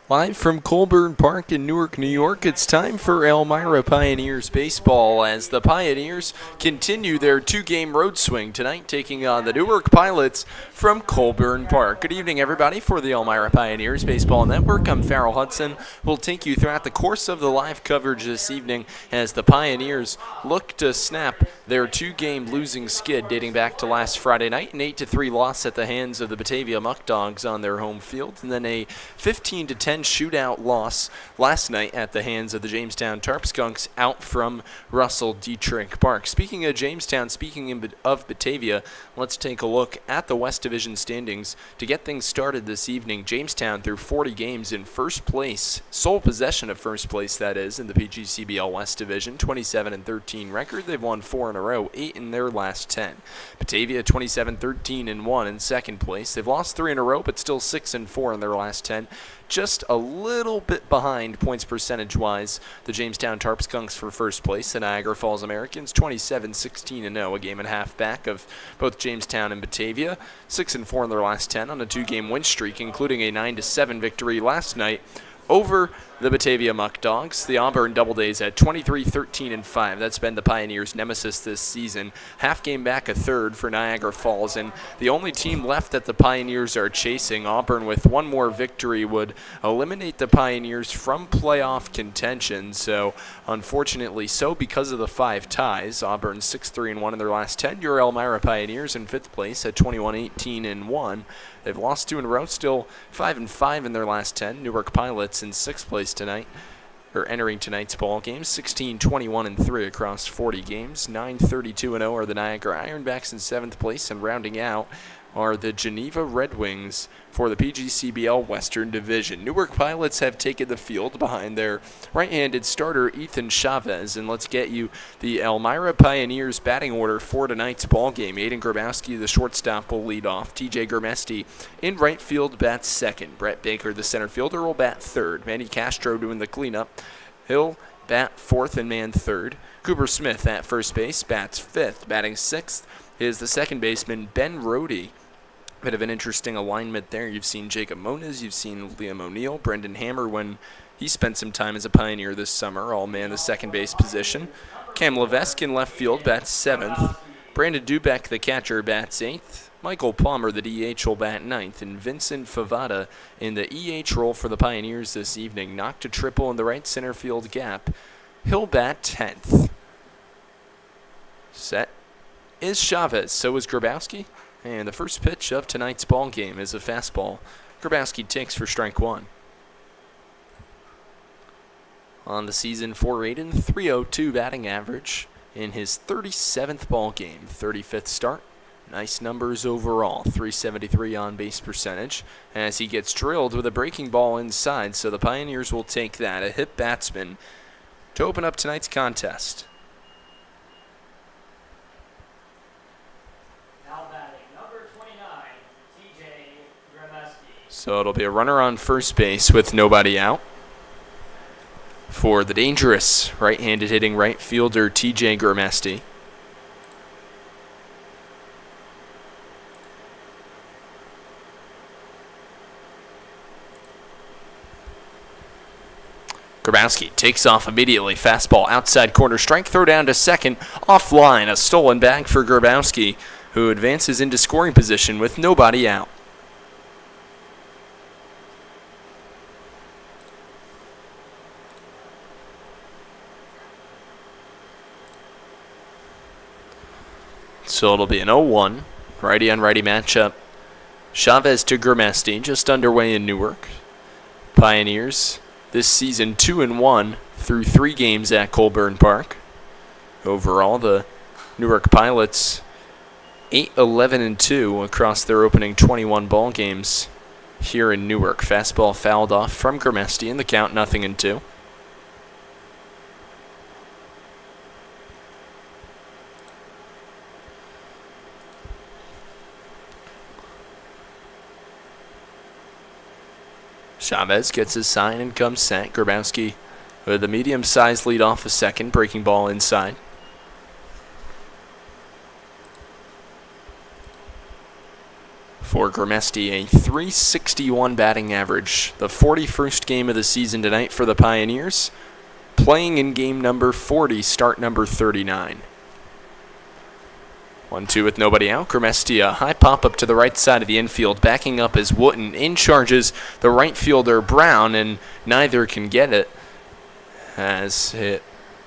Live from Colburn Park in Newark, New York, it's time for Elmira Pioneers baseball as the Pioneers continue their two-game road swing tonight, taking on the Newark Pilots from Colburn Park. Good evening, everybody, for the Elmira Pioneers Baseball Network. I'm Farrell Hudson. We'll take you throughout the course of the live coverage this evening as the Pioneers look to snap their two-game losing skid dating back to last Friday night, an 8-3 loss at the hands of the Batavia Muck Dogs on their home field, and then a 15-10 shootout loss last night at the hands of the Jamestown Tarp Skunks out from Russell Dietrich Park. Speaking of Jamestown, speaking of Batavia, let's take a look at the West Division standings to get things started this evening. Jamestown through 40 games in first place, sole possession of first place, that is, in the PGCBL West Division, 27-13 record. They've won 4 in a row, 8 in their last 10. Batavia 27-13-1 in second place. They've lost 3 in a row, but still 6-4 in their last 10. Just a little bit behind points percentage-wise, the Jamestown Tarp Skunks for first place. The Niagara Falls Americans 27-16-0, a game and a half back of both Jamestown and Batavia. 6-4 in their last 10 on a two-game win streak, including a 9-7 victory last night over the Batavia Muck Dogs. The Auburn Double Days at 23-13-5. That's been the Pioneers' nemesis this season. Half game back, a third for Niagara Falls, and the only team left that the Pioneers are chasing, Auburn, with one more victory would eliminate the Pioneers from playoff contention. So, unfortunately so, because of the 5 ties, Auburn 6-3-1 in their last 10. Your Elmira Pioneers in 5th place at 21-18-1. They've lost 2 in a row, still 5-5 in their last 10. Newark Pilots in 6th place tonight, or entering tonight's ball game, 16-21-3 across 40 games. 9-32-0 are the Niagara Ironbacks in 7th place, and rounding out are the Geneva Red Wings for the PGCBL Western Division. Newark Pilots have taken the field behind their right-handed starter, Ethan Chavez. And let's get you the Elmira Pioneers batting order for tonight's ball game. Aiden Grabowski, the shortstop, will lead off. TJ Gurmesti in right field bats second. Brett Baker, the center fielder, will bat third. Manny Castro doing the cleanup. He'll bat fourth and man third. Cooper Smith at first base bats fifth. Batting sixth is the second baseman, Ben Rohde. Bit of an interesting alignment there. You've seen Jacob Moniz, you've seen Liam O'Neill, Brendan Hammer when he spent some time as a Pioneer this summer, all man the second base position. Cam Levesque in left field bats 7th. Brandon Dubeck, the catcher, bats 8th. Michael Palmer, the DH, will bat 9th. And Vincent Favada in the EH role for the Pioneers this evening. Knocked a triple in the right center field gap. He'll bat 10th. Set is Chavez. So is Grabowski. And the first pitch of tonight's ball game is a fastball. Grabowski takes for strike 1. On the season for Aiden, .302 batting average in his 37th ball game, 35th start. Nice numbers overall, .373 on base percentage as he gets drilled with a breaking ball inside, so the Pioneers will take that, a hit batsman, to open up tonight's contest. So it'll be a runner on first base with nobody out for the dangerous right-handed hitting right fielder TJ Gurmesti. Grabowski takes off immediately. Fastball outside corner strike. Throw down to second. Offline. A stolen bag for Grabowski, who advances into scoring position with nobody out. So it'll be an 0-1, righty on righty matchup. Chavez to Gurmesti, just underway in Newark. Pioneers this season 2-1 through 3 games at Colburn Park. Overall, the Newark Pilots 8-11-2 across their opening 21 ball games here in Newark. Fastball fouled off from Gurmesti in the count, 0-2. Chavez gets his sign and comes set. Grabowski with a medium-sized lead off a second, breaking ball inside. For Grimesti, a .361 batting average. The 41st game of the season tonight for the Pioneers. Playing in game number 40, start number 39. 1-2 with nobody out. Grimesti, a high pop up to the right side of the infield. Backing up as Wooten. In charges the right fielder Brown, and neither can get it. As it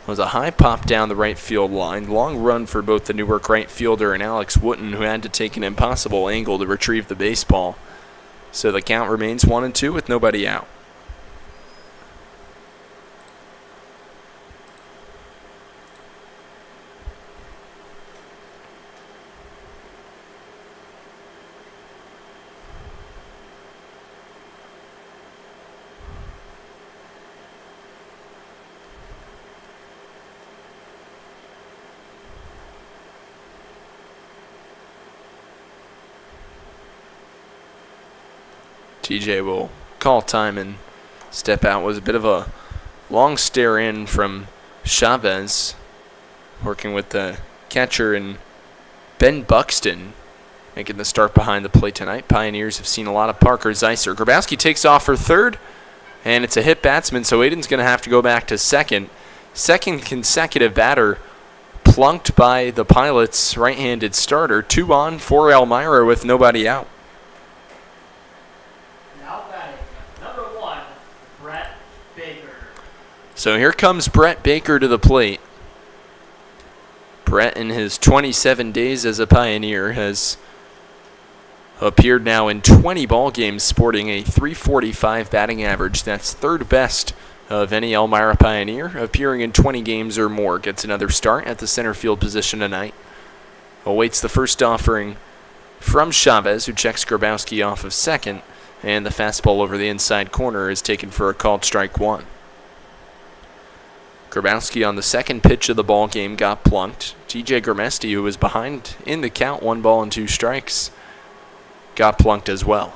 was a high pop down the right field line. Long run for both the Newark right fielder and Alex Wooten, who had to take an impossible angle to retrieve the baseball. So the count remains 1-2 with nobody out. TJ will call time and step out. Was a bit of a long stare in from Chavez, working with the catcher, and Ben Buxton making the start behind the plate tonight. Pioneers have seen a lot of Parker Zeiser. Grabowski takes off for third, and it's a hit batsman, so Aiden's going to have to go back to second. Second consecutive batter plunked by the Pilots' right-handed starter. 2 on for Elmira with nobody out. So here comes Brett Baker to the plate. Brett, in his 27 days as a Pioneer, has appeared now in 20 ball games, sporting a .345 batting average. That's third best of any Elmira Pioneer, appearing in 20 games or more. Gets another start at the center field position tonight. Awaits the first offering from Chavez, who checks Grabowski off of second, and the fastball over the inside corner is taken for a called strike 1. Grabowski on the second pitch of the ball game got plunked. TJ Grimesti, who was behind in the count, 1 ball and 2 strikes, got plunked as well.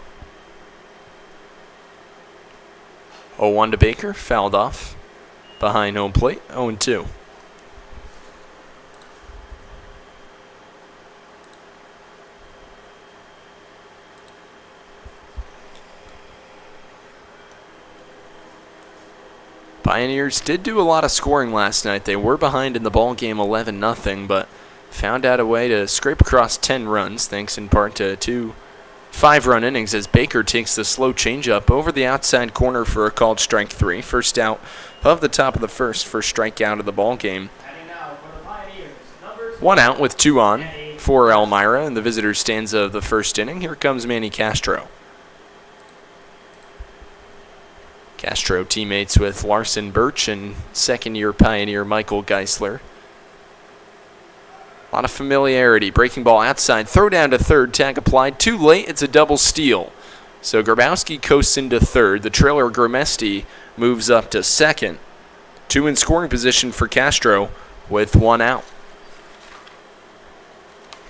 0-1 to Baker, fouled off behind home plate. 0-2. Pioneers did do a lot of scoring last night. They were behind in the ball game 11-0, but found out a way to scrape across 10 runs, thanks in part to 2 5-run innings, as Baker takes the slow changeup over the outside corner for a called strike 3. First out of the top of the first for strikeout of the ball game. 1 out with 2 on for Elmira in the visitor stanza of the first inning. Here comes Manny Castro. Castro teammates with Larson Birch and second-year Pioneer Michael Geisler. A lot of familiarity. Breaking ball outside. Throw down to third. Tag applied. Too late. It's a double steal. So Grabowski coasts into third. The trailer Grimesti moves up to second. 2 in scoring position for Castro with 1 out.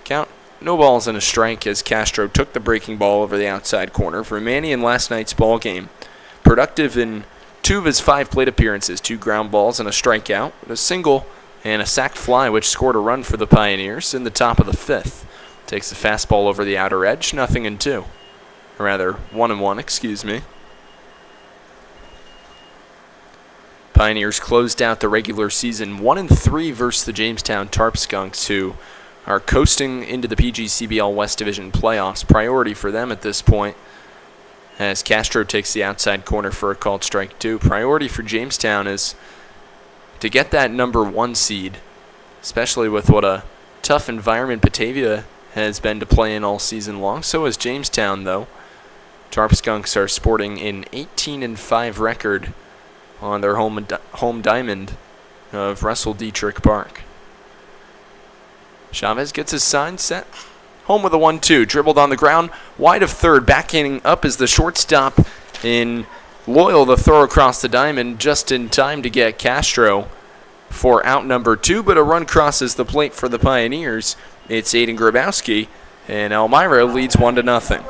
Count no balls and a strike as Castro took the breaking ball over the outside corner. For Manny in last night's ball game, productive in 2 of his 5 plate appearances, 2 ground balls and a strikeout, a single and a sac fly, which scored a run for the Pioneers in the top of the 5th. Takes the fastball over the outer edge, 0-2. Or rather, 1-1, excuse me. Pioneers closed out the regular season 1-3 versus the Jamestown Tarp Skunks, who are coasting into the PGCBL West Division playoffs. Priority for them at this point, as Castro takes the outside corner for a called strike 2. Priority for Jamestown is to get that number 1 seed, especially with what a tough environment Batavia has been to play in all season long. So is Jamestown, though. Tarp Skunks are sporting an 18-5 record on their home diamond of Russell Dietrich Park. Chavez gets his sign set. Home with a 1-2. Dribbled on the ground. Wide of third. Backhanding up is the shortstop in Loyal. The throw across the diamond just in time to get Castro for out number 2. But a run crosses the plate for the Pioneers. It's Aiden Grabowski. And Elmira leads 1-0.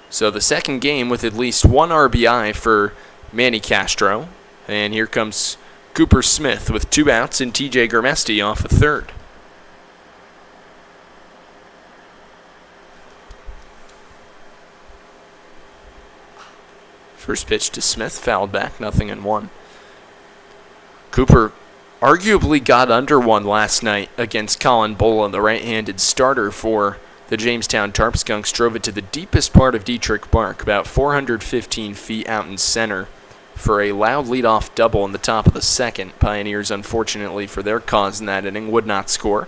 So the second game with at least 1 RBI for Manny Castro. And here comes Cooper Smith with 2 outs and TJ Grimesti off a third. First pitch to Smith, fouled back, 0-1. Cooper arguably got under one last night against Colin Boland, the right-handed starter for the Jamestown Tarpskunks. Drove it to the deepest part of Dietrich Park, about 415 feet out in center, for a loud leadoff double in the top of the second. Pioneers, unfortunately for their cause in that inning, would not score,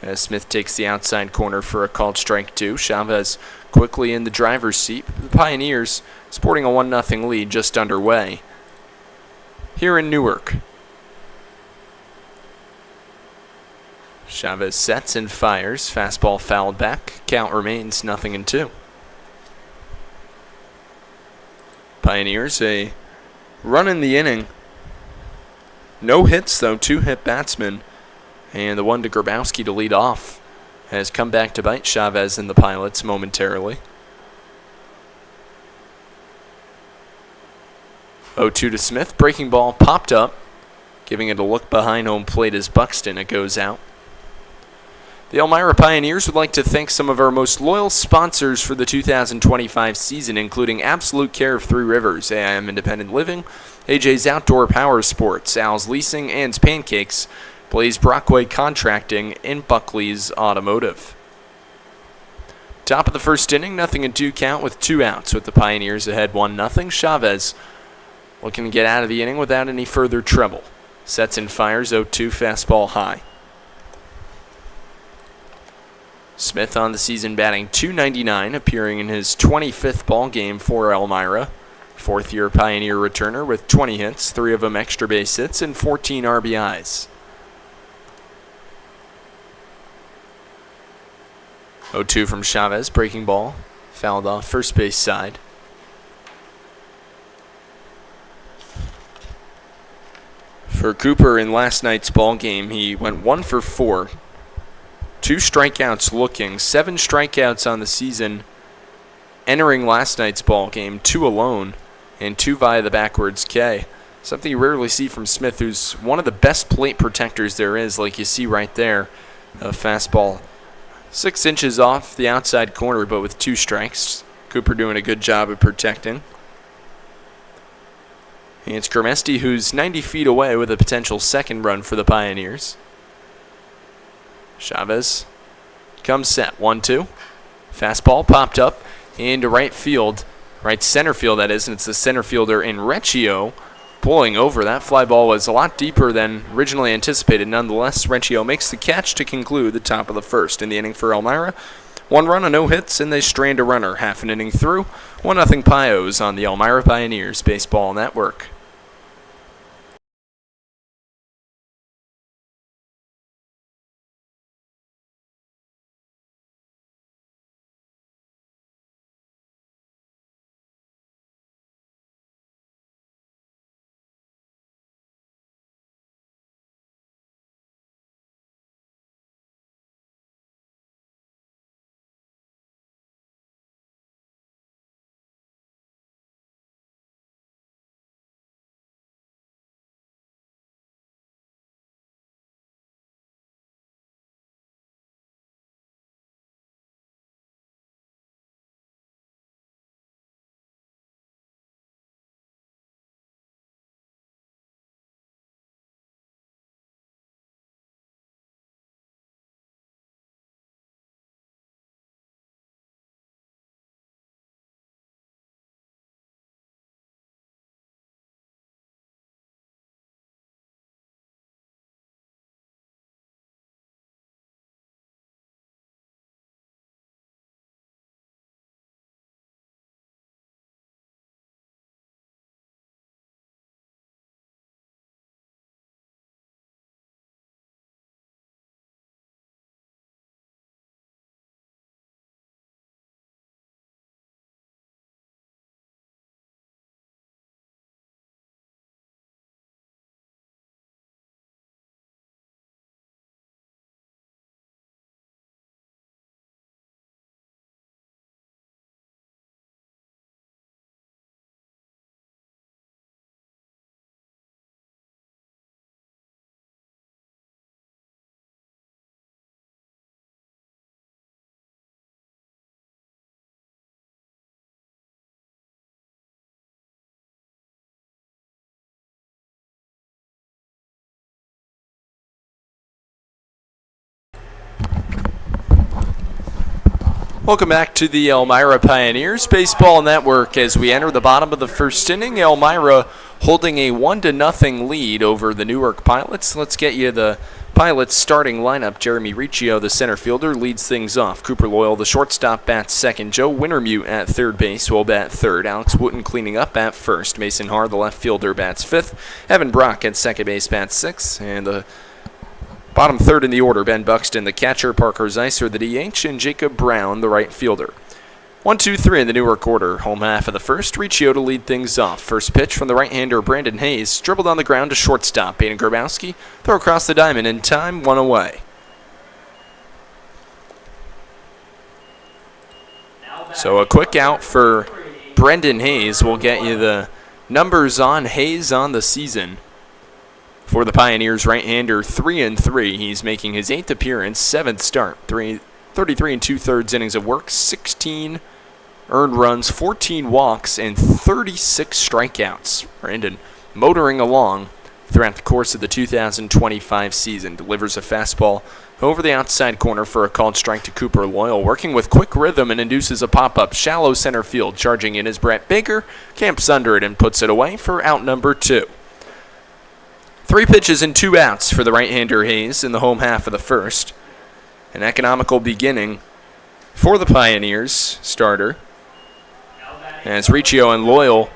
as Smith takes the outside corner for a called strike 2. Chavez quickly in the driver's seat. The Pioneers sporting a 1-0 lead just underway here in Newark. Chavez sets and fires. Fastball fouled back. Count remains 0-2. Pioneers a run in the inning. No hits though. 2 hit batsmen. And the one to Grabowski to lead off has come back to bite Chavez and the Pilots momentarily. 0-2 to Smith. Breaking ball popped up. Giving it a look behind home plate as Buxton. It goes out. The Elmira Pioneers would like to thank some of our most loyal sponsors for the 2025 season, including Absolute Care of Three Rivers, AIM Independent Living, AJ's Outdoor Power Sports, Al's Leasing, and Pancakes, Blaze Brockway Contracting, and Buckley's Automotive. Top of the first inning, 0-2 count with 2 outs, with the Pioneers ahead 1-0. Chavez looking to get out of the inning without any further trouble. Sets and fires, 0-2, fastball high. Smith on the season batting .299, appearing in his 25th ball game for Elmira. Fourth-year Pioneer returner with 20 hits, 3 of them extra base hits, and 14 RBIs. 0-2 from Chavez, breaking ball, fouled off first base side. For Cooper in last night's ball game, he went 1 for 4. 2 strikeouts looking, 7 strikeouts on the season. Entering last night's ball game, 2 alone, and 2 via the backwards K. Something you rarely see from Smith, who's one of the best plate protectors there is, like you see right there. A fastball 6 inches off the outside corner, but with 2 strikes. Cooper doing a good job of protecting. And it's Grimesti, who's 90 feet away with a potential second run for the Pioneers. Chavez comes set, 1-2. Fastball popped up into right field, right center field that is, and it's the center fielder in Recchio pulling over. That fly ball was a lot deeper than originally anticipated. Nonetheless, Recchio makes the catch to conclude the top of the first in the inning for Elmira. 1 run on no hits, and they strand a runner half an inning through. 1-0 Pios on the Elmira Pioneers Baseball Network. Welcome back to the Elmira Pioneers Baseball Network as we enter the bottom of the first inning. Elmira holding a 1-0 lead over the Newark Pilots. Let's get you the Pilots starting lineup. Jeremy Riccio, the center fielder, leads things off. Cooper Loyal, the shortstop, bats second. Joe Wintermute at third base will bat third. Alex Wooten cleaning up at first. Mason Haar, the left fielder, bats fifth. Evan Brock at second base bats sixth. And the bottom third in the order, Ben Buxton, the catcher, Parker Zeiser, the DH, and Jacob Brown, the right fielder. 1-2-3 in the Newark order. Home half of the first, Riccio to lead things off. First pitch from the right-hander, Brandon Hayes, dribbled on the ground to shortstop. Peyton Grabowski, throw across the diamond in time, one away. So a quick out for Brendan Hayes will get you the numbers on Hayes on the season. For the Pioneers, right-hander, 3-3. He's making his 8th appearance, 7th start. 33 2/3 innings of work, 16 earned runs, 14 walks, and 36 strikeouts. Brandon motoring along throughout the course of the 2025 season. Delivers a fastball over the outside corner for a called strike to Cooper Loyal. Working with quick rhythm and induces a pop-up. Shallow center field. Charging in is Brett Baker. Camps under it and puts it away for out number 2. 3 pitches and 2 outs for the right-hander Hayes in the home half of the first. An economical beginning for the Pioneers starter as Riccio and Loyal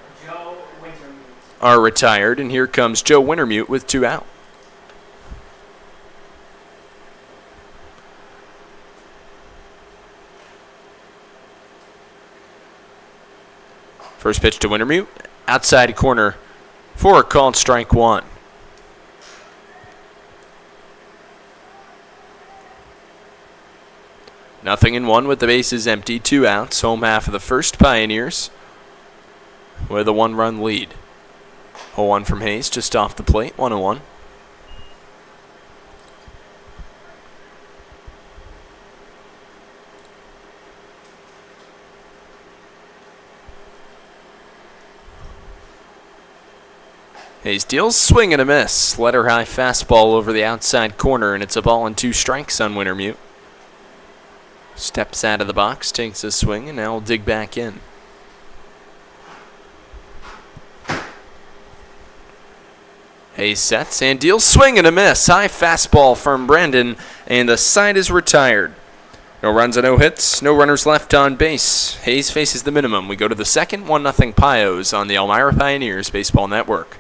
are retired, and here comes Joe Wintermute with 2 out. First pitch to Wintermute, outside corner for a called strike 1. Nothing in 1 with the bases empty, 2 outs. Home half of the first, Pioneers with a 1-run lead. 0-1 from Hayes, just off the plate, 1-1. Hayes deals, swing and a miss. Letter high fastball over the outside corner, and it's a ball and 2 strikes on Wintermute. Steps out of the box, takes a swing, and now will dig back in. Hayes sets and deals, swing and a miss. High fastball from Brandon, and the side is retired. No runs and no hits, no runners left on base. Hayes faces the minimum. We go to the second, 1-0 Pios on the Elmira Pioneers Baseball Network.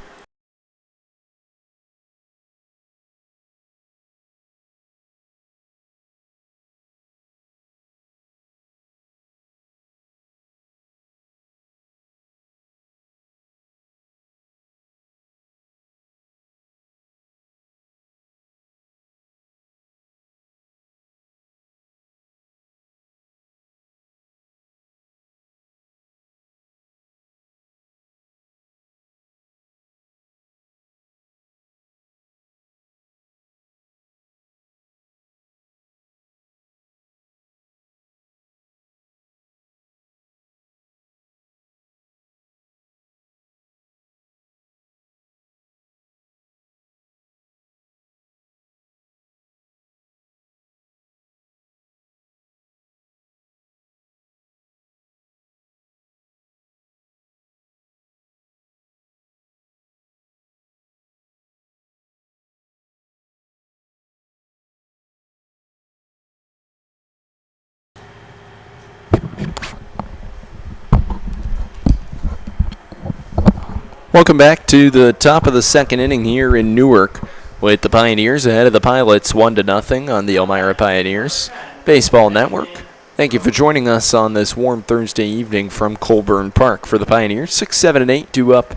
Welcome back to the top of the second inning here in Newark with the Pioneers ahead of the Pilots 1-0 on the Elmira Pioneers Baseball Network. Thank you for joining us on this warm Thursday evening from Colburn Park. For the Pioneers, 6, 7, and 8 due up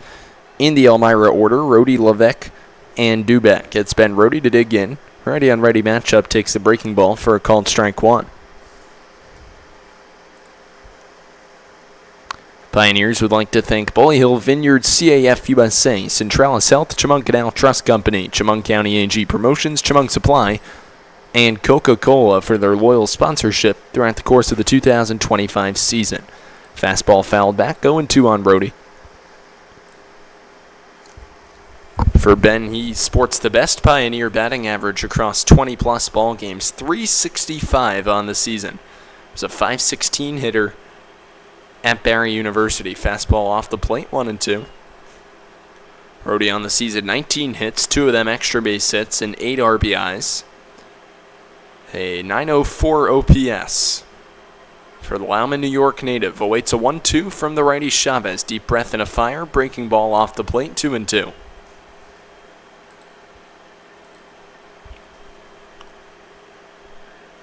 in the Elmira order. Rohde, Levesque, and Dubek. It's Ben Rohde to dig in. Righty on righty matchup takes the breaking ball for a called strike 1. Pioneers would like to thank Bully Hill Vineyard, CAF USA, Centralis Health, Chemung Canal Trust Company, Chemung County AG Promotions, Chemung Supply, and Coca-Cola for their loyal sponsorship throughout the course of the 2025 season. Fastball fouled back, 0-2 on Rohde. For Ben, he sports the best Pioneer batting average across 20-plus ball games, .365 on the season. was a .516 hitter at Barry University. Fastball off the plate, 1-2. Rhodey on the season, 19 hits, 2 of them extra base hits, and 8 RBIs. A .904 OPS for the Laumann, New York native. Awaits a 1-2 from the righty Chavez. Deep breath and a fire. Breaking ball off the plate, 2-2.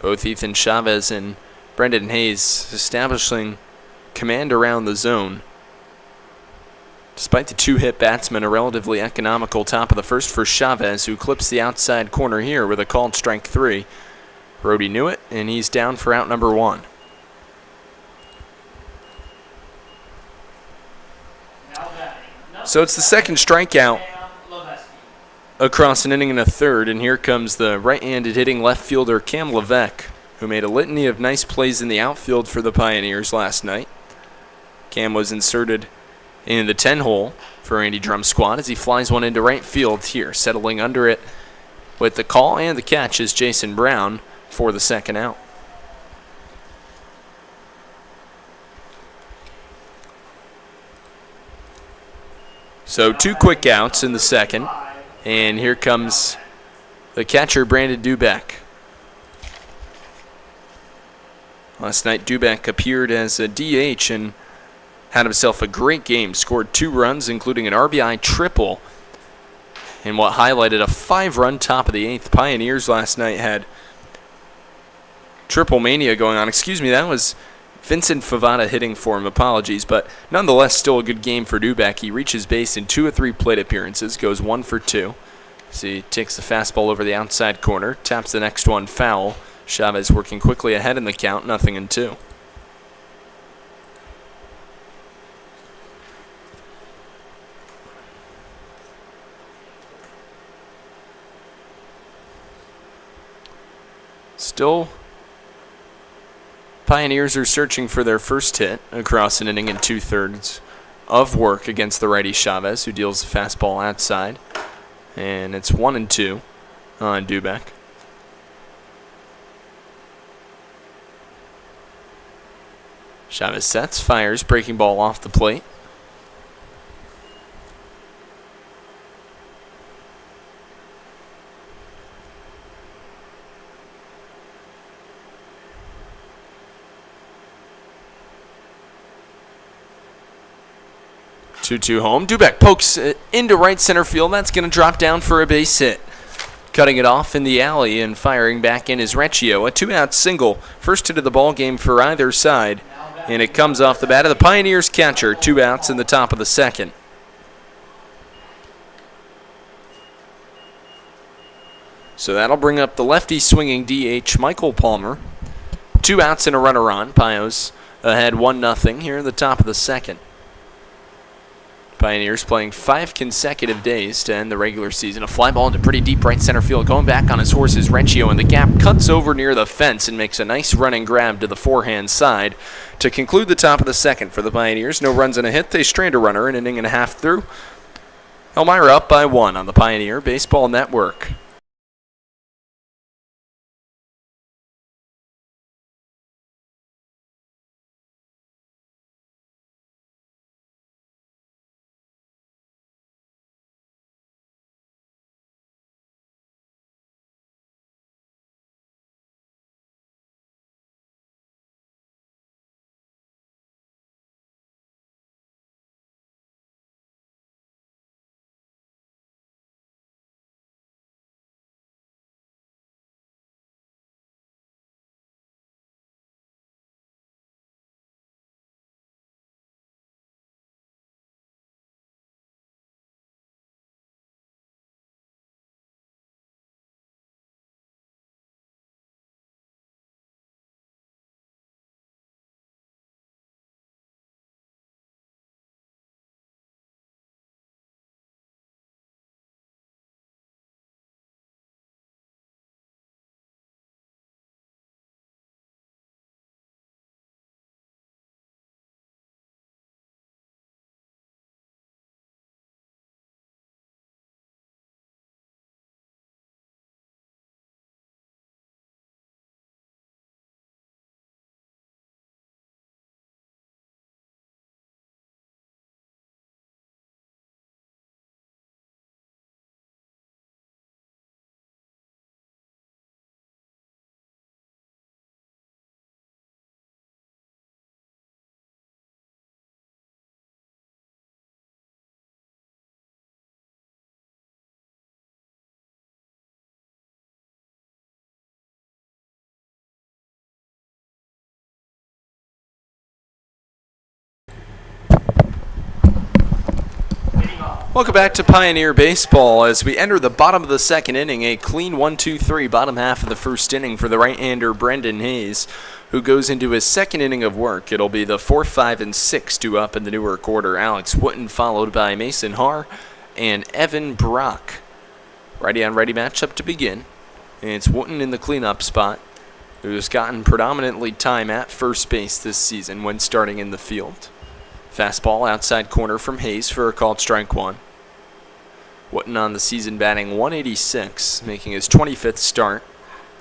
Both Ethan Chavez and Brendan Hayes establishing command around the zone. Despite the 2-hit batsman, a relatively economical top of the first for Chavez, who clips the outside corner here with a called strike 3. Rhodey knew it, and he's down for out number 1. So it's the second strikeout across an inning and a third, and here comes the right-handed hitting left fielder Cam Levesque, who made a litany of nice plays in the outfield for the Pioneers last night. Cam was inserted in the 10-hole for Andy Drum's squad as he flies one into right field here. Settling under it with the call and the catch is Jason Brown for the second out. So 2 quick outs in the second, and here comes the catcher, Brandon Dubek. Last night, Dubek appeared as a DH and had himself a great game. Scored 2 runs, including an RBI triple, and what highlighted a 5-run top of the 8th. Pioneers last night had triple mania going on. Excuse me, that was Vincent Favada hitting for him. Apologies, but nonetheless, still a good game for Dubek. He reaches base in 2 of 3 plate appearances, goes 1 for 2. So he takes the fastball over the outside corner, taps the next one foul. Chavez working quickly ahead in the count, 0-2. Still, Pioneers are searching for their first hit across an inning and 2/3 of work against the righty Chavez, who deals the fastball outside. And it's 1-2 on Dubek. Chavez sets, fires, breaking ball off the plate. Two home. Dubek pokes into right center field. That's going to drop down for a base hit. Cutting it off in the alley and firing back in is Recchio. A 2-out single. First hit of the ball game for either side. And it comes off the bat of the Pioneers catcher. 2 outs in the top of the second. So that'll bring up the lefty swinging DH Michael Palmer. 2 outs and a runner on. Pios ahead 1-0 here in the top of the second. Pioneers playing 5 consecutive days to end the regular season. A fly ball into pretty deep right center field. Going back on his horse is Recchio, and the gap cuts over near the fence and makes a nice running grab to the forehand side to conclude the top of the second for the Pioneers. No runs and a hit. They strand a runner an inning and a half through. Elmira up by 1 on the Pioneer Baseball Network. Welcome back to Pioneer Baseball as we enter the bottom of the second inning. A clean 1-2-3 bottom half of the first inning for the right-hander Brendan Hayes, who goes into his second inning of work. It'll be the 4, 5, and 6 due up in the Newark order. Alex Wooten followed by Mason Haar and Evan Brock. Righty-on-righty matchup to begin. And it's Wooten in the cleanup spot, who's gotten predominantly time at first base this season when starting in the field. Fastball outside corner from Hayes for a called strike one. Wooten on the season batting 186, making his 25th start.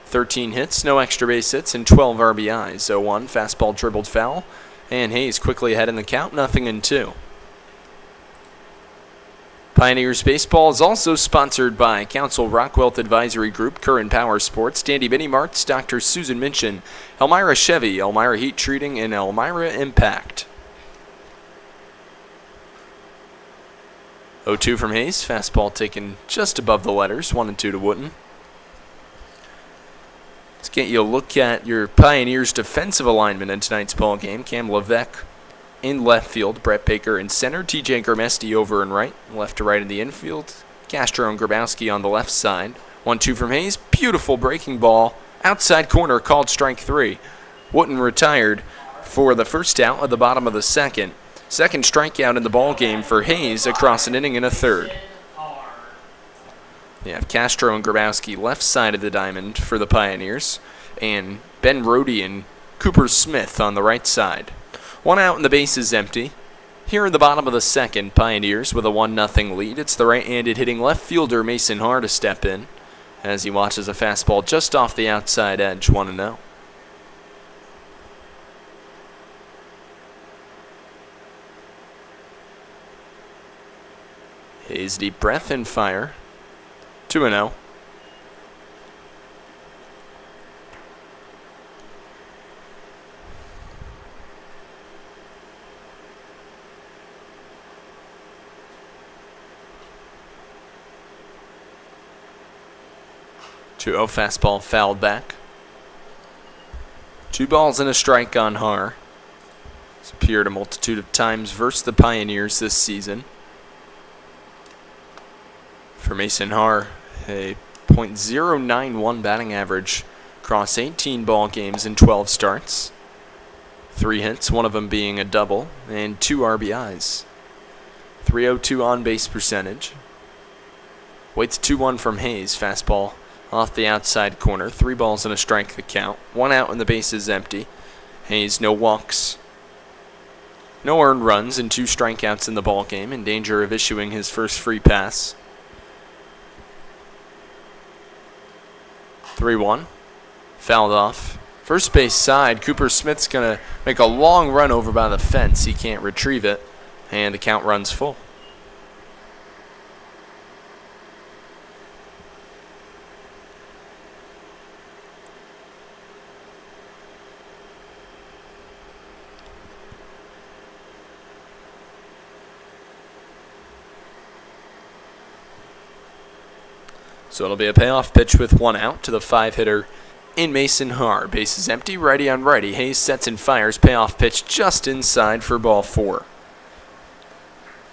13 hits, no extra base hits, and 12 RBIs. 0-1, fastball dribbled foul, and Hayes quickly ahead in the count, 0-2. Pioneers Baseball is also sponsored by Council Rock Wealth Advisory Group, Curran Power Sports, Dandy Benny Martz, Dr. Susan Minchin, Elmira Chevy, Elmira Heat Treating, and Elmira Impact. 0-2 from Hayes. Fastball taken just above the letters. 1-2 to Wooten. Let's get you a look at your Pioneers' defensive alignment in tonight's ball game. Cam Levesque in left field. Brett Baker in center. TJ Gramesti over and right. Left to right in the infield. Castro and Grabowski on the left side. 1-2 from Hayes. Beautiful breaking ball. Outside corner called strike 3. Wooten retired for the first out of the bottom of the second. Second strikeout in the ball game for Hayes across an inning and a third. You have Castro and Grabowski left side of the diamond for the Pioneers, and Ben Rohde and Cooper Smith on the right side. One out and the base is empty. Here in the bottom of the second, Pioneers with a 1-0 lead. It's the right-handed hitting left fielder Mason Haar to step in as he watches a fastball just off the outside edge, 1-0. Hayes deep breath and fire. 2-0. Fastball fouled back. 2 balls and a strike on Haar. He's appeared a multitude of times versus the Pioneers this season. For Mason Haar, a .091 batting average across 18 ball games in 12 starts. 3 hits, one of them being a double, and 2 RBIs. .302 on-base percentage. Waits 2-1 from Hayes. Fastball off the outside corner. 3 balls and a strike the count. 1 out and the base is empty. Hayes, no walks. No earned runs and 2 strikeouts in the ball game, in danger of issuing his first free pass. 3-1. Fouled off. First base side, Cooper Smith's going to make a long run over by the fence. He can't retrieve it, and the count runs full. So it'll be a payoff pitch with 1 out to the 5-hitter in Mason Haar. Base is empty, righty on righty. Hayes sets and fires. Payoff pitch just inside for ball 4.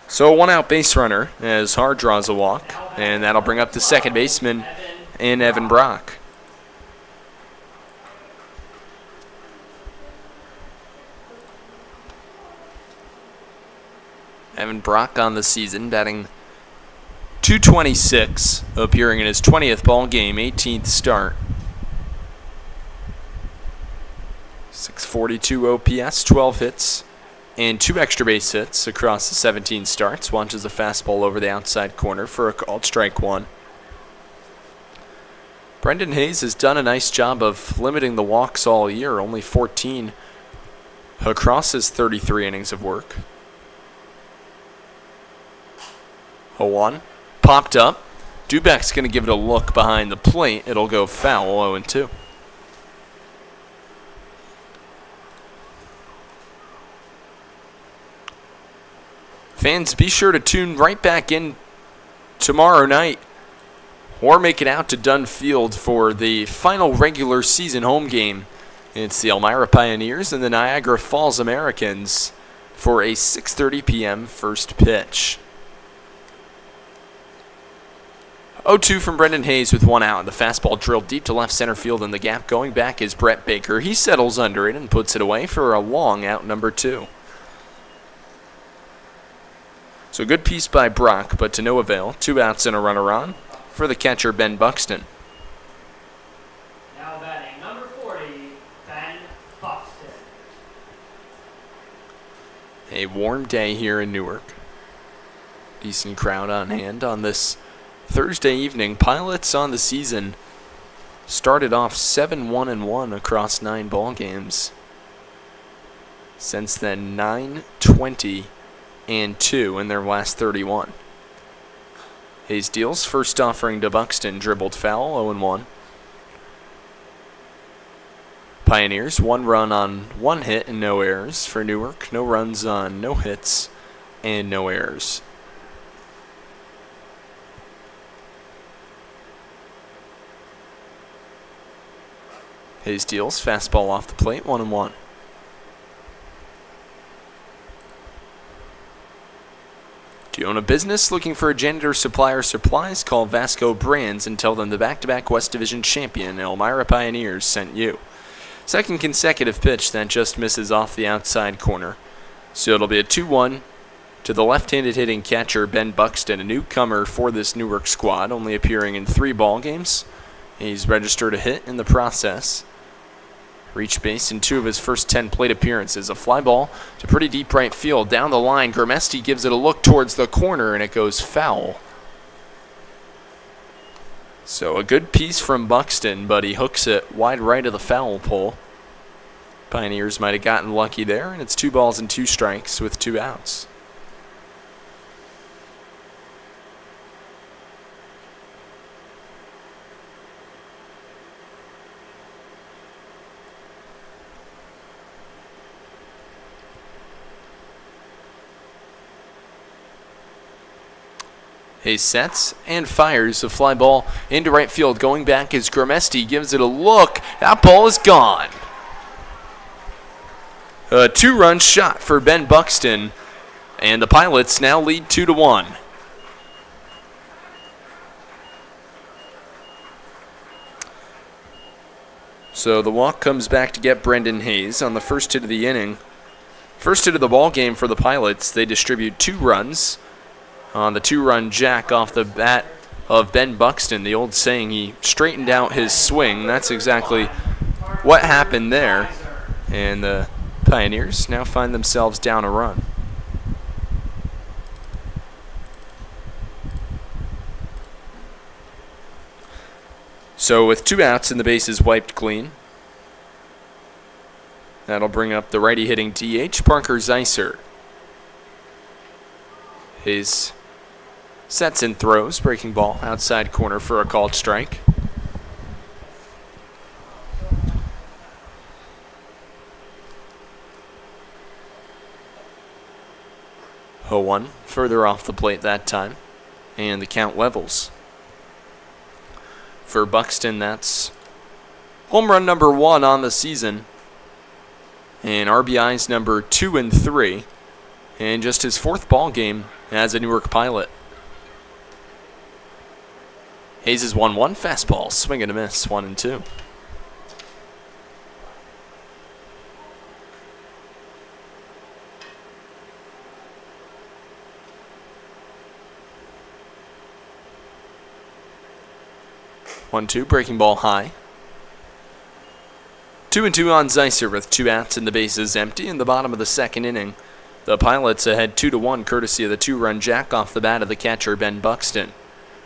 So a 1-out base runner as Haar draws a walk, and that'll bring up the second baseman in Evan Brock. Evan Brock on the season, batting .226, appearing in his 20th ball game, 18th start. 642 OPS, 12 hits, and 2 extra base hits across the 17 starts. Launches a fastball over the outside corner for a called strike 1. Brendan Hayes has done a nice job of limiting the walks all year, only 14 across his 33 innings of work. 0-1. Popped up. Dubek's going to give it a look behind the plate. It'll go foul, 0-2. Fans, be sure to tune right back in tomorrow night or make it out to Dunn Field for the final regular season home game. It's the Elmira Pioneers and the Niagara Falls Americans for a 6:30 p.m. first pitch. 0-2 from Brendan Hayes with 1 out. The fastball drilled deep to left center field in the gap. Going back is Brett Baker. He settles under it and puts it away for a long out number 2. So good piece by Brock, but to no avail. 2 outs and a runner on for the catcher, Ben Buxton. Now batting number 40, Ben Buxton. A warm day here in Newark. Decent crowd on hand on this Thursday evening. Pilots on the season started off 7-1-1 across 9 ball games. Since then, 9-20-2 in their last 31. Hayes deals, first offering to Buxton, dribbled foul, 0-1. Pioneers, 1 run on 1 hit and no errors. For Newark, no runs on no hits and no errors. Hayes deals, fastball off the plate, 1-1. Do you own a business looking for a janitor, supplier, supplies? Call Vasco Brands and tell them the back-to-back West Division champion Elmira Pioneers sent you. Second consecutive pitch that just misses off the outside corner. So it'll be a 2-1 to the left-handed hitting catcher Ben Buxton, a newcomer for this Newark squad, only appearing in 3 ball games. He's registered a hit in the process. Reached base in 2 of his first 10 plate appearances. A fly ball to pretty deep right field. Down the line, Grimesti gives it a look towards the corner, and it goes foul. So a good piece from Buxton, but he hooks it wide right of the foul pole. Pioneers might have gotten lucky there, and it's 2 balls and 2 strikes with 2 outs. Hayes sets and fires a fly ball into right field. Going back is Grimesti, gives it a look. That ball is gone. A 2-run shot for Ben Buxton, and the Pilots now lead 2-1. So the walk comes back to get Brendan Hayes on the first hit of the inning. First hit of the ball game for the Pilots. They distribute 2 runs. On the 2-run jack off the bat of Ben Buxton. The old saying, he straightened out his swing. That's exactly what happened there. And the Pioneers now find themselves down a run. So with 2 outs and the bases wiped clean, that'll bring up the righty hitting DH, Parker Zeiser. His sets and throws, breaking ball, outside corner for a called strike. Oh-1, further off the plate that time, and the count levels. For Buxton, that's home run number 1 on the season, and RBIs number 2 and 3, and just his 4th ball game as a Newark Pilot. Hayes is 1-1, fastball, swing and a miss, 1-2. One-two, breaking ball high. 2-2 on Zeiser with 2 outs and the bases empty in the bottom of the 2nd inning. The Pilots ahead 2-1, courtesy of the 2-run jack off the bat of the catcher Ben Buxton.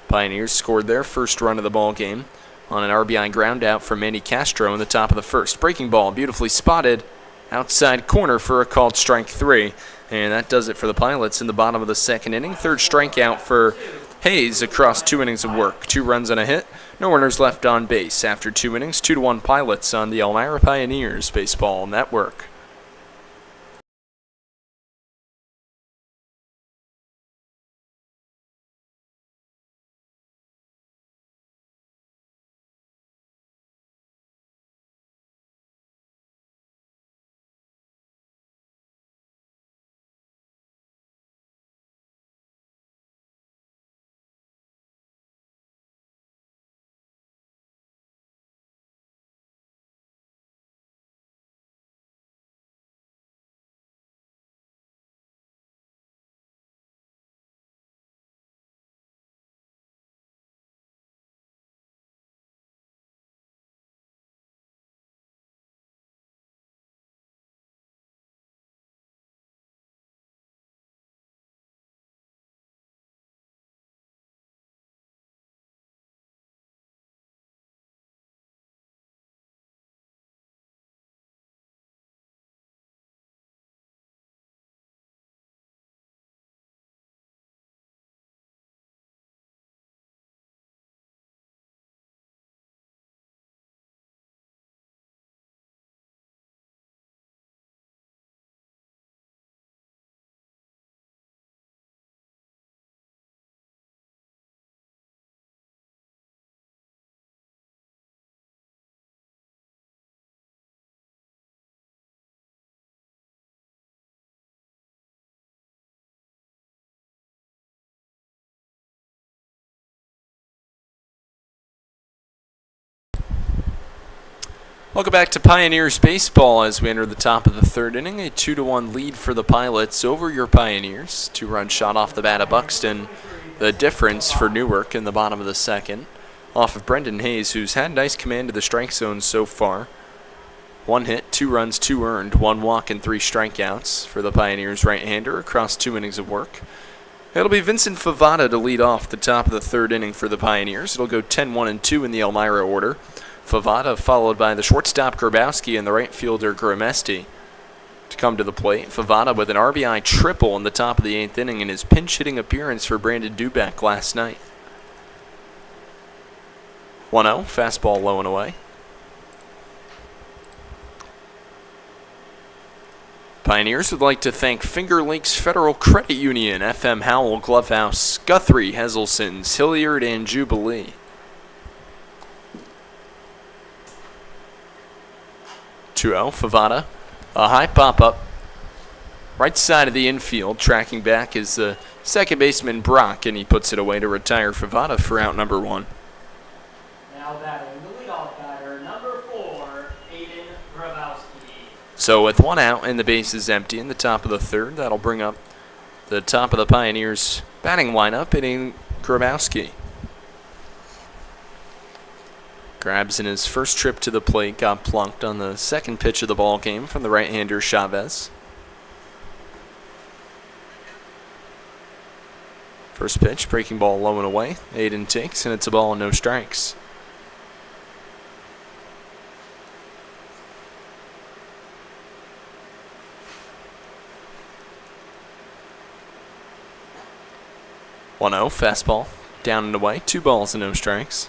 Pioneers scored their first run of the ball game on an RBI ground out from Manny Castro in the top of the 1st. Breaking ball, beautifully spotted, outside corner for a called strike 3. And that does it for the Pilots in the bottom of the 2nd inning. 3rd strikeout for Hayes across 2 innings of work. 2 runs and a hit, no runners left on base. After 2 innings, 2-1 Pilots on the Elmira Pioneers Baseball Network. Welcome back to Pioneers Baseball as we enter the top of the third inning. A 2-1 lead for the Pilots over your Pioneers. 2-run shot off the bat of Buxton. The difference for Newark in the bottom of the second. Off of Brendan Hayes, who's had nice command of the strike zone so far. 1 hit, 2 runs, 2 earned, 1 walk, and 3 strikeouts for the Pioneers right-hander across 2 innings of work. It'll be Vincent Favada to lead off the top of the third inning for the Pioneers. It'll go 10-1-2 in the Elmira order. Favada followed by the shortstop Grabowski and the right fielder Gramesti to come to the plate. Favada with an RBI triple in the top of the 8th inning in his pinch-hitting appearance for Brandon Dubeck last night. 1-0, fastball low and away. Pioneers would like to thank Finger Lakes Federal Credit Union, FM Howell, Glovehouse, Guthrie, Heselsons, Hilliard, and Jubilee. 2-0, Favada. A high pop-up. Right side of the infield. Tracking back is the second baseman Brock, and he puts it away to retire Favada for out number 1. Now batting the leadoff batter, number 4, Aiden Grabowski. So with 1 out and the bases empty in the top of the third, that'll bring up the top of the Pioneers batting lineup, hitting Grabowski. Grabs in his first trip to the plate, got plunked on the second pitch of the ball game from the right-hander Chavez. First pitch, breaking ball low and away. Aiden takes, and it's a ball and no strikes. One 0, fastball down and away. 2 balls and no strikes.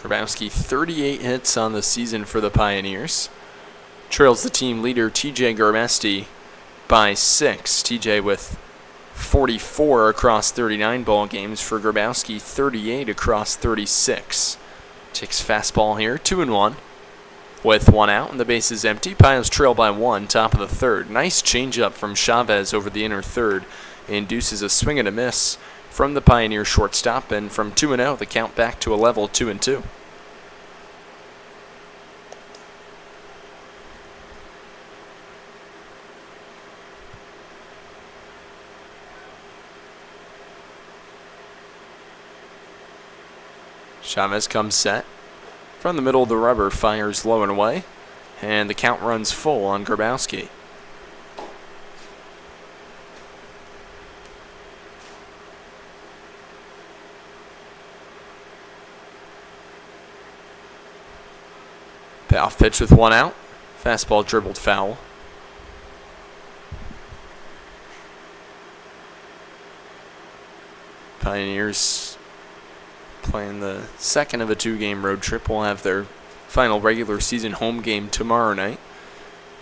Grabowski, 38 hits on the season for the Pioneers. Trails the team leader, TJ Gramesti, by 6. TJ with 44 across 39 ball games. For Grabowski, 38 across 36. Takes fastball here, 2-1. With 1 out and the base is empty, Pios trail by 1, top of the third. Nice changeup from Chavez over the inner third. Induces a swing and a miss from the Pioneer shortstop, and from 2-0, the count back to a level 2-2. Chavez comes set. From the middle of the rubber, fires low and away, and the count runs full on Grabowski. Payoff pitch with 1 out. Fastball dribbled foul. Pioneers playing the second of a 2-game road trip. Will have their final regular season home game tomorrow night.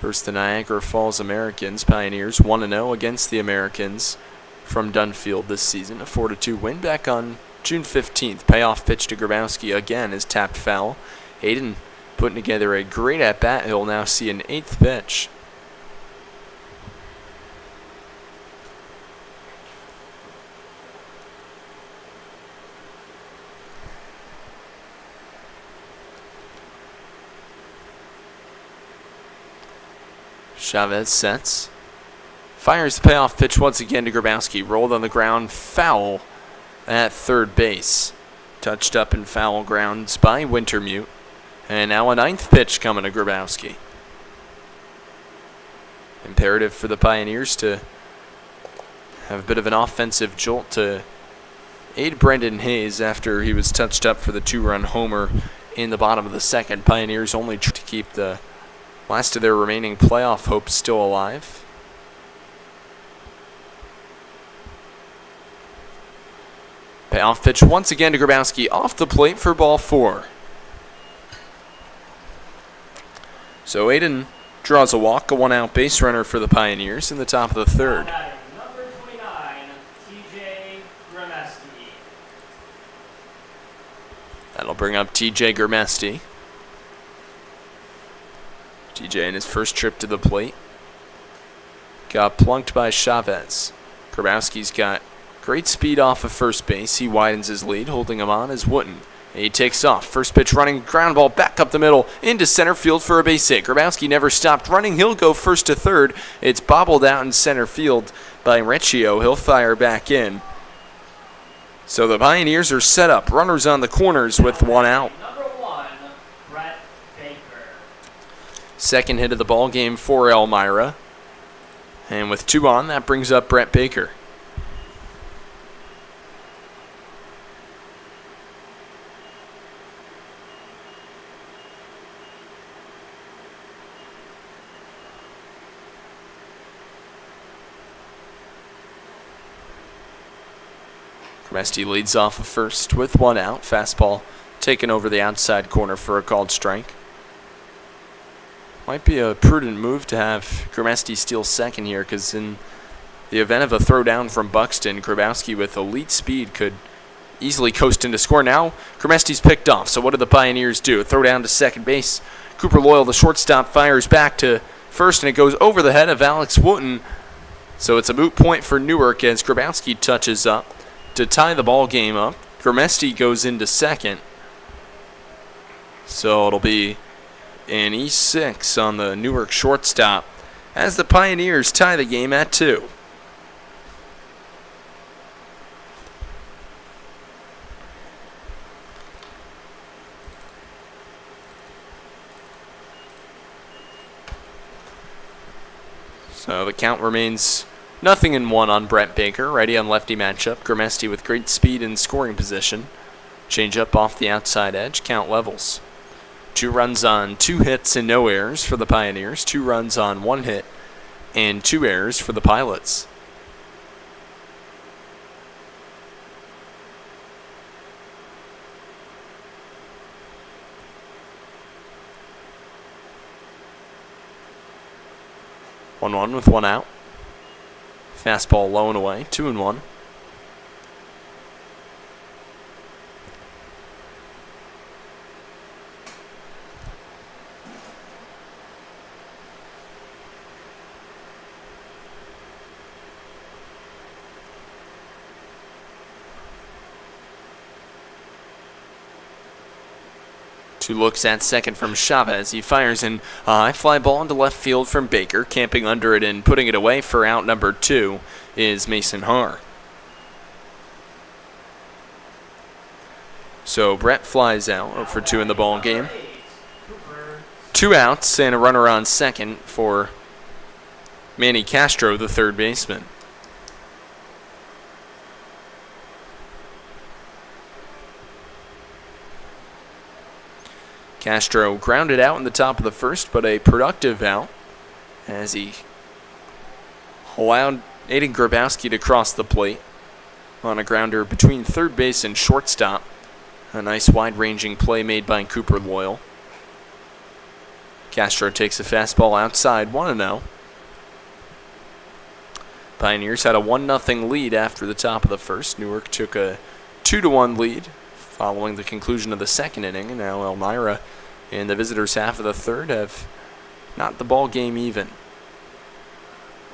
First, the Niagara Falls Americans. Pioneers 1-0 against the Americans from Dunfield this season. A 4-2 win back on June 15th. Payoff pitch to Grabowski again is tapped foul. Aiden putting together a great at-bat. He'll now see an 8th pitch. Chavez sets. Fires the payoff pitch once again to Grabowski. Rolled on the ground, foul at third base. Touched up in foul grounds by Wintermute. And now a 9th pitch coming to Grabowski. Imperative for the Pioneers to have a bit of an offensive jolt to aid Brendan Hayes after he was touched up for the 2-run homer in the bottom of the second. Pioneers only to keep the last of their remaining playoff hopes still alive. Payoff pitch once again to Grabowski off the plate for ball 4. So Aiden draws a walk, a 1-out base runner for the Pioneers in the top of the third. Number 29, TJ Gramesti. That'll bring up TJ Gramesti. TJ in his first trip to the plate. got plunked by Chavez. Grabowski's got great speed off of first base. He widens his lead, holding him on as Wooten. He takes off. First pitch running, ground ball back up the middle into center field for a base hit. Grabowski never stopped running. He'll go first to third. It's bobbled out in center field by Recchio. He'll fire back in. So the Pioneers are set up. Runners on the corners with one out. Number 1, Brett Baker. Second hit of the ball game for Elmira. And with 2 on, that brings up Brett Baker. Grabowski leads off of first with 1 out. Fastball taken over the outside corner for a called strike. Might be a prudent move to have Grabowski steal second here, because in the event of a throw down from Buxton, Grabowski with elite speed could easily coast into score. Now Grabowski's picked off, so what do the Pioneers do? Throw down to second base. Cooper Loyal, the shortstop, fires back to first, and it goes over the head of Alex Wooten. So it's a moot point for Newark as Grabowski touches up to tie the ball game up. Grabowski goes into second. So it'll be an E6 on the Newark shortstop as the Pioneers tie the game at 2. So the count remains 0-1 on Brett Baker. Righty on lefty matchup. Grabowski with great speed and scoring position. Change up off the outside edge. Count levels. 2 runs on 2 hits and no errors for the Pioneers. 2 runs on 1 hit and 2 errors for the Pilots. One with 1 out. Fastball low and away, 2-1. Two looks at second from Chavez. He fires in a high fly ball into left field from Baker. Camping under it and putting it away for out number 2 is Mason Haar. So Brett flies out, 0 for 2 in the ball game. 2 outs and a runner on second for Manny Castro, the third baseman. Castro grounded out in the top of the first, but a productive out as he allowed Aiden Grabowski to cross the plate on a grounder between third base and shortstop. A nice wide-ranging play made by Cooper Loyal. Castro takes a fastball outside, 1-0. Pioneers had a 1-0 lead after the top of the first. Newark took a 2-1 lead following the conclusion of the second inning, and now Elmira in the visitors' half of the third have knocked the ball game even.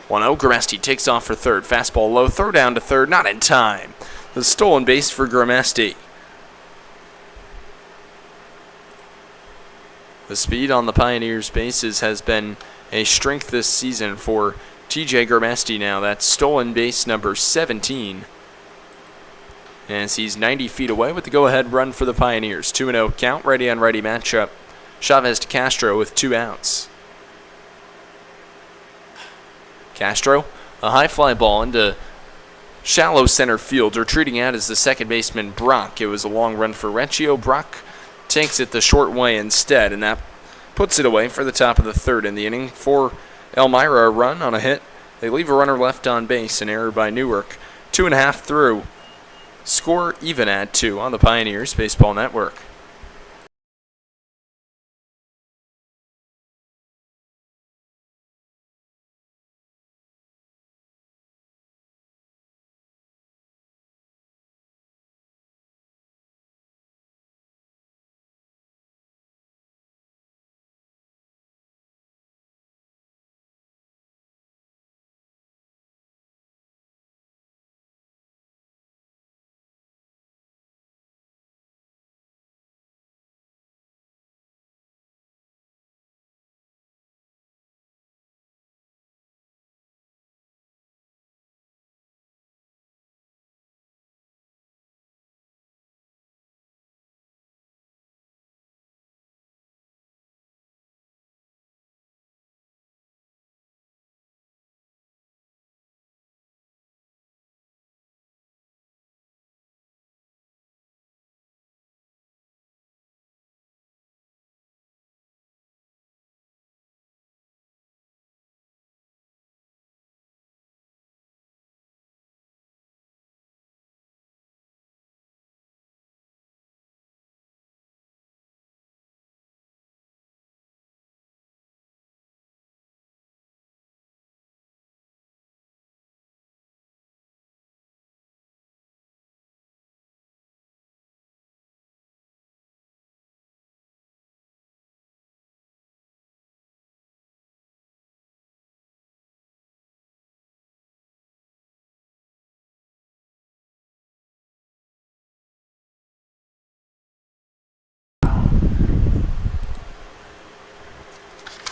1-0, Grabowski takes off for third. Fastball low, throw down to third, not in time. The stolen base for Grabowski. The speed on the Pioneers' bases has been a strength this season for TJ Grabowski now. That's stolen base number 17. As he's 90 feet away with the go-ahead run for the Pioneers. 2-0 count, righty-on-righty matchup. Chavez to Castro with 2 outs. Castro, a high fly ball into shallow center field. Retreating out is the second baseman, Brock. It was a long run for Recchio. Brock takes it the short way instead, and that puts it away for the top of the third in the inning. For Elmira, a run on a hit. They leave a runner left on base, an error by Newark. 2.5 through. Score even at 2 on the Pioneers Baseball Network.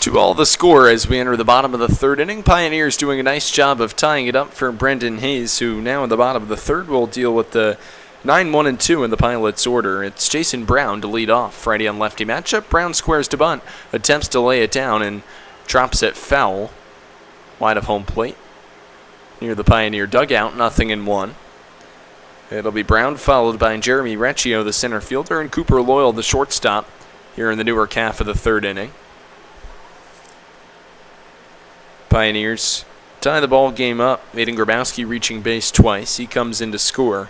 2-all the score as we enter the bottom of the third inning. Pioneers doing a nice job of tying it up for Brendan Hayes, who now in the bottom of the third will deal with the 9-1-2 in the Pilots' order. It's Jason Brown to lead off. Righty on lefty matchup. Brown squares to bunt, attempts to lay it down and drops it foul. Wide of home plate. Near the Pioneer dugout, 0-1. It'll be Brown followed by Jeremy Recchio, the center fielder, and Cooper Loyal, the shortstop, here in the Newark half of the third inning. Pioneers tie the ball game up. Aiden Grabowski reaching base twice. He comes in to score.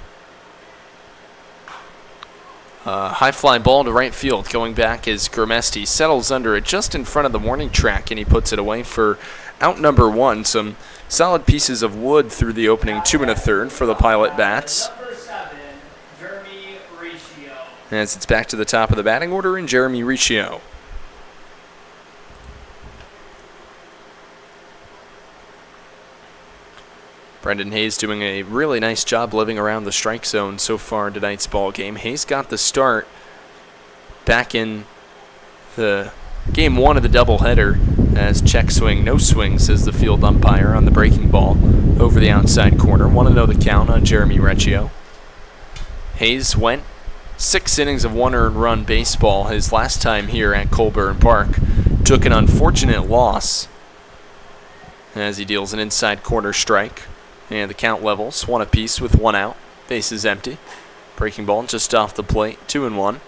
High fly ball to right field. Going back is Gramesti. Settles under it just in front of the warning track, and he puts it away for out number 1. Some solid pieces of wood through the opening 2 1/3 for the Pilot bats. Number 7, Jeremy Recchio. As it's back to the top of the batting order in Jeremy Recchio. Brendan Hayes doing a really nice job living around the strike zone so far in tonight's ball game. Hayes got the start back in the game 1 of the doubleheader as check swing, no swing, says the field umpire on the breaking ball over the outside corner. 1-0 the count on Jeremy Recchio. Hayes went 6 innings of 1 earned run baseball his last time here at Colburn Park. Took an unfortunate loss as he deals an inside corner strike. And the count levels 1 apiece with 1 out. Base is empty. Breaking ball just off the plate, 2-1.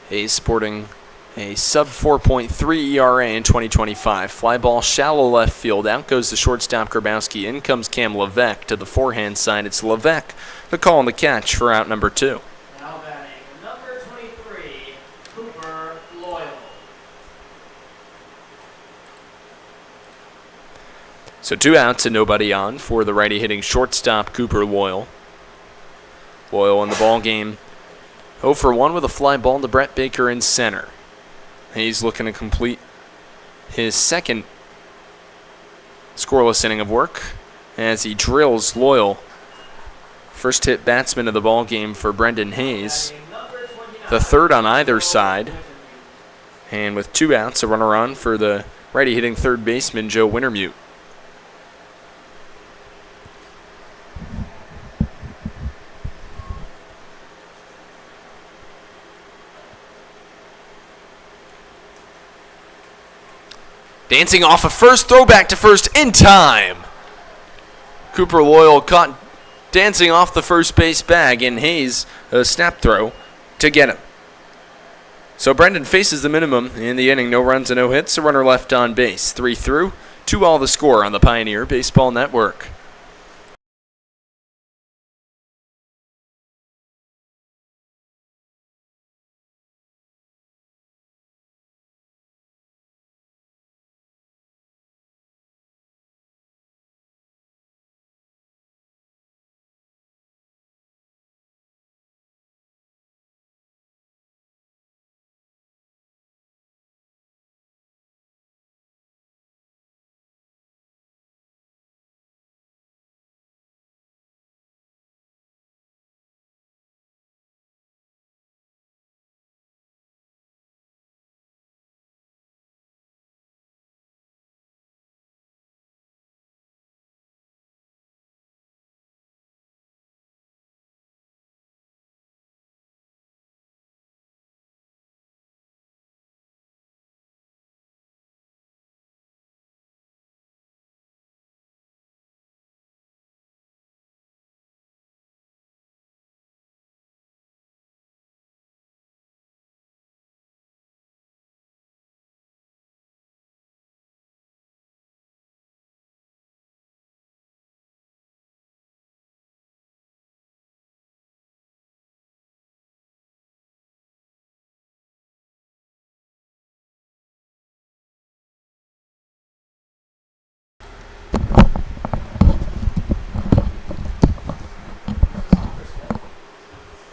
Hayes sporting a sub 4.3 ERA in 2025. Fly ball shallow left field. Out goes the shortstop Grabowski. In comes Cam Levesque to the forehand side. It's Levesque the call and the catch for out number 2. Now batting, number 23, Cooper Loyal. So 2 outs and nobody on for the righty hitting shortstop Cooper Loyal. Loyal in the ball game 0 for 1 with a fly ball to Brett Baker in center. He's looking to complete his second scoreless inning of work as he drills Loyal. First hit batsman of the ball game for Brendan Hayes. The third on either side. And with 2 outs, a runner on for the righty hitting third baseman Joe Wintermute. Dancing off a first, throw back to first in time. Cooper Loyal caught dancing off the first base bag, and Hayes a snap throw to get him. So Brendan faces the minimum in the inning. No runs and no hits. A runner left on base. 3 through. 2-all the score on the Pioneer Baseball Network.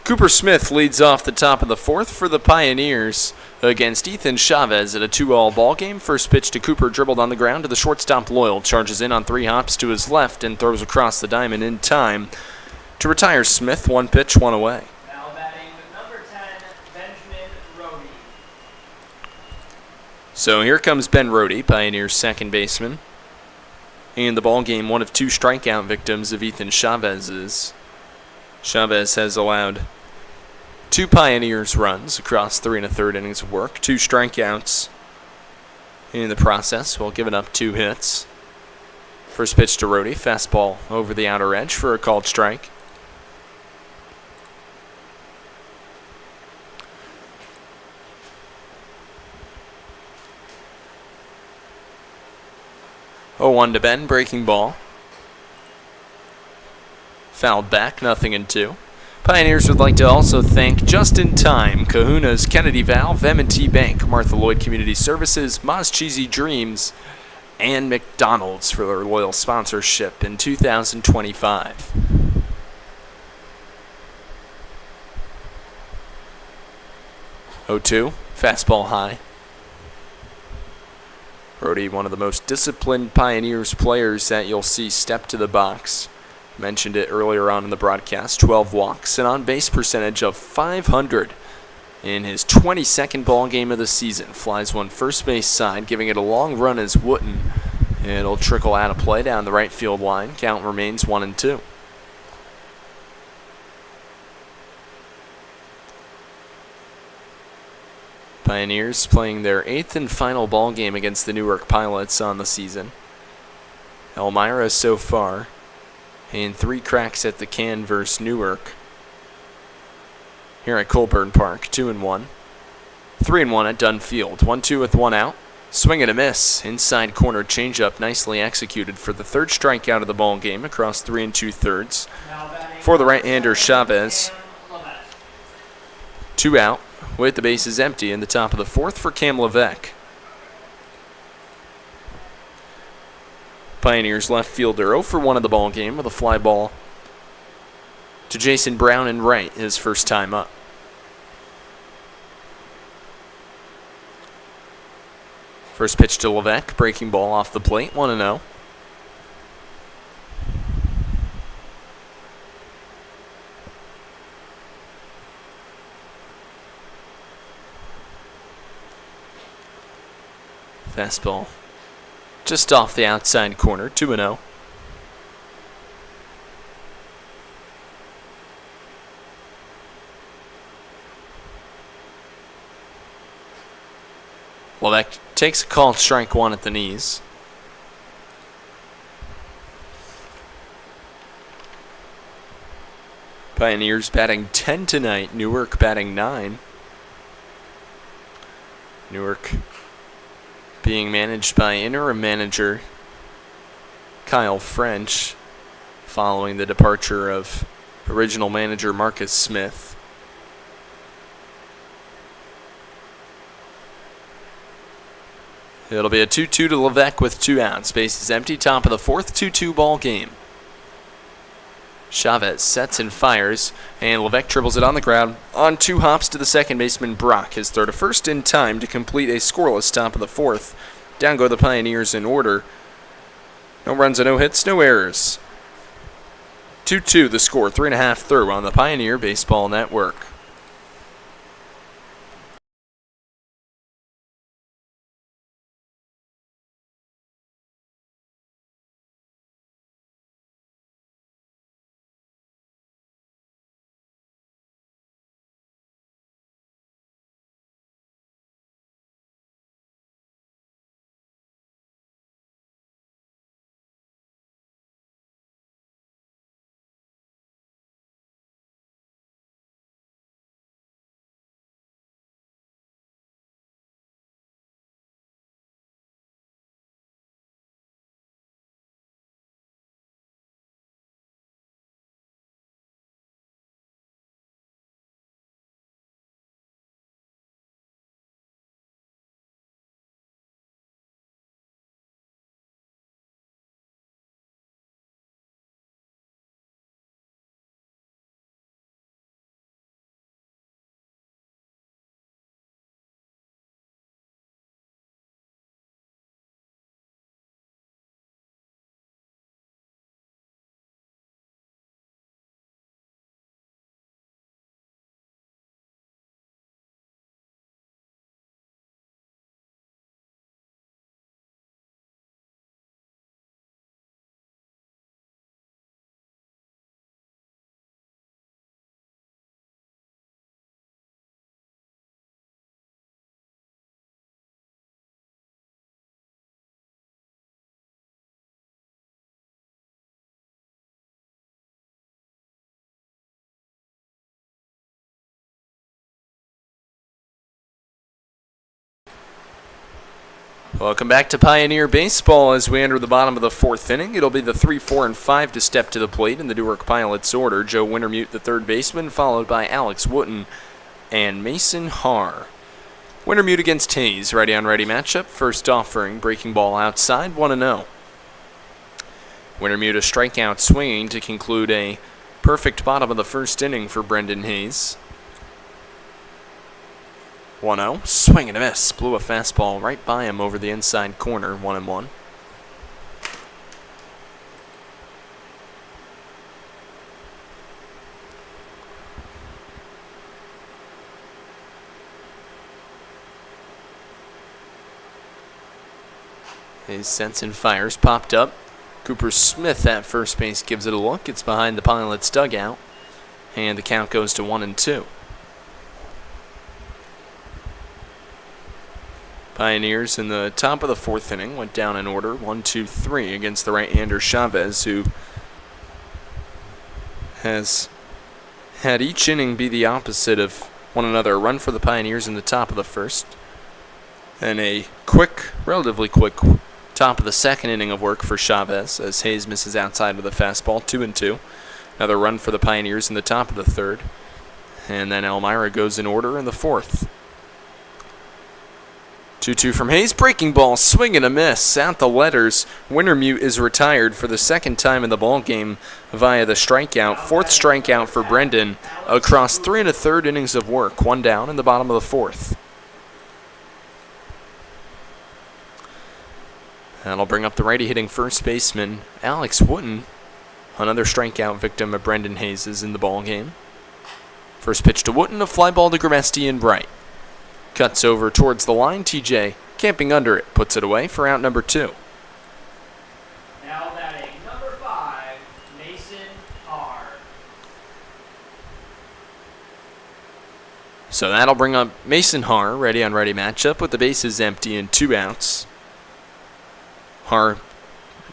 Cooper Smith leads off the top of the 4th for the Pioneers. against Ethan Chavez at a 2-all ball game. First pitch to Cooper, dribbled on the ground to the shortstop Loyal. Charges in on 3 hops to his left and throws across the diamond in time to retire Smith. 1 pitch, 1 away. Now batting number 10, Benjamin Rohde. So here comes Ben Rohde, Pioneers' second baseman. In the ball game, one of 2 strikeout victims of Ethan Chavez's. Chavez has allowed 2 Pioneers runs across 3 1/3 innings of work, 2 strikeouts in the process while giving up 2 hits. First pitch to Rohde, fastball over the outer edge for a called strike. Oh, 1 to Ben, breaking ball. Fouled back, 0-2. Pioneers would like to also thank Just in Time, Kahuna's Kennedy Valve, M&T Bank, Martha Lloyd Community Services, Moz Cheesy Dreams, and McDonald's for their loyal sponsorship in 2025. Oh, 2, fastball high. Rohde, one of the most disciplined Pioneers players that you'll see step to the box. Mentioned it earlier on in the broadcast. 12 walks, an on-base percentage of .500 in his 22nd ball game of the season. Flies one first base side, giving it a long run as Wooten. It'll trickle out of play down the right field line. Count remains 1-2. Pioneers playing their 8th and final ball game against the Newark Pilots on the season. Elmira so far in 3 cracks at the can versus Newark. Here at Colburn Park, 2-1. 3-1 at Dunfield. 1-2 with 1 out. Swing and a miss. Inside corner changeup, nicely executed for the 3rd strikeout of the ball game across 3 2/3. For the right-hander Chavez. 2 out with the bases empty in the top of the 4th for Cam Levesque. Pioneers left fielder 0 for 1 of the ball game with a fly ball to Jason Brown in right, his first time up. First pitch to Levesque, breaking ball off the plate, 1-0. Fastball just off the outside corner, 2-0. Levesque takes a called strike 1 at the knees. Pioneers batting 10 tonight, Newark batting 9. Newark being managed by interim manager Kyle French following the departure of original manager Marcus Smith. It'll be a 2-2 to Levesque with 2 outs. Base is empty, top of the 4th, 2-2 ball game. Chavez sets and fires, and Levesque dribbles it on the ground on 2 hops to the second baseman Brock. His throw to first in time to complete a scoreless top of the 4th. Down go the Pioneers in order. No runs and no hits, no errors. 2-2 the score, 3.5 through on the Pioneer Baseball Network. Welcome back to Pioneer Baseball as we enter the bottom of the fourth inning. It'll be the 3, 4, and 5 to step to the plate in the Newark Pilots order. Joe Wintermute, the third baseman, followed by Alex Wooten and Mason Haar. Wintermute against Hayes, righty-on-righty matchup. First offering, breaking ball outside, 1-0. Wintermute a strikeout swinging to conclude a perfect bottom of the first inning for Brendan Hayes. 1-0, swing and a miss. Blew a fastball right by him over the inside corner, 1-1. His sense and fires popped up. Cooper Smith at first base gives it a look. It's behind the Pilots dugout, and the count goes to 1-2. Pioneers in the top of the fourth inning went down in order 1-2-3 against the right-hander Chavez, who has had each inning be the opposite of one another. A run for the Pioneers in the top of the first, and a quick, relatively quick, top of the second inning of work for Chavez as Hayes misses outside with a fastball, 2-2. Another run for the Pioneers in the top of the third, and then Elmira goes in order in the fourth. 2-2 from Hayes, breaking ball, swing and a miss, out the letters. Wintermute is retired for the second time in the ball game via the strikeout. Fourth strikeout for Brendan across 3 1/3 innings of work, one down in the bottom of the fourth. That'll bring up the righty hitting first baseman Alex Wooten, another strikeout victim of Brendan Hayes' in the ball game. First pitch to Wooten, a fly ball to Grimesti and Bright. Cuts over towards the line. TJ camping under it, puts it away for out number 2. Now batting number 5, Mason Haar. So that'll bring up Mason Haar, righty-on-righty matchup with the bases empty and 2 outs. Haar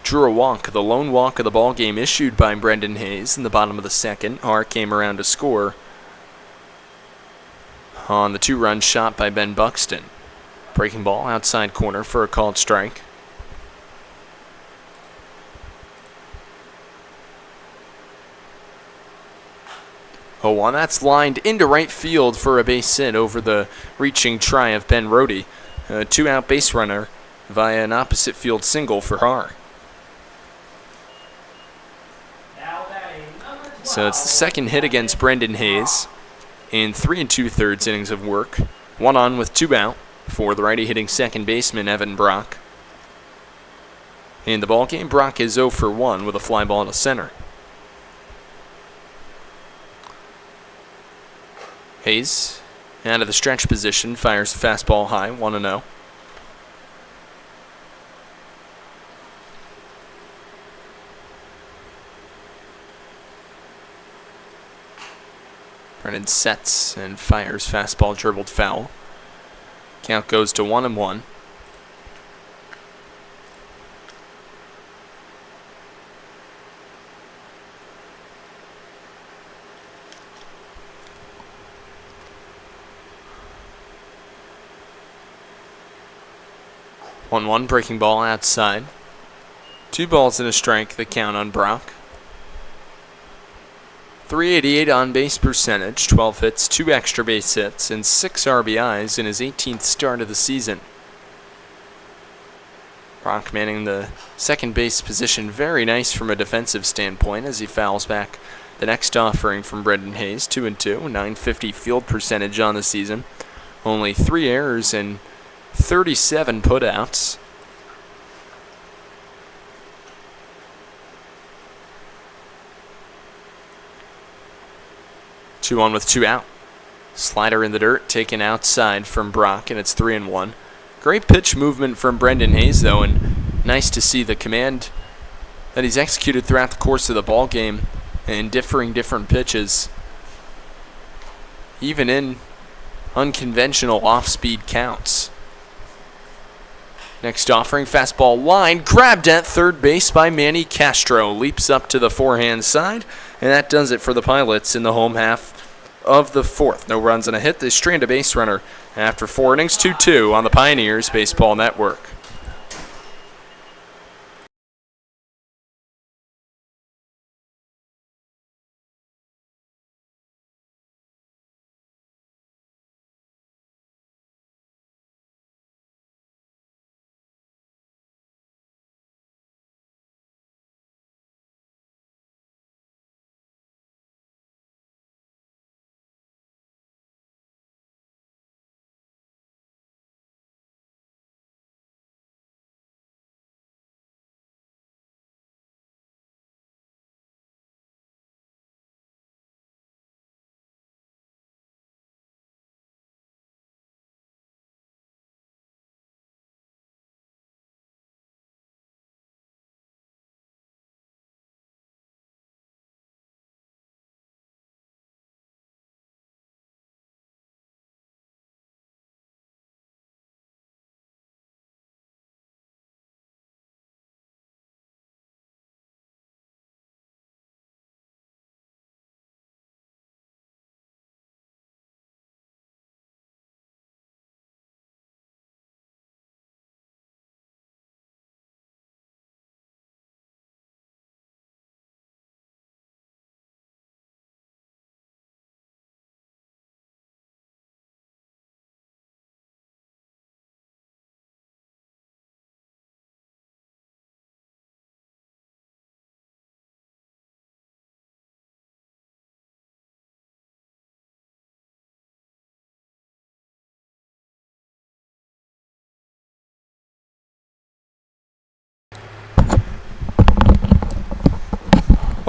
drew a walk, the lone walk of the ball game issued by Brendan Hayes in the bottom of the second. Haar came around to score on the 2-run shot by Ben Buxton. Breaking ball outside corner for a called strike. Oh, one that's lined into right field for a base hit over the reaching try of Ben Rohde. A 2-out base runner via an opposite field single for Haar. So it's the second hit against Brendan Hayes in 3 2/3 innings of work. 1 on with 2 out for the righty hitting second baseman Evan Brock. In the ball game, Brock is 0 for 1 with a fly ball to center. Hayes out of the stretch position, fires the fastball high, 1-0. Brennan sets and fires fastball dribbled foul. Count goes to 1-1. One breaking ball outside. 2 balls and a strike, the count on Brock. .388 on-base percentage, 12 hits, 2 extra base hits, and 6 RBIs in his 18th start of the season. Brock manning the second base position, very nice from a defensive standpoint as he fouls back the next offering from Brendan Hayes, 2-2, .950 field percentage on the season. Only 3 errors and 37 putouts. Two on with 2 out. Slider in the dirt, taken outside from Brock, and it's 3-1. Great pitch movement from Brendan Hayes, though, and nice to see the command that he's executed throughout the course of the ball game in different pitches, even in unconventional off-speed counts. Next offering, fastball line, grabbed at third base by Manny Castro. Leaps up to the forehand side, and that does it for the Pilots in the home half of the fourth. No runs and a hit. They strand a base runner after 4 innings, 2-2 on the Pioneers Baseball Network.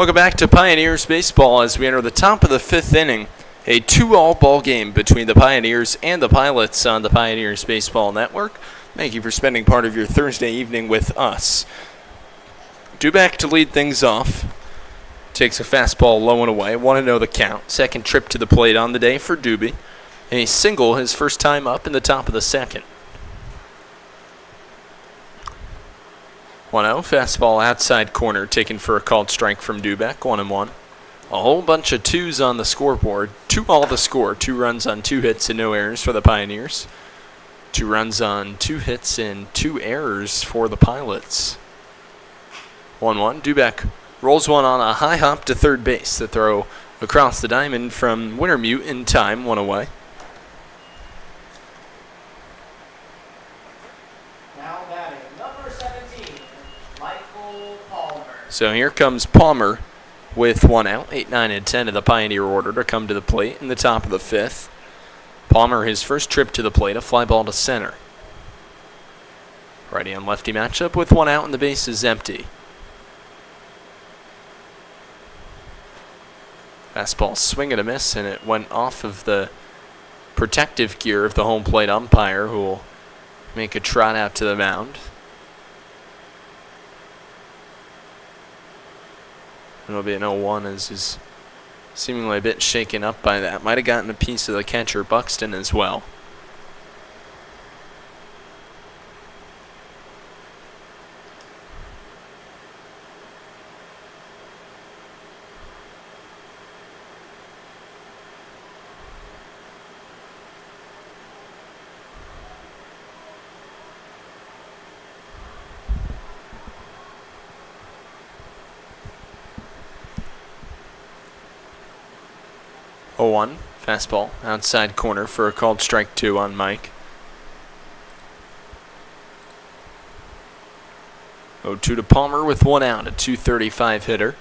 Welcome back to Pioneers Baseball as we enter the top of the 5th inning. A 2-all ball game between the Pioneers and the Pilots on the Pioneers Baseball Network. Thank you for spending part of your Thursday evening with us. Duback to lead things off. Takes a fastball low and away. 1-0 the count. Second trip to the plate on the day for Doobie. A single his first time up in the top of the second. 1-0, fastball outside corner, taken for a called strike from Duback, 1-1. A whole bunch of twos on the scoreboard. 2-all the score, 2 runs on 2 hits and no errors for the Pioneers. 2 runs on 2 hits and 2 errors for the Pilots. 1-1, Duback rolls one on a high hop to third base. The throw across the diamond from Wintermute in time, 1 away. So here comes Palmer with 1 out. 8, 9, and 10 of the Pioneer order to come to the plate in the top of the 5th. Palmer, his first trip to the plate, a fly ball to center. Righty on lefty matchup with 1 out and the base is empty. Fastball swing and a miss, and it went off of the protective gear of the home plate umpire, who will make a trot out to the mound. It'll be an 0-1 as he's seemingly a bit shaken up by that. Might have gotten a piece of the catcher Buxton as well. One fastball outside corner for a called strike 2 on Mike. 0-2 to Palmer with 1 out, a .235 hitter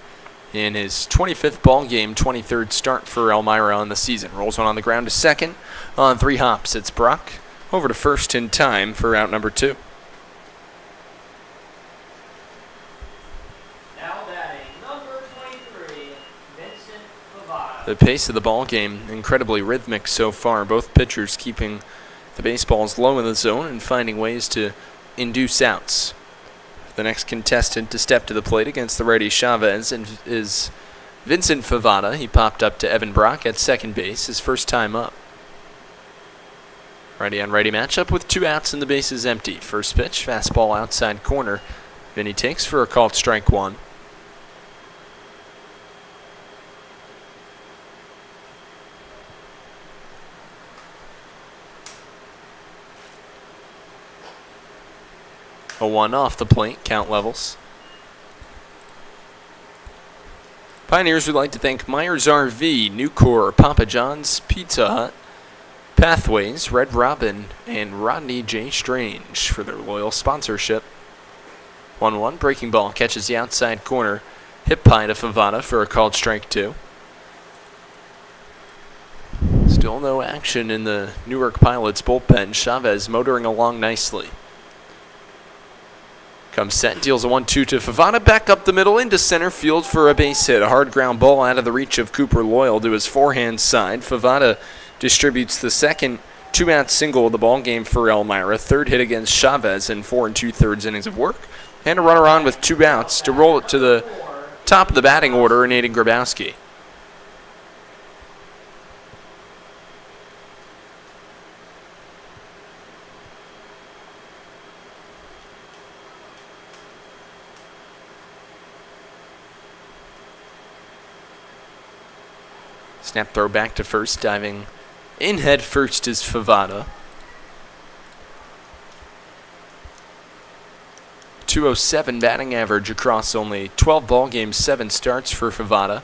in his 25th ball game, 23rd start for Elmira on the season. Rolls one on the ground to second on 3 hops. It's Brock over to first in time for out number 2. The pace of the ball game incredibly rhythmic so far. Both pitchers keeping the baseballs low in the zone and finding ways to induce outs. The next contestant to step to the plate against the righty Chavez is Vincent Favada. He popped up to Evan Brock at second base, his first time up. Righty on righty matchup with 2 outs and the base is empty. First pitch, fastball outside corner. Vinny takes for a called strike 1. A 1 off the plate, count levels. Pioneers would like to thank Myers RV, Nucor, Papa John's, Pizza Hut, Pathways, Red Robin, and Rodney J. Strange for their loyal sponsorship. 1-1, breaking ball catches the outside corner. Hip high to Favada for a called strike 2. Still no action in the Newark Pilots bullpen. Chavez motoring along nicely. Comes set, deals a 1-2 to Favada, back up the middle into center field for a base hit. A hard ground ball out of the reach of Cooper Loyal to his forehand side. Favada distributes the second 2-out single of the ball game for Elmira. Third hit against Chavez in 4 2/3 innings of work. And a runner on with 2 outs to roll it to the top of the batting order in Aiden Grabowski. Snap throw back to first, diving in head first is Favada. 207 batting average across only 12 ball games, 7 starts for Favada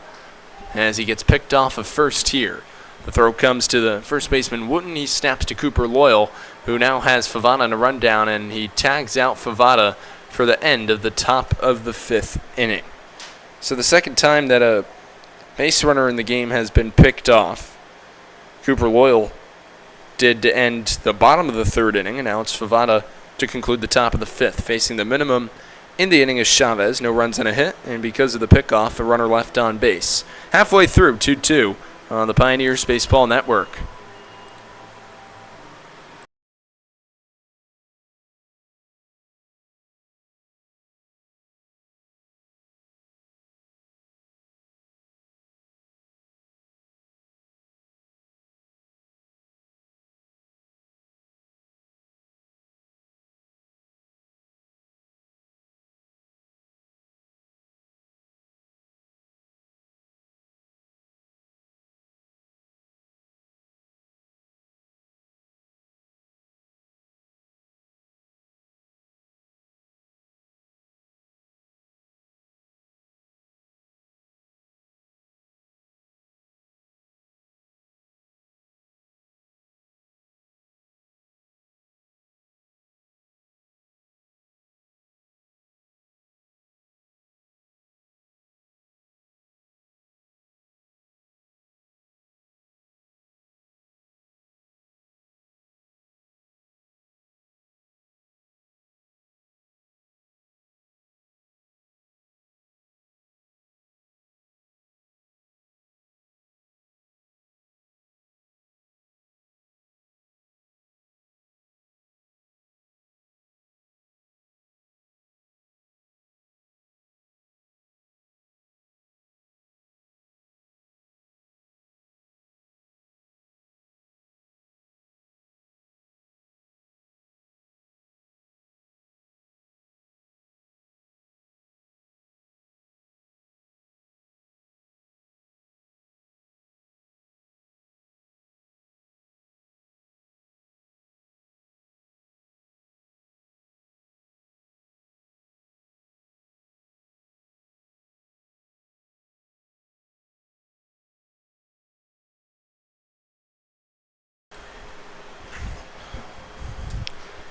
as he gets picked off of first here. The throw comes to the first baseman Wooten. He snaps to Cooper Loyal, who now has Favada in a rundown, and he tags out Favada for the end of the top of the 5th inning. So the second time that a base runner in the game has been picked off. Cooper Loyal did to end the bottom of the 3rd inning, and now it's Favada to conclude the top of the 5th, facing the minimum in the inning is Chavez. No runs and a hit, and because of the pickoff, a runner left on base. Halfway through, 2-2 on the Pioneers Baseball Network.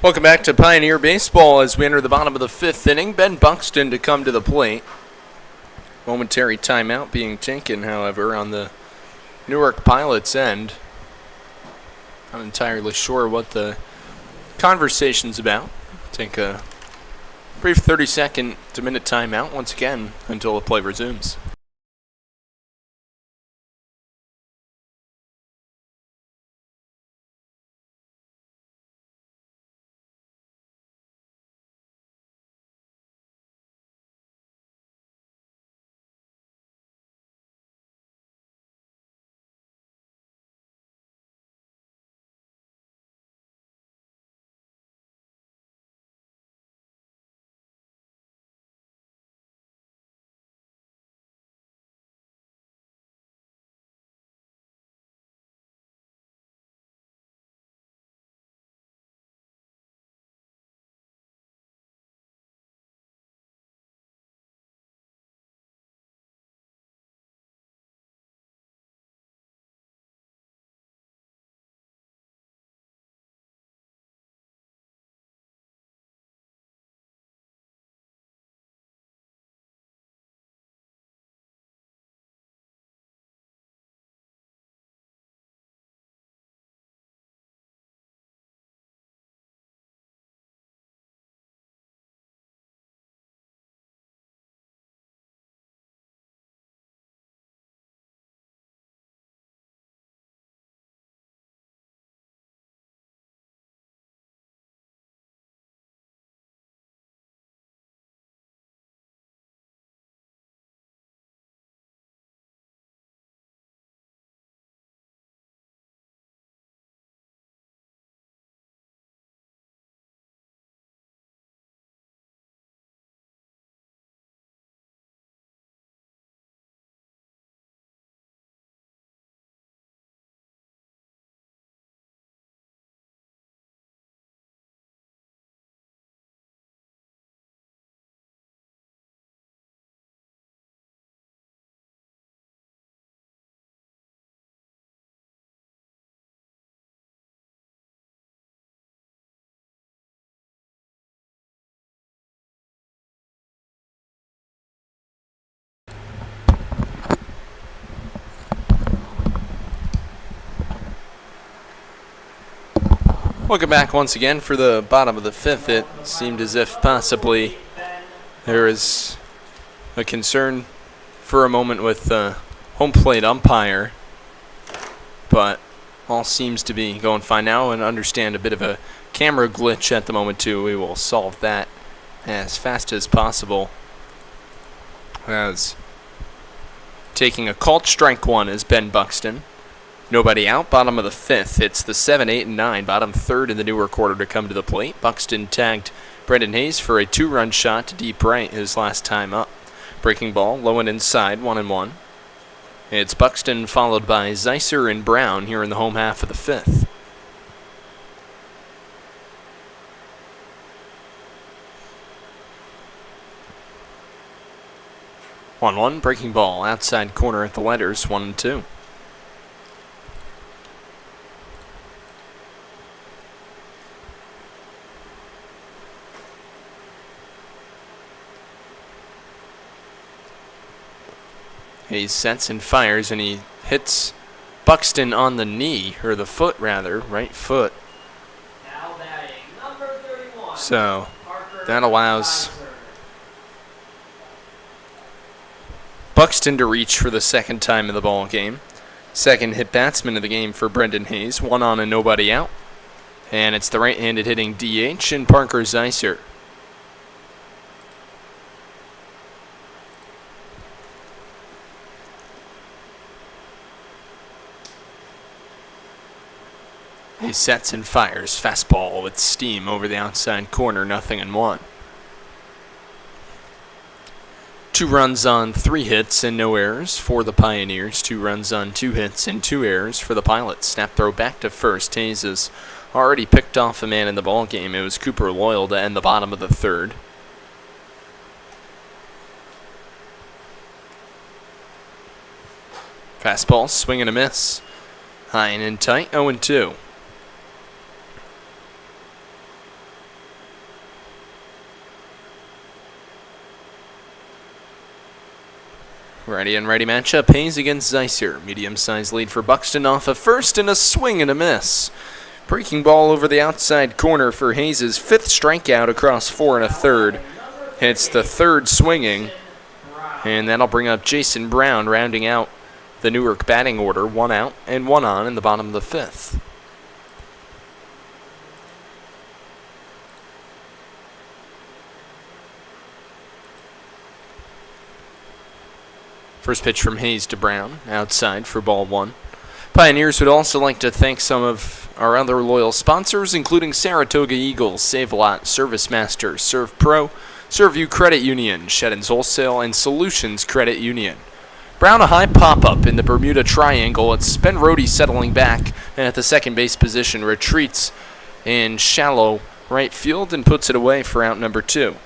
Welcome back to Pioneer Baseball as we enter the bottom of the 5th inning. Ben Buxton to come to the plate. Momentary timeout being taken, however, on the Newark Pilots' end. Not entirely sure what the conversation's about. Take a brief 30-second to minute timeout once again until the play resumes. Welcome back once again for the bottom of the 5th. It seemed as if possibly There is a concern for a moment with the home plate umpire, but all seems to be going fine now, and understand a bit of a camera glitch at the moment too. We will solve that as fast as possible. As taking a called strike one is Ben Buxton. Nobody out, bottom of the fifth. It's the 7, 8, and 9, bottom third in the Newark order to come to the plate. Buxton tagged Brendan Hayes for a 2-run shot to deep right his last time up. Breaking ball, low and inside, 1-1. It's Buxton followed by Zeisser and Brown here in the home half of the fifth. One, breaking ball, outside corner at the letters, 1-2. He sets and fires, and he hits Buxton on the knee, or the foot rather, right foot. Now batting, number 31. So that allows Buxton to reach for the second time in the ball game. Second hit batsman of the game for Brendan Hayes, 1 on and nobody out. And it's the right-handed hitting DH and Parker Zeisser. He sets and fires. Fastball with steam over the outside corner, 0-1. 2 runs on 3 hits and no errors for the Pioneers. 2 runs on 2 hits and 2 errors for the Pilots. Snap throw back to first. Hayes has already picked off a man in the ball game. It was Cooper Loyal to end the bottom of the third. Fastball, swing and a miss. High and in tight, 0-2. Righty and righty matchup. Hayes against Zeisser. Medium-sized lead for Buxton off of first, and a swing and a miss. Breaking ball over the outside corner for Hayes' 5th strikeout across 4 1/3. Hits the third swinging, and that'll bring up Jason Brown, rounding out the Newark batting order. 1 out and 1 on in the bottom of the 5th. First pitch from Hayes to Brown, outside for ball 1. Pioneers would also like to thank some of our other loyal sponsors, including Saratoga Eagles, Save A Lot, Service Master, Serve Pro, Serveview Credit Union, Sheddon's Wholesale, and Solutions Credit Union. Brown a high pop-up in the Bermuda Triangle. It's Ben Rohde settling back, and at the second base position retreats in shallow right field and puts it away for out number 2.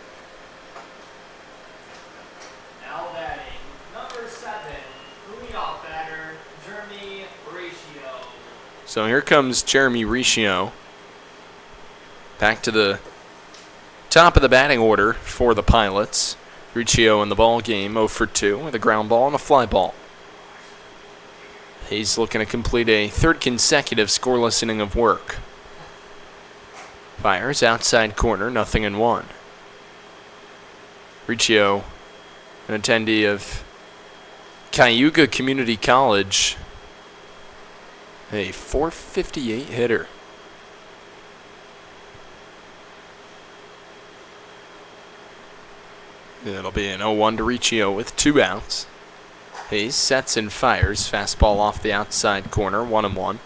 So here comes Jeremy Riccio. Back to the top of the batting order for the Pilots. Riccio in the ball game, 0 for 2 with a ground ball and a fly ball. He's looking to complete a 3rd consecutive scoreless inning of work. Fires outside corner, 0-1. Riccio, an attendee of Cayuga Community College, a .458 hitter. It'll be an 0-1 to Riccio with 2 outs. Hayes sets and fires. Fastball off the outside corner, 1-1.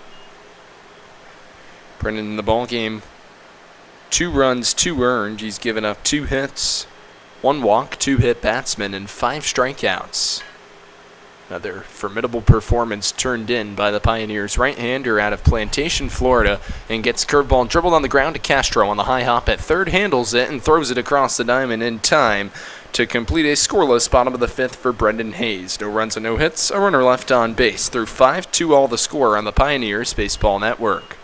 Brendan in the ball game, 2 runs, 2 earned. He's given up 2 hits, 1 walk, 2 hit batsmen, and 5 strikeouts. Another formidable performance turned in by the Pioneers right-hander out of Plantation, Florida, and gets curveball dribbled on the ground to Castro on the high hop at third, handles it, and throws it across the diamond in time to complete a scoreless bottom of the 5th for Brendan Hayes. No runs and no hits, a runner left on base. Through 5-2 all the score on the Pioneers Baseball Network.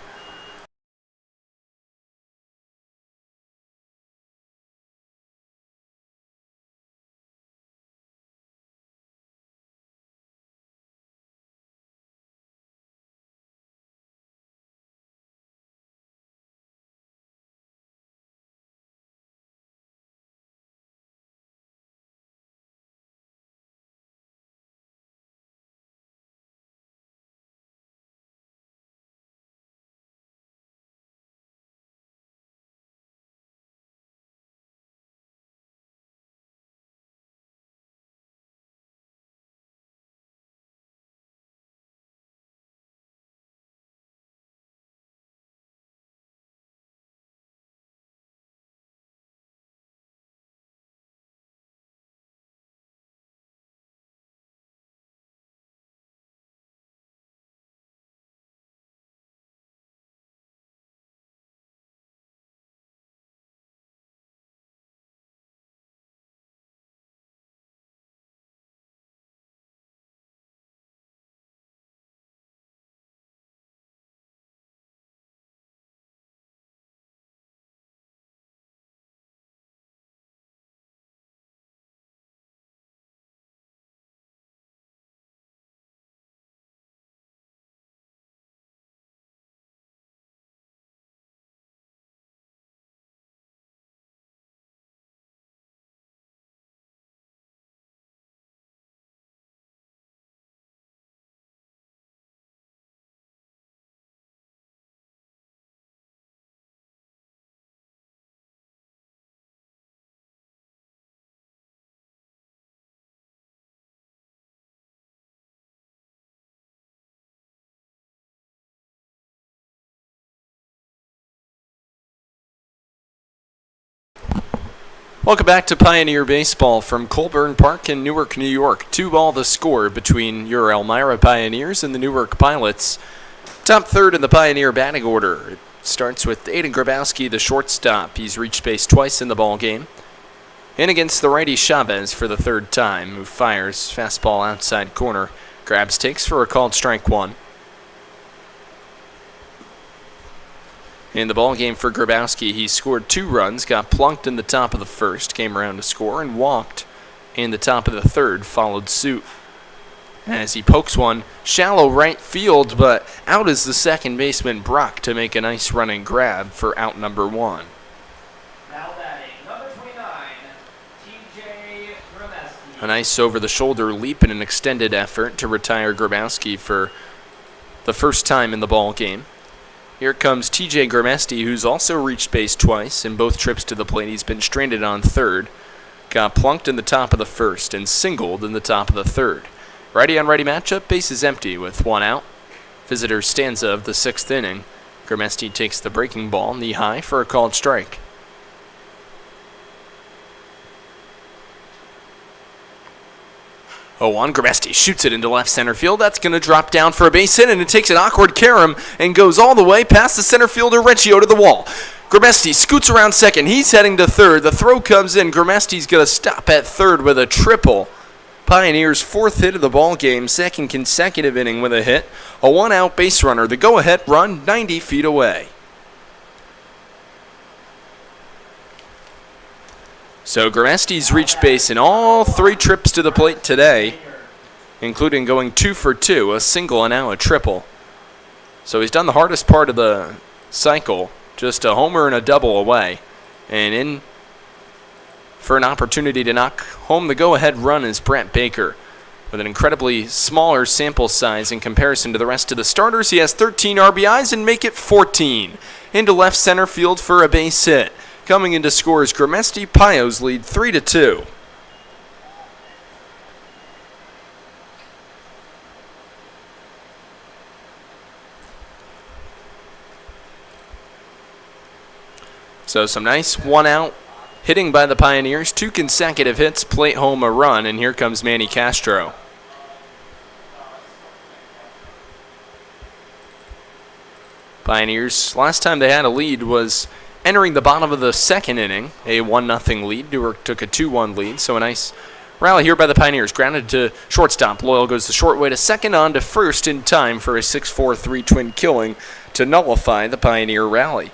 Welcome back to Pioneer Baseball from Colburn Park in Newark, New York. 2-2 the score between your Elmira Pioneers and the Newark Pilots. Top third in the Pioneer batting order. It starts with Aiden Grabowski, the shortstop. He's reached base twice in the ball game. In against the righty Chavez for the third time, who fires fastball outside corner. Grabs takes for a called strike one. In the ball game for Grabowski, he scored 2 runs, got plunked in the top of the first, came around to score, and walked in the top of the third, followed suit. As he pokes one shallow right field, but out is the second baseman Brock to make a nice running grab for out number 1. Now batting, number 29, TJ Grabowski. A nice over-the-shoulder leap and an extended effort to retire Grabowski for the first time in the ball game. Here comes TJ Grabowski, who's also reached base twice. In both trips to the plate, he's been stranded on third. Got plunked in the top of the first and singled in the top of the third. Righty-on-righty matchup, base is empty with 1 out. Visitor stanza of the 6th inning. Grabowski takes the breaking ball knee high for a called strike. 0-1, Grabowski shoots it into left center field. That's going to drop down for a base hit, and it takes an awkward carom and goes all the way past the center fielder Recchio to the wall. Grabowski scoots around second. He's heading to third. The throw comes in. Grabowski's going to stop at third with a triple. Pioneers' 4th hit of the ball game, 2nd consecutive inning with a hit. A 1-out base runner. The go-ahead run 90 feet away. So Grabowski's reached base in all 3 trips to the plate today, including going 2 for 2, a single and now a triple. So he's done the hardest part of the cycle, just a homer and a double away. And in for an opportunity to knock home the go-ahead run is Brett Baker. With an incredibly smaller sample size in comparison to the rest of the starters, he has 13 RBIs and make it 14. Into left center field for a base hit. Coming into scores, Grabowski, Pios lead 3-2. So some nice 1-out hitting by the Pioneers. 2 consecutive hits, plate home a run, and here comes Manny Castro. Pioneers, last time they had a lead was entering the bottom of the 2nd inning, a 1-0 lead. Newark took a 2-1 lead, so a nice rally here by the Pioneers. Grounded to shortstop. Loyal goes the short way to second, on to first in time for a 6-4-3 twin killing to nullify the Pioneer rally.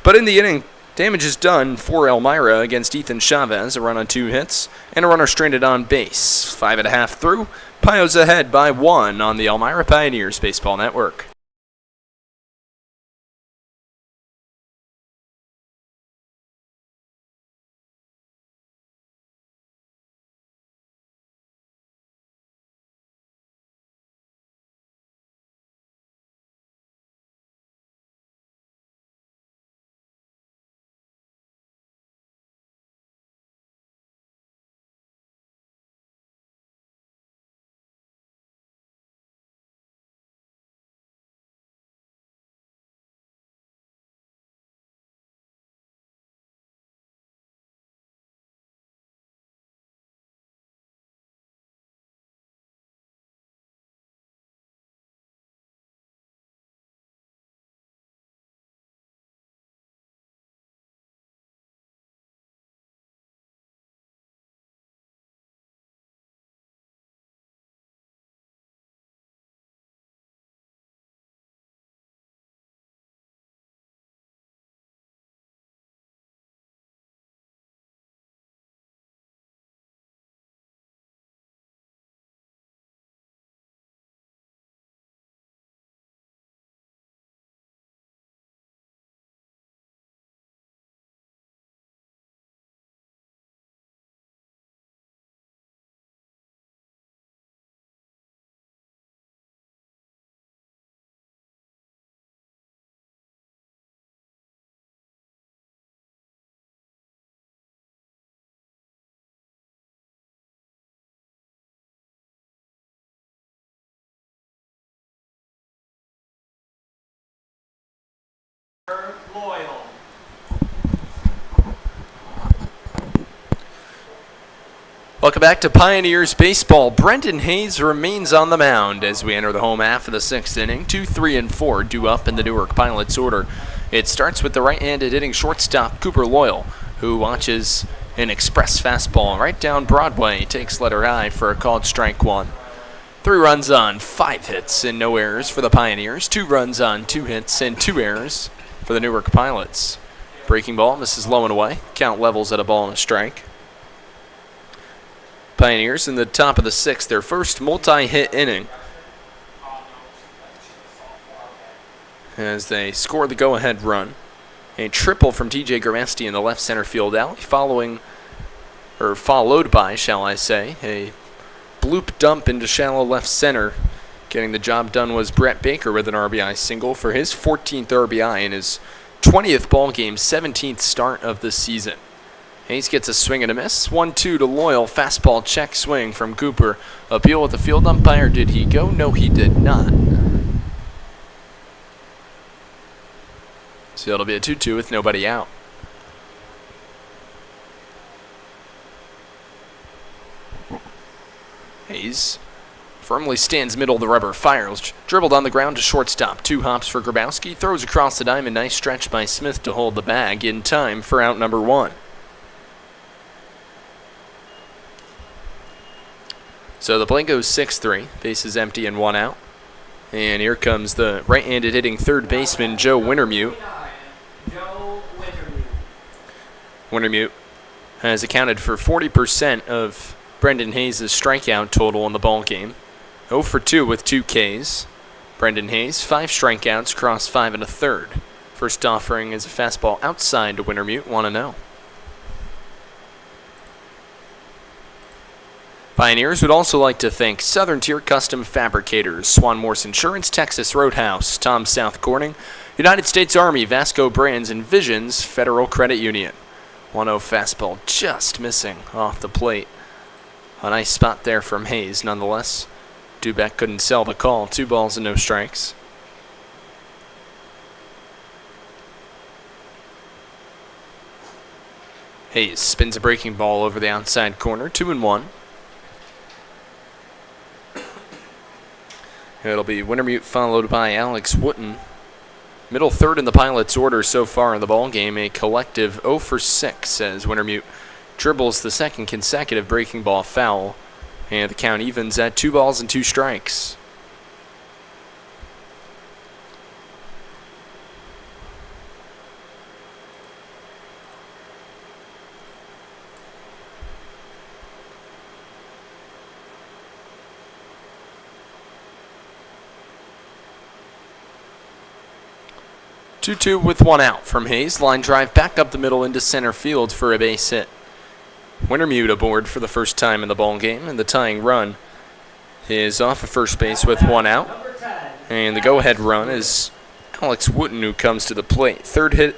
But in the inning, damage is done for Elmira against Ethan Chavez, a run on 2 hits, and a runner stranded on base. 5.5 through, Pios ahead by 1 on the Elmira Pioneers Baseball Network. Welcome back to Pioneers Baseball. Brendan Hayes remains on the mound as we enter the home half of the 6th inning. 2, 3, and 4 due up in the Newark Pilots order. It starts with the right-handed hitting shortstop Cooper Loyal, who watches an express fastball right down Broadway. Takes letter high for a called strike 1. 3 runs on 5 hits and no errors for the Pioneers. 2 runs on 2 hits and 2 errors for the Newark Pilots. Breaking ball misses low and away. Count levels at a ball and a strike. Pioneers in the top of the 6th, their first multi-hit inning, as they score the go-ahead run. A triple from TJ Gramesti in the left center field alley, followed by, shall I say, a bloop dump into shallow left center. Getting the job done was Brett Baker with an RBI single for his 14th RBI in his 20th ball game, 17th start of the season. Hayes gets a swing and a miss. 1-2 to Loyal. Fastball check swing from Cooper. Appeal with the field umpire. Did he go? No, he did not. So it'll be a 2-2 with nobody out. Hayes firmly stands middle of the rubber. Fires. Dribbled on the ground to shortstop. 2 hops for Grabowski. Throws across the diamond. Nice stretch by Smith to hold the bag in time for out number 1. So the play goes 6-3. Bases empty and 1 out. And here comes the right-handed hitting third baseman, Joe Wintermute. Wintermute has accounted for 40% of Brendan Hayes' strikeout total in the ball game. 0 for 2 with 2 Ks. Brendan Hayes, 5 strikeouts, across 5 1/3. First offering is a fastball outside to Wintermute, 1-0. Pioneers would also like to thank Southern Tier Custom Fabricators, Swan Morse Insurance, Texas Roadhouse, Tom South Corning, United States Army, Vasco Brands, and Visions Federal Credit Union. 1-0 fastball just missing off the plate. A nice spot there from Hayes nonetheless. Dubeck couldn't sell the call. 2 balls and no strikes. Hayes spins a breaking ball over the outside corner. 2-1. It'll be Wintermute followed by Alex Wooten. Middle third in the Pilots' order so far in the ball game, a collective 0 for 6 as Wintermute dribbles the second consecutive breaking ball foul, and the count evens at 2 balls and 2 strikes. Two with 1 out from Hayes. Line drive back up the middle into center field for a base hit. Wintermute aboard for the first time in the ball game, and the tying run is off of first base with 1 out. And the go-ahead run is Alex Wooten, who comes to the plate. 3rd hit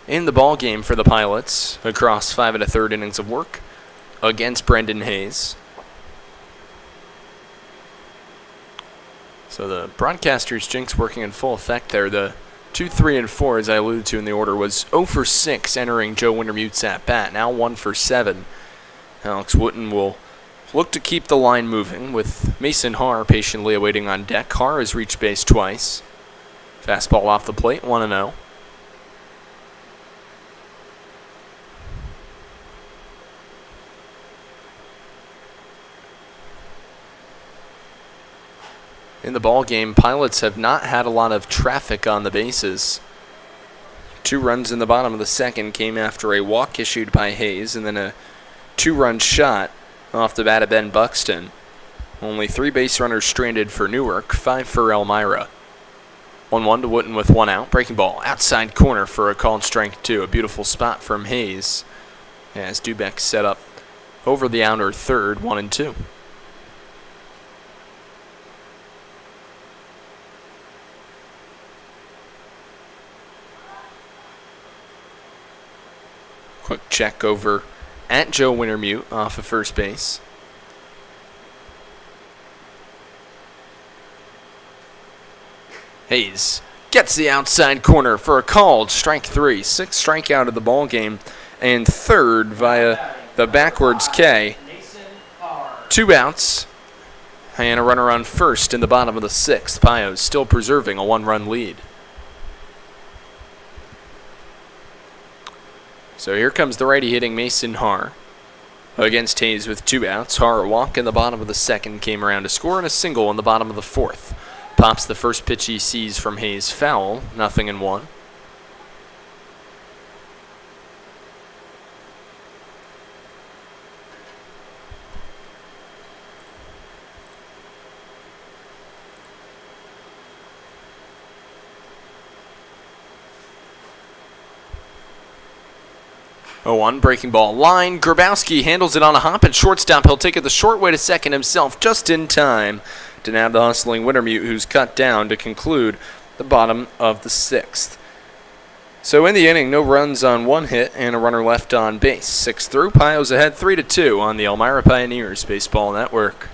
in the ball game for the Pilots across 5 1/3 innings of work against Brendan Hayes. So the broadcaster's jinx working in full effect there. The 2, 3, and 4, as I alluded to in the order, was 0 for 6 entering Joe Wintermute's at-bat. Now 1 for 7. Alex Wooten will look to keep the line moving with Mason Haar patiently awaiting on deck. Haar has reached base twice. Fastball off the plate, 1-0. In the ball game, Pilots have not had a lot of traffic on the bases. 2 runs in the bottom of the 2nd came after a walk issued by Hayes, and then a 2-run shot off the bat of Ben Buxton. Only 3 base runners stranded for Newark, 5 for Elmira. 1-1 to Wooten with 1 out. Breaking ball outside corner for a called strike 2. A beautiful spot from Hayes as Dubeck set up over the outer third, 1-2. Quick check over at Joe Wintermute off of first base. Hayes gets the outside corner for a called strike 3. 6th strikeout of the ball game, and 3rd via the backwards K 2 outs. And a runner on first in the bottom of the 6th. Pios still preserving a 1-run lead. So here comes the righty hitting Mason Haar against Hayes with 2 outs. Haar, a walk in the bottom of the 2nd, came around to score, and a single in the bottom of the 4th. Pops the first pitch he sees from Hayes foul, 0-1. Oh, breaking ball line. Grabowski handles it on a hop at shortstop. He'll take it the short way to second himself just in time to nab the hustling Wintermute, who's cut down to conclude the bottom of the 6th. So in the inning, no runs on 1 hit and a runner left on base. 6 through, Pios ahead 3-2 on the Elmira Pioneers Baseball Network.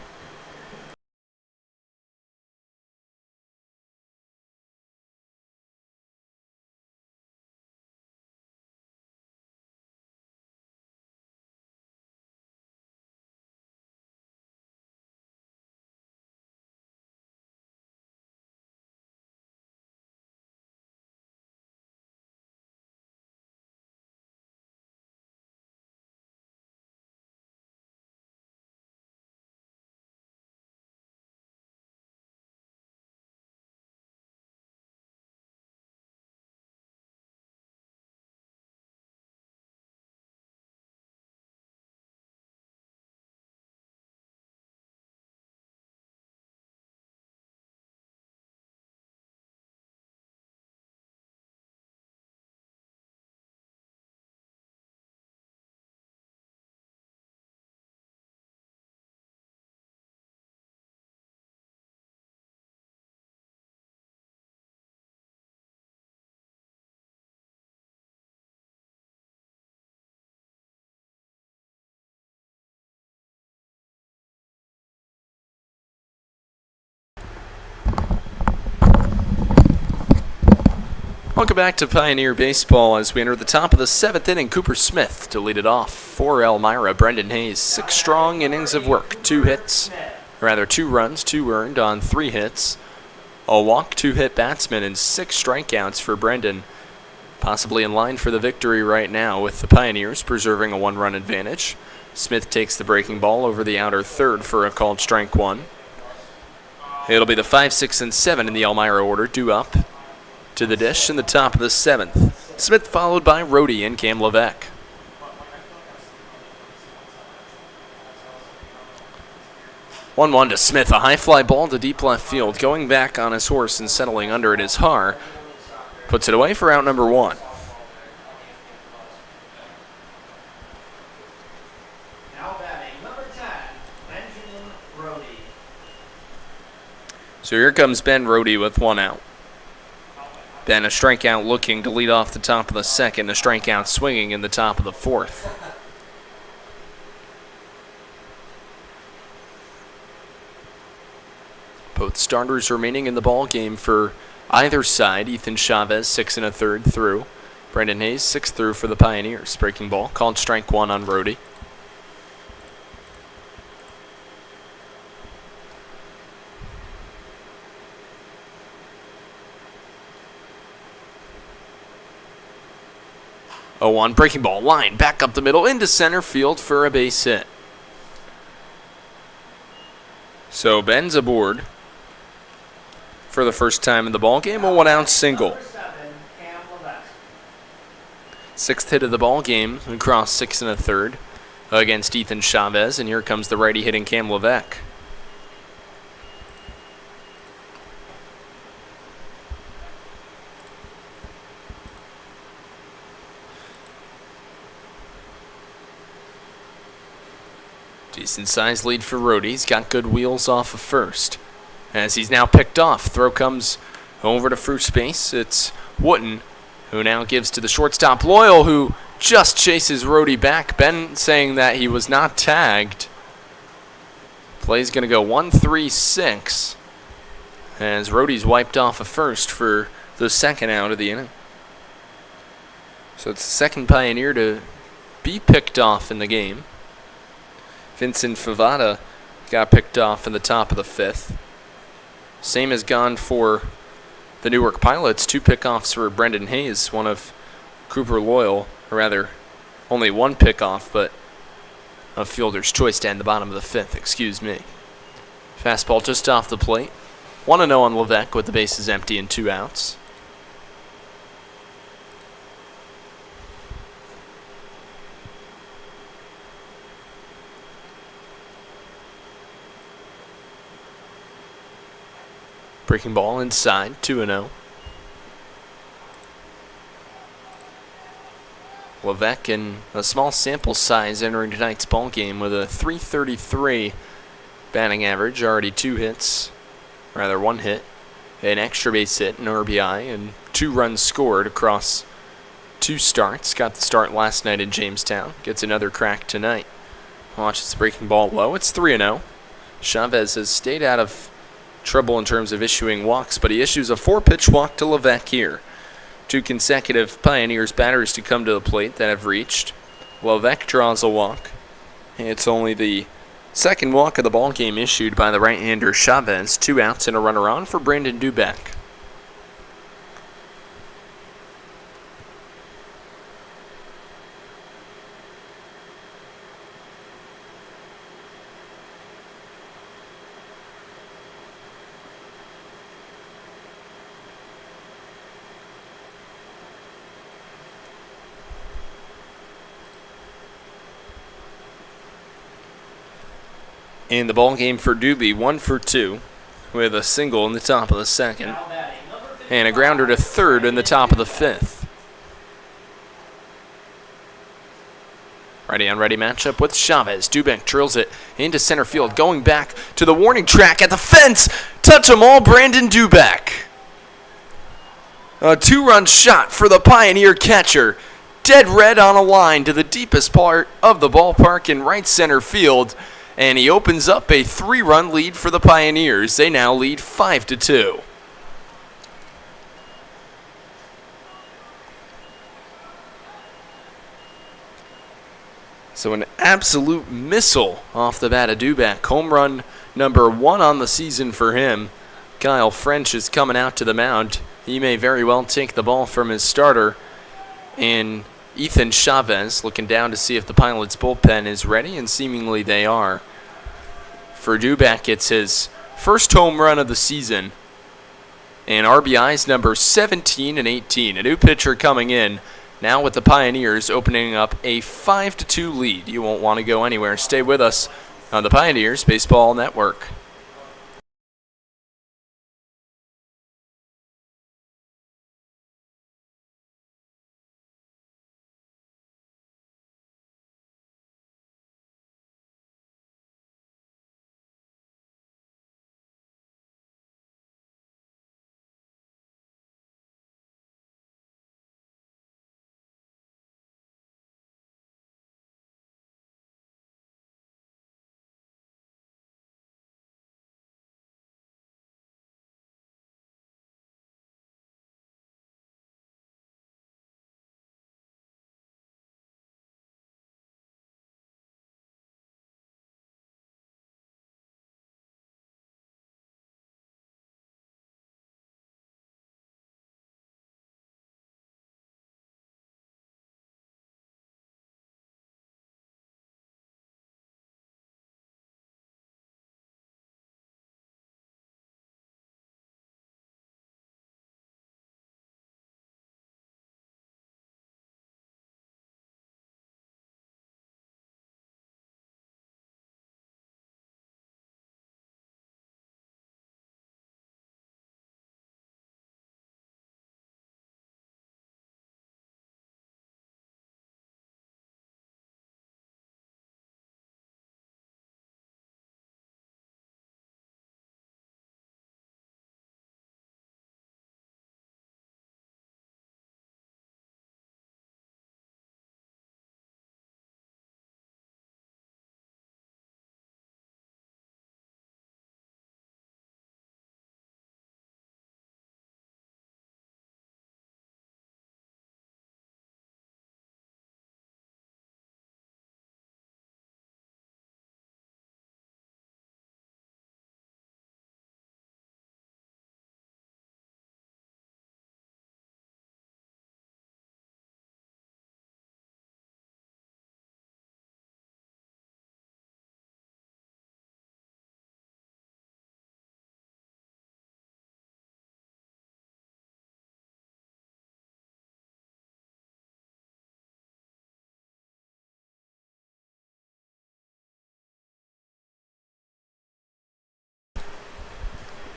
Welcome back to Pioneer Baseball as we enter the top of the 7th inning. Cooper Smith to lead it off for Elmira. Brendan Hayes, 6 strong innings of work, 2 runs, 2 earned on 3 hits. A walk, 2 hit batsman, and 6 strikeouts for Brendan. Possibly in line for the victory right now with the Pioneers preserving a 1-run advantage. Smith takes the breaking ball over the outer 3rd for a called strike 1. It'll be the 5, 6, and 7 in the Elmira order due up to the dish in the top of the 7th. Smith followed by Rohde and Cam Levesque. 1-1 to Smith, a high fly ball to deep left field. Going back on his horse and settling under it is Haar. Puts it away for out number 1. Now batting, number 10, Benjamin Rohde. So here comes Ben Rohde with 1 out. Ben a strikeout looking to lead off the top of the 2nd, a strikeout swinging in the top of the 4th. Both starters remaining in the ball game for either side. Ethan Chavez, 6 1/3 through. Brendan Hayes, 6 through for the Pioneers. Breaking ball, called strike 1 on Rohde. Oh, breaking ball line, back up the middle into center field for a base hit. So Ben's aboard for the first time in the ball game, a 1-out single. 6th hit of the ball game across 6 1/3 against Ethan Chavez, and here comes the righty hitting Cam Levesque. Decent sized lead for Rohde. He's got good wheels off of first. As he's now picked off, throw comes over to first base. It's Wooten, who now gives to the shortstop Loyal, who just chases Rohde back. Ben saying that he was not tagged. Play's going to go 1-3-6 as Rohde's wiped off of first for the 2nd out of the inning. So it's the 2nd Pioneer to be picked off in the game. Vincent Favada got picked off in the top of the 5th. Same has gone for the Newark Pilots. 2 pickoffs for Brendan Hayes, one of Cooper Loyal, or rather, only 1 pickoff, but a fielder's choice to end the bottom of the 5th, excuse me. Fastball just off the plate. 1-0 on Levesque with the bases empty and 2 outs. Breaking ball inside, 2-0. Levesque in a small sample size entering tonight's ball game with a .333 batting average, already 2 hits, rather 1 hit, an extra base hit, an RBI, and 2 runs scored across 2 starts. Got the start last night in Jamestown. Gets another crack tonight. Watches the breaking ball low. It's 3-0. Chavez has stayed out of trouble in terms of issuing walks, but he issues a 4-pitch walk to Levesque here. 2 consecutive Pioneers batters to come to the plate that have reached. Levesque draws a walk. It's only the 2nd walk of the ball game issued by the right-hander Chavez. 2 outs and a runner on for Brandon Dubeck. In the ball game for Doobie, 1 for 2, with a single in the top of the 2nd, and a grounder to 3rd in the top of the 5th. Righty-on-righty matchup with Chavez. Dubeck drills it into center field, going back to the warning track at the fence. Touch 'em all, Brandon Dubeck. A 2-run shot for the Pioneer catcher. Dead red on a line to the deepest part of the ballpark in right center field. And he opens up a 3-run lead for the Pioneers. They now lead 5-2. So an absolute missile off the bat of Dubeck. Home run number 1 on the season for him. Kyle French is coming out to the mound. He may very well take the ball from his starter. And Ethan Chavez looking down to see if the Pilots' bullpen is ready, and seemingly they are. For Dubeck, it's his first home run of the season, and RBIs number 17 and 18. A new pitcher coming in, now with the Pioneers opening up a 5-2 lead. You won't want to go anywhere. Stay with us on the Pioneers Baseball Network.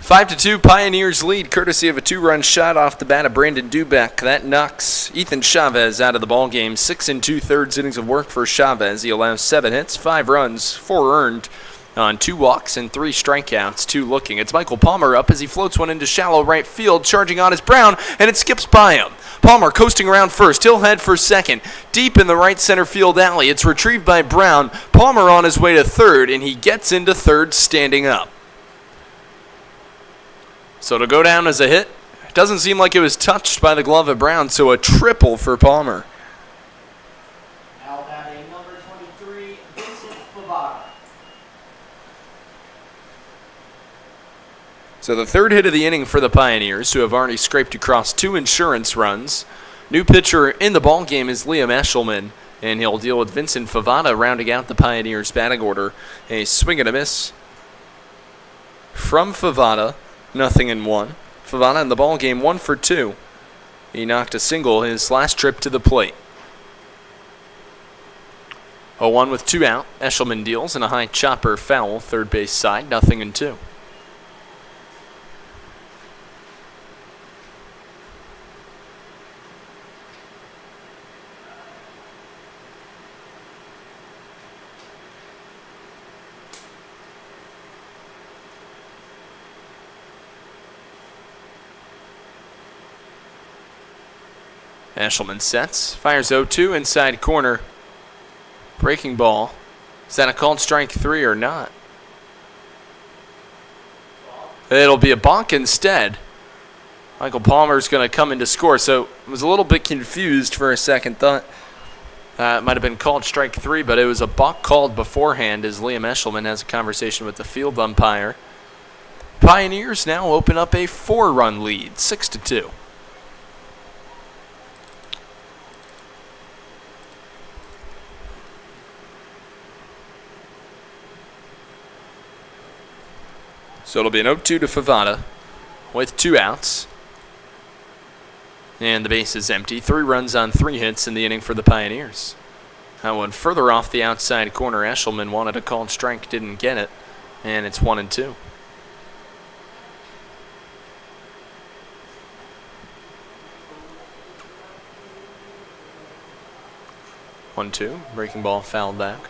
5-2 Pioneers lead, courtesy of a 2-run shot off the bat of Brandon Dubeck. That knocks Ethan Chavez out of the ball game. 6 2/3 innings of work for Chavez. He allows 7 hits, 5 runs, 4 earned on 2 walks and 3 strikeouts, 2 looking. It's Michael Palmer up as he floats one into shallow right field, charging on is Brown, and it skips by him. Palmer coasting around first. He'll head for second. Deep in the right center field alley. It's retrieved by Brown. Palmer on his way to third, and he gets into third standing up. So it'll go down as a hit. Doesn't seem like it was touched by the glove of Brown, so a triple for Palmer. Now batting number 23, Vincent Favara. So the third hit of the inning for the Pioneers, who have already scraped across 2 insurance runs. New pitcher in the ball game is Liam Eshelman, and he'll deal with Vincent Favara rounding out the Pioneers batting order. A swing and a miss from Favara. 0-1. Favara in the ball game 1 for 2. He knocked a single his last trip to the plate. 0-1 with 2 out. Eshelman deals in a high chopper foul, third base side, 0-2. Eshelman sets, fires 0-2 inside corner. Breaking ball. Is that a called strike 3 or not? It'll be a balk instead. Michael Palmer's going to come in to score, so I was a little bit confused for a second. Thought it might have been called strike 3, but it was a balk called beforehand as Liam Eshelman has a conversation with the field umpire. Pioneers now open up a 4-run lead, 6-2. So it'll be an 0-2 to Favara with 2 outs. And the base is empty. 3 runs on 3 hits in the inning for the Pioneers. That one further off the outside corner. Eshelman wanted a called strike, didn't get it. And it's 1-2. One-two. Breaking ball fouled back.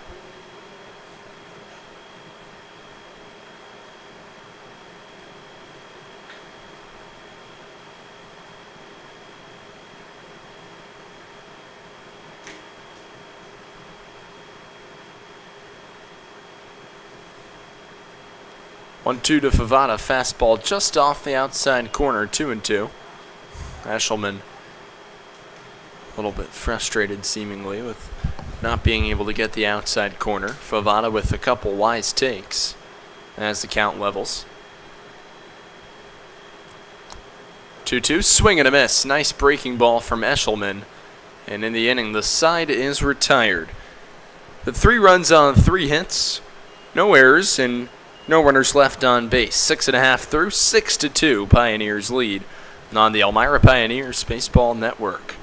One-two to Favara, fastball just off the outside corner, 2-2. Eshelman a little bit frustrated seemingly with not being able to get the outside corner. Favara with a couple wise takes as the count levels. 2-2, swing and a miss. Nice breaking ball from Eshelman. And in the inning, the side is retired. The 3 runs on 3 hits, no errors, and no runners left on base. 6.5 through, 6-2 Pioneers lead on the Elmira Pioneers Baseball Network.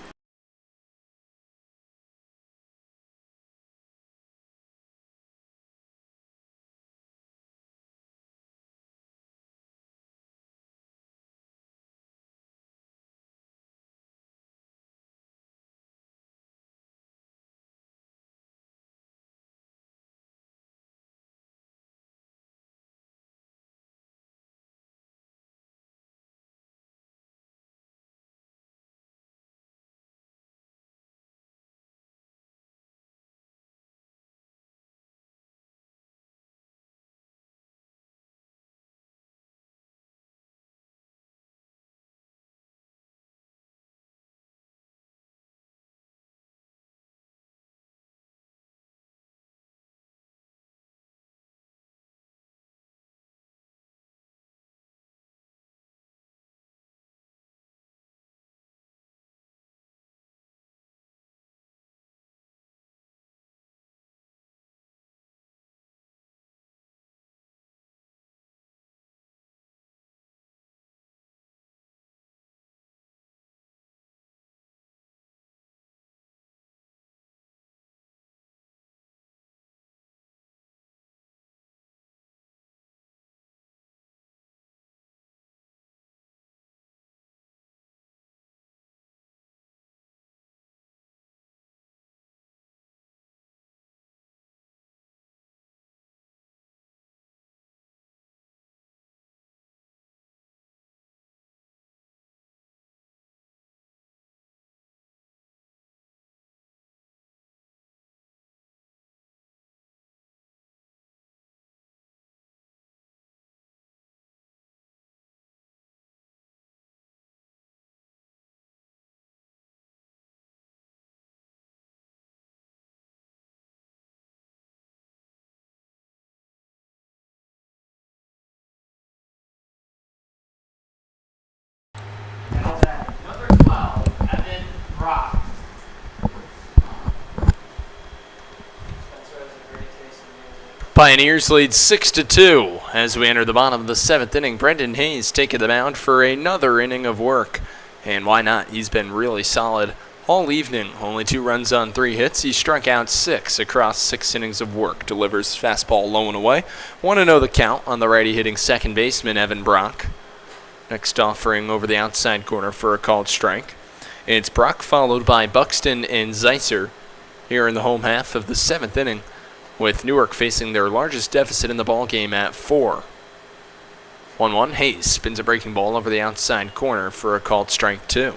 Pioneers lead 6-2 as we enter the bottom of the 7th inning. Brendan Hayes taking the mound for another inning of work. And why not? He's been really solid all evening. Only 2 runs on 3 hits. He struck out 6 across 6 innings of work. Delivers fastball low and away. 1-0 the count on the righty hitting second baseman Evan Brock. Next offering over the outside corner for a called strike. It's Brock followed by Buxton and Zeisser here in the home half of the 7th inning, with Newark facing their largest deficit in the ballgame at 4. 1-1, Hayes spins a breaking ball over the outside corner for a called strike 2.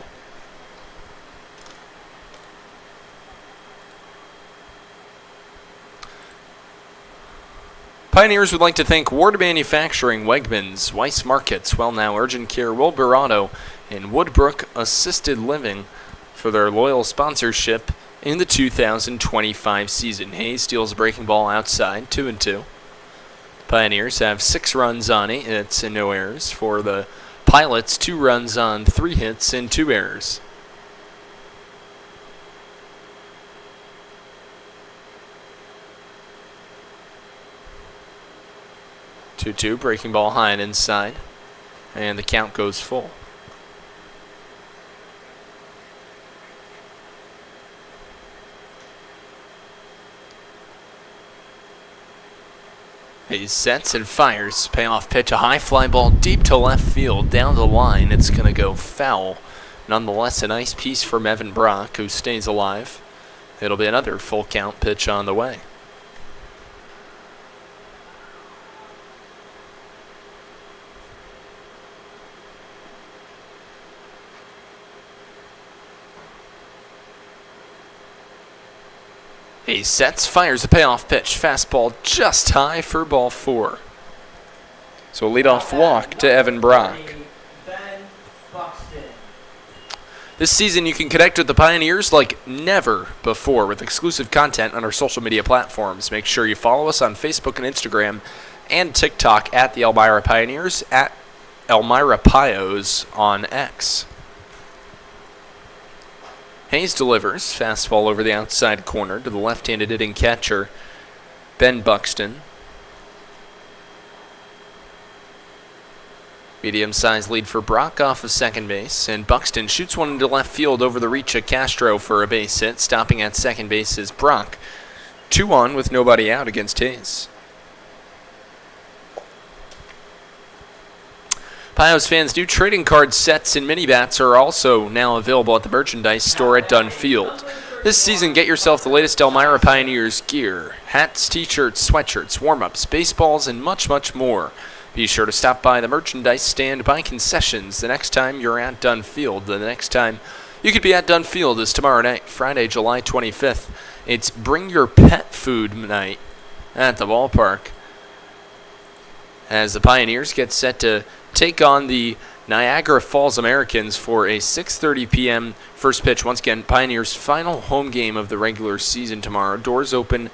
Pioneers would like to thank Ward Manufacturing, Wegmans, Weiss Markets, Well Now, Urgent Care, Wilbur Auto, and Woodbrook Assisted Living for their loyal sponsorship in the 2025 season. Hayes steals a breaking ball outside, 2-2. Pioneers have 6 runs on 8 hits and no errors. For the Pilots, 2 runs on 3 hits and 2 errors. Two, breaking ball high and inside, and the count goes full. He sets and fires. Payoff pitch, a high fly ball deep to left field. Down the line, it's going to go foul. Nonetheless, a nice piece from Evan Brock, who stays alive. It'll be another full count pitch on the way. He sets, fires a payoff pitch. Fastball just high for ball 4. So leadoff walk to Evan Brock. This season you can connect with the Pioneers like never before with exclusive content on our social media platforms. Make sure you follow us on Facebook and Instagram and TikTok at the Elmira Pioneers, at Elmira Pios on X. Hayes delivers. Fastball over the outside corner to the left-handed hitting catcher, Ben Buxton. Medium-sized lead for Brock off of second base, and Buxton shoots one into left field over the reach of Castro for a base hit. Stopping at second base is Brock. 2-on with nobody out against Hayes. Pios fans, new trading card sets and mini bats are also now available at the merchandise store at Dunn Field. This season, get yourself the latest Elmira Pioneers gear: hats, t-shirts, sweatshirts, warm-ups, baseballs, and much, much more. Be sure to stop by the merchandise stand, buy concessions the next time you're at Dunn Field. The next time you could be at Dunn Field is tomorrow night, Friday, July 25th. It's Bring Your Pet Food night at the ballpark, as the Pioneers get set to take on the Niagara Falls Americans for a 6:30 p.m. first pitch. Once again, Pioneers' final home game of the regular season tomorrow. Doors open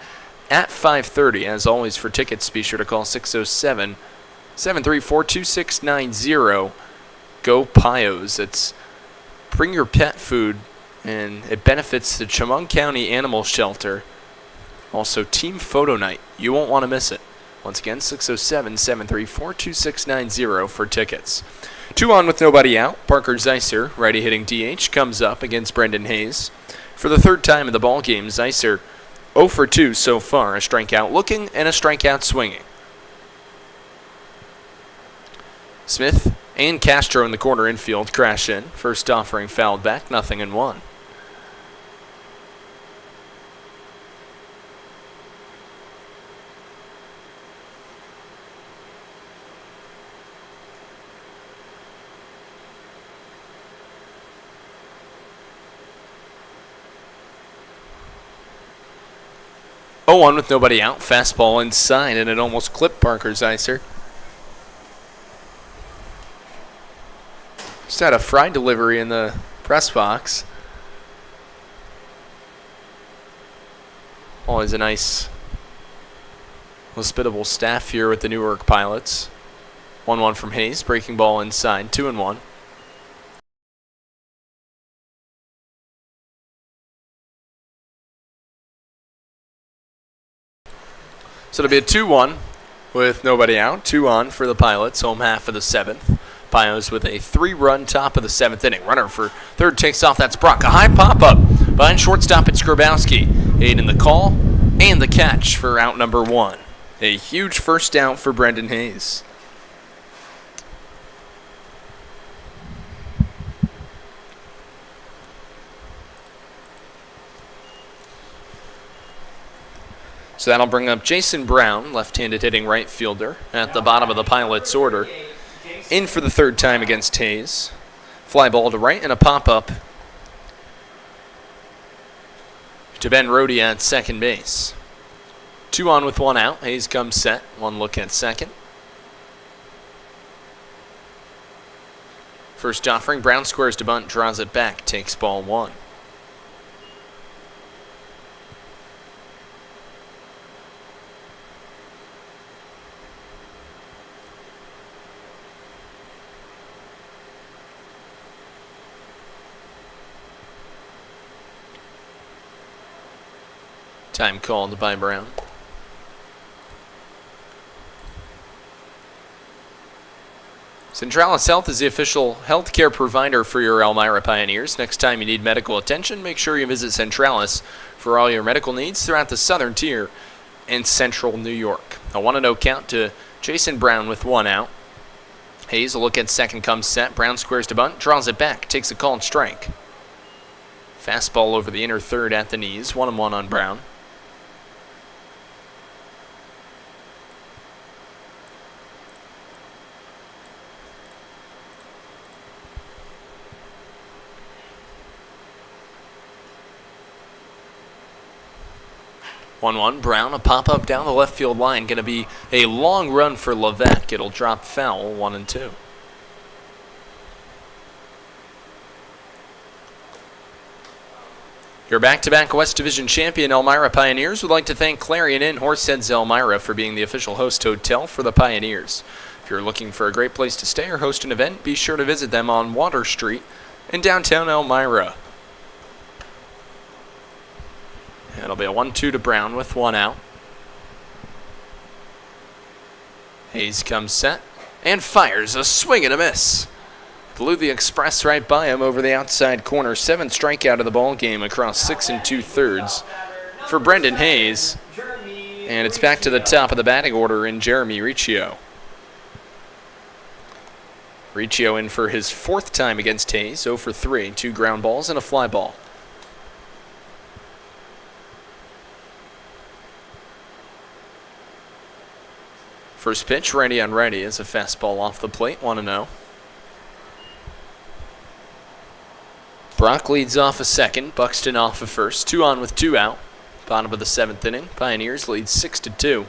at 5:30. As always, for tickets, be sure to call 607-734-2690. Go Pios. It's Bring Your Pet Food, and it benefits the Chemung County Animal Shelter. Also, Team Photo Night. You won't want to miss it. Once again, 607-734-2690 for tickets. 2-on with nobody out. Parker Zeisser, righty hitting DH, comes up against Brendan Hayes. For the 3rd time in the ballgame, Zeisser 0 for 2 so far. A strikeout looking and a strikeout swinging. Smith and Castro in the corner infield crash in. First offering fouled back, 0-1. One with nobody out. Fastball inside, and it almost clipped Parker Zeisser. Just had a fry delivery in the press box. Always a nice, hospitable staff here with the Newark Pilots. 1-1 from Hayes. Breaking ball inside. 2-1. So it'll be a 2-1 with nobody out. 2 on for the Pilots, home half of the 7th. Pios with a 3-run top of the 7th inning. Runner for third takes off. That's Brock. A high pop-up behind shortstop at Skrobowski. Aid in the call and the catch for out number 1. A huge first out for Brendan Hayes. So that'll bring up Jason Brown, left-handed hitting right fielder, at the bottom of the Pilots' order. In for the 3rd time against Hayes. Fly ball to right and a pop-up to Ben Rohde at second base. 2 on with 1 out. Hayes comes set. 1 look at second. First offering. Brown squares to bunt, draws it back, takes ball 1. Time called by Brown. Centralis Health is the official healthcare provider for your Elmira Pioneers. Next time you need medical attention, make sure you visit Centralis for all your medical needs throughout the southern tier and central New York. A 1-0 count to Jason Brown with 1 out. Hayes, a look at second, comes set. Brown squares to bunt, draws it back, takes a called strike. Fastball over the inner third at the knees. 1-1 on Brown. Brown, a pop-up down the left field line. Going to be a long run for Levesque. It'll drop foul, 1-2. Your back-to-back West Division champion Elmira Pioneers would like to thank Clarion Inn Horseheads Elmira for being the official host hotel for the Pioneers. If you're looking for a great place to stay or host an event, be sure to visit them on Water Street in downtown Elmira. It'll be a 1-2 to Brown with 1 out. Hayes comes set and fires a swing and a miss. Blew the express right by him over the outside corner. 7th strikeout of the ball game across 6 2/3 for Brendan Hayes. And it's back to the top of the batting order in Jeremy Riccio. Riccio in for his 4th time against Hayes. 0 for 3, 2 ground balls and a fly ball. First pitch, righty on righty, is a fastball off the plate, 1-0. Brock leads off a second, Buxton off a first, 2 on with 2 out. Bottom of the 7th inning, Pioneers lead 6-2.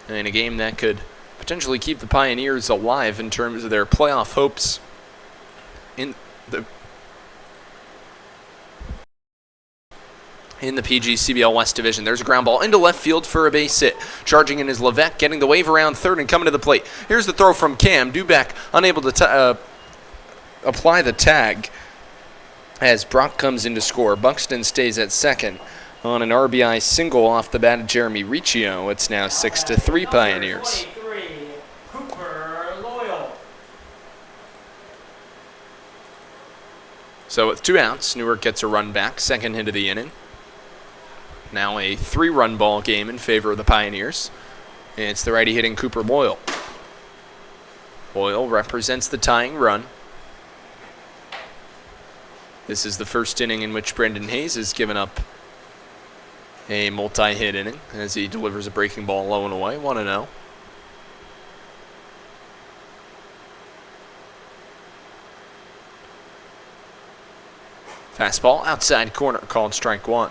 And in a game that could potentially keep the Pioneers alive in terms of their playoff hopes in the PGCBL West Division. There's a ground ball into left field for a base hit. Charging in is Levesque, getting the wave around third and coming to the plate. Here's the throw from Cam. Duback unable to apply the tag as Brock comes in to score. Buxton stays at second on an RBI single off the bat of Jeremy Riccio. It's now 6-3 Pioneers. So with 2 outs, Newark gets a run back, second hit of the inning. Now a 3-run ball game in favor of the Pioneers. And it's the righty hitting Cooper Boyle. Boyle represents the tying run. This is the first inning in which Brendan Hayes has given up a multi-hit inning as he delivers a breaking ball low and away, 1-0. Fastball outside corner, called strike 1.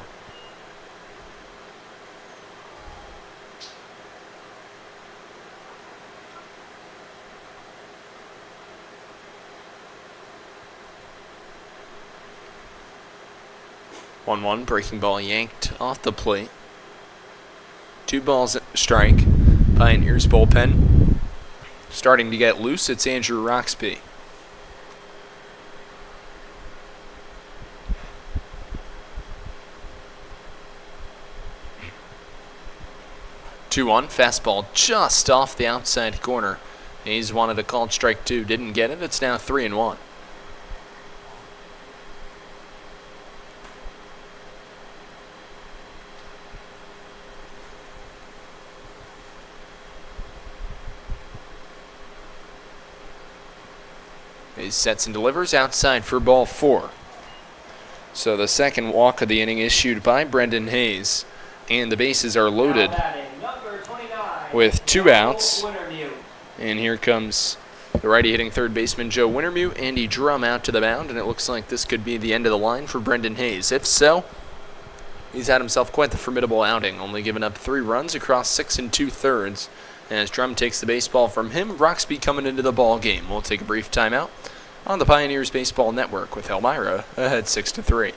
Breaking ball yanked off the plate. 2 balls strike. Pioneers bullpen starting to get loose. It's Andrew Roxby. 2-1, fastball just off the outside corner. Hayes wanted a called strike 2, didn't get it. It's now 3-1. Hayes sets and delivers outside for ball 4. So the second walk of the inning issued by Brendan Hayes. And the bases are loaded with 2 outs. And here comes the righty hitting third baseman Joe Wintermute. Andy Drum out to the mound, and it looks like this could be the end of the line for Brendan Hayes. If so, he's had himself quite the formidable outing, only giving up 3 runs across 6 2/3. As Drum takes the baseball from him, Roxby coming into the ball game. We'll take a brief timeout on the Pioneers Baseball Network with Elmira ahead 6-3.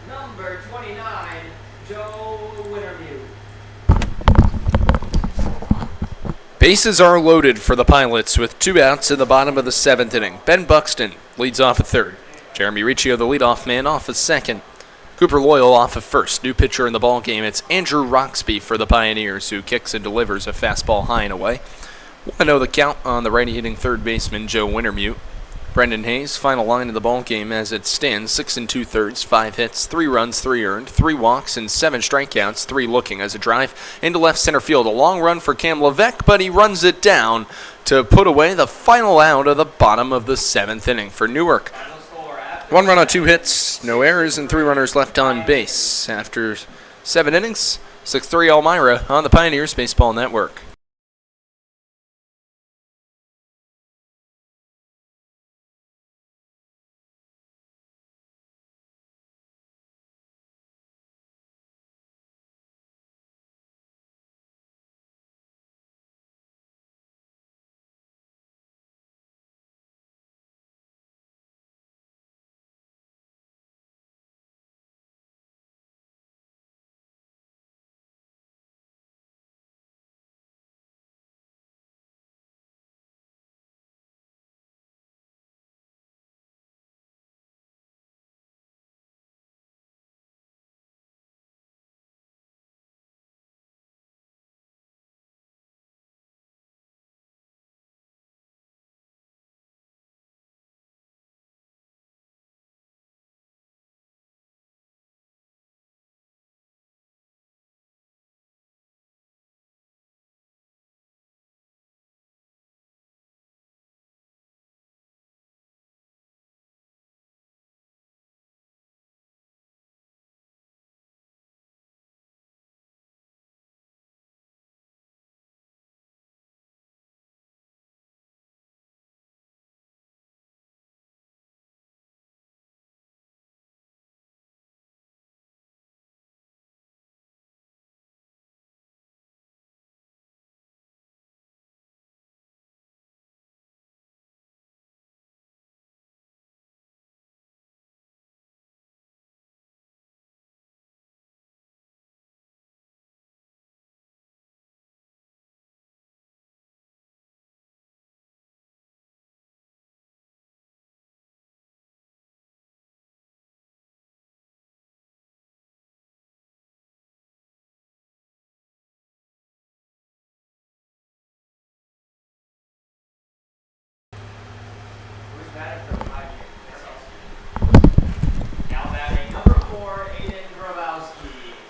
Number 29, Joe Wintermute. Bases are loaded for the Pilots with 2 outs in the bottom of the 7th inning. Ben Buxton leads off at 3rd. Jeremy Riccio, the leadoff man, off at 2nd. Cooper Loyal off at 1st. New pitcher in the ball game. It's Andrew Roxby for the Pioneers, who kicks and delivers a fastball high and away. Want to know the count on the righty hitting third baseman Joe Wintermute. Brendan Hayes, final line of the ball game as it stands, 6 2/3, 5 hits, 3 runs, 3 earned, 3 walks, and 7 strikeouts, 3 looking as a drive into left center field. A long run for Cam Levesque, but he runs it down to put away the final out of the bottom of the 7th inning for Newark. 1 run on 2 hits, no errors, and 3 runners left on base. After 7 innings, 6-3 Elmira on the Pioneers Baseball Network.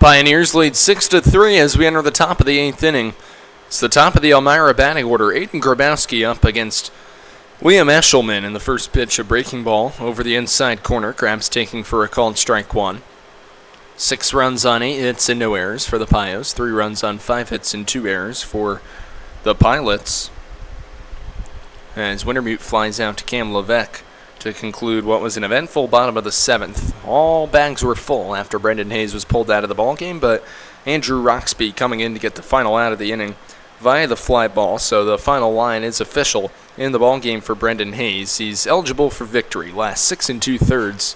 Pioneers lead 6-3 as we enter the top of the 8th inning. It's the top of the Elmira batting order. Aiden Grabowski up against Liam Eshelman in the first pitch. A breaking ball over the inside corner. Grabs taking for a called strike one. 6 runs on 8 hits and no errors for the Pios. 3 runs on 5 hits and 2 errors for the Pilots. As Wintermute flies out to Cam Levesque to conclude what was an eventful bottom of the 7th. All bags were full after Brendan Hayes was pulled out of the ballgame, but Andrew Roxby coming in to get the final out of the inning via the fly ball, so the final line is official in the ballgame for Brendan Hayes. He's eligible for victory. Last 6 2/3.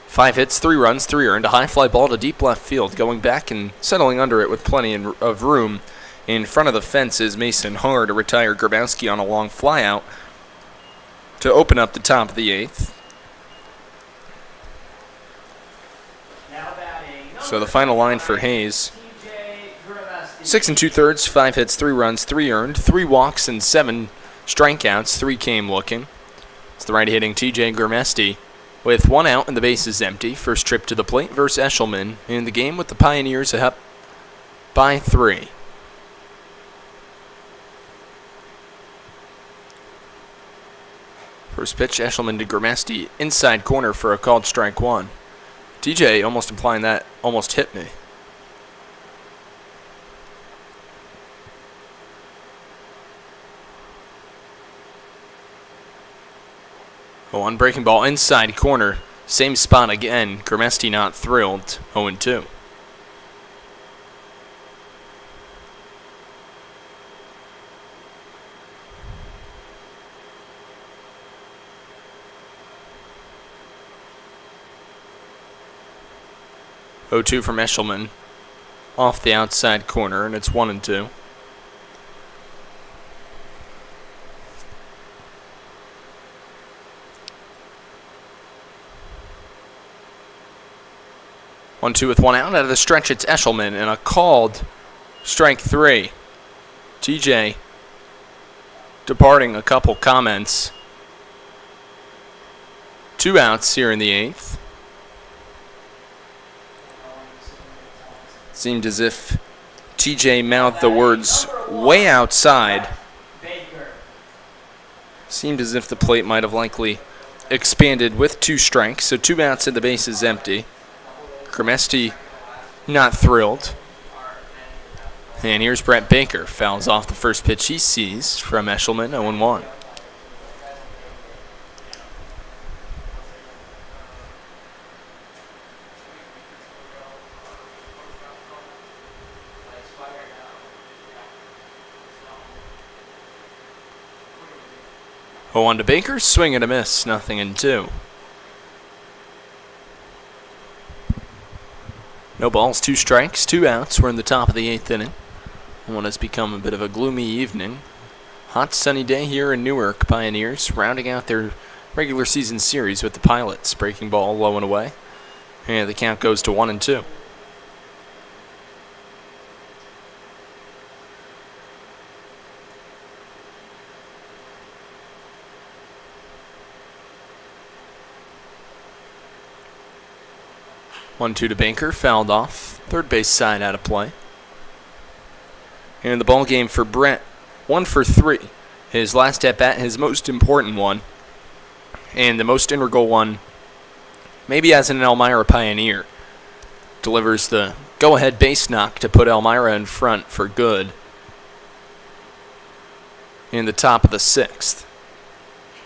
5 hits, 3 runs, 3 earned. A high fly ball to deep left field. Going back and settling under it with plenty of room. In front of the fence is Mason Har to retire Grabowski on a long fly out to open up the top of the 8th. So the final line for Hayes. 6 2/3, 5 hits, 3 runs, 3 earned, 3 walks, and 7 strikeouts. 3 came looking. It's the right hitting TJ Grimesti with 1 out and the bases empty. First trip to the plate versus Eshelman in the game with the Pioneers up by 3. First pitch, Eshelman to Grimesti, inside corner for a called strike one. TJ almost implying that almost hit me. One breaking ball inside corner. Same spot again. Grimesti not thrilled. 0-2. (0-2) from Eshelman off the outside corner, and it's 1-2. (1-2) with 1 out. Out of the stretch, it's Eshelman, and a called strike 3. TJ departing a couple comments. 2 outs here in the 8th. Seemed as if TJ mouthed the words way outside. Seemed as if the plate might have likely expanded with 2 strikes, so 2 outs and the base is empty. Grimesti not thrilled. And here's Brett Baker. Fouls off the first pitch he sees from Eshelman, 0-1. On to Baker, swing and a miss, 0-2. No balls, 2 strikes, 2 outs. We're in the top of the 8th inning. What has become a bit of a gloomy evening. Hot sunny day here in Newark. Pioneers rounding out their regular season series with the Pilots. Breaking ball low and away. And the count goes to 1-2. (1-2) to Baker, fouled off. Third base side out of play. And the ball game for Brett, 1 for 3. His last at bat, his most important one, and the most integral one, maybe as an Elmira Pioneer. Delivers the go-ahead base knock to put Elmira in front for good in the top of the 6th.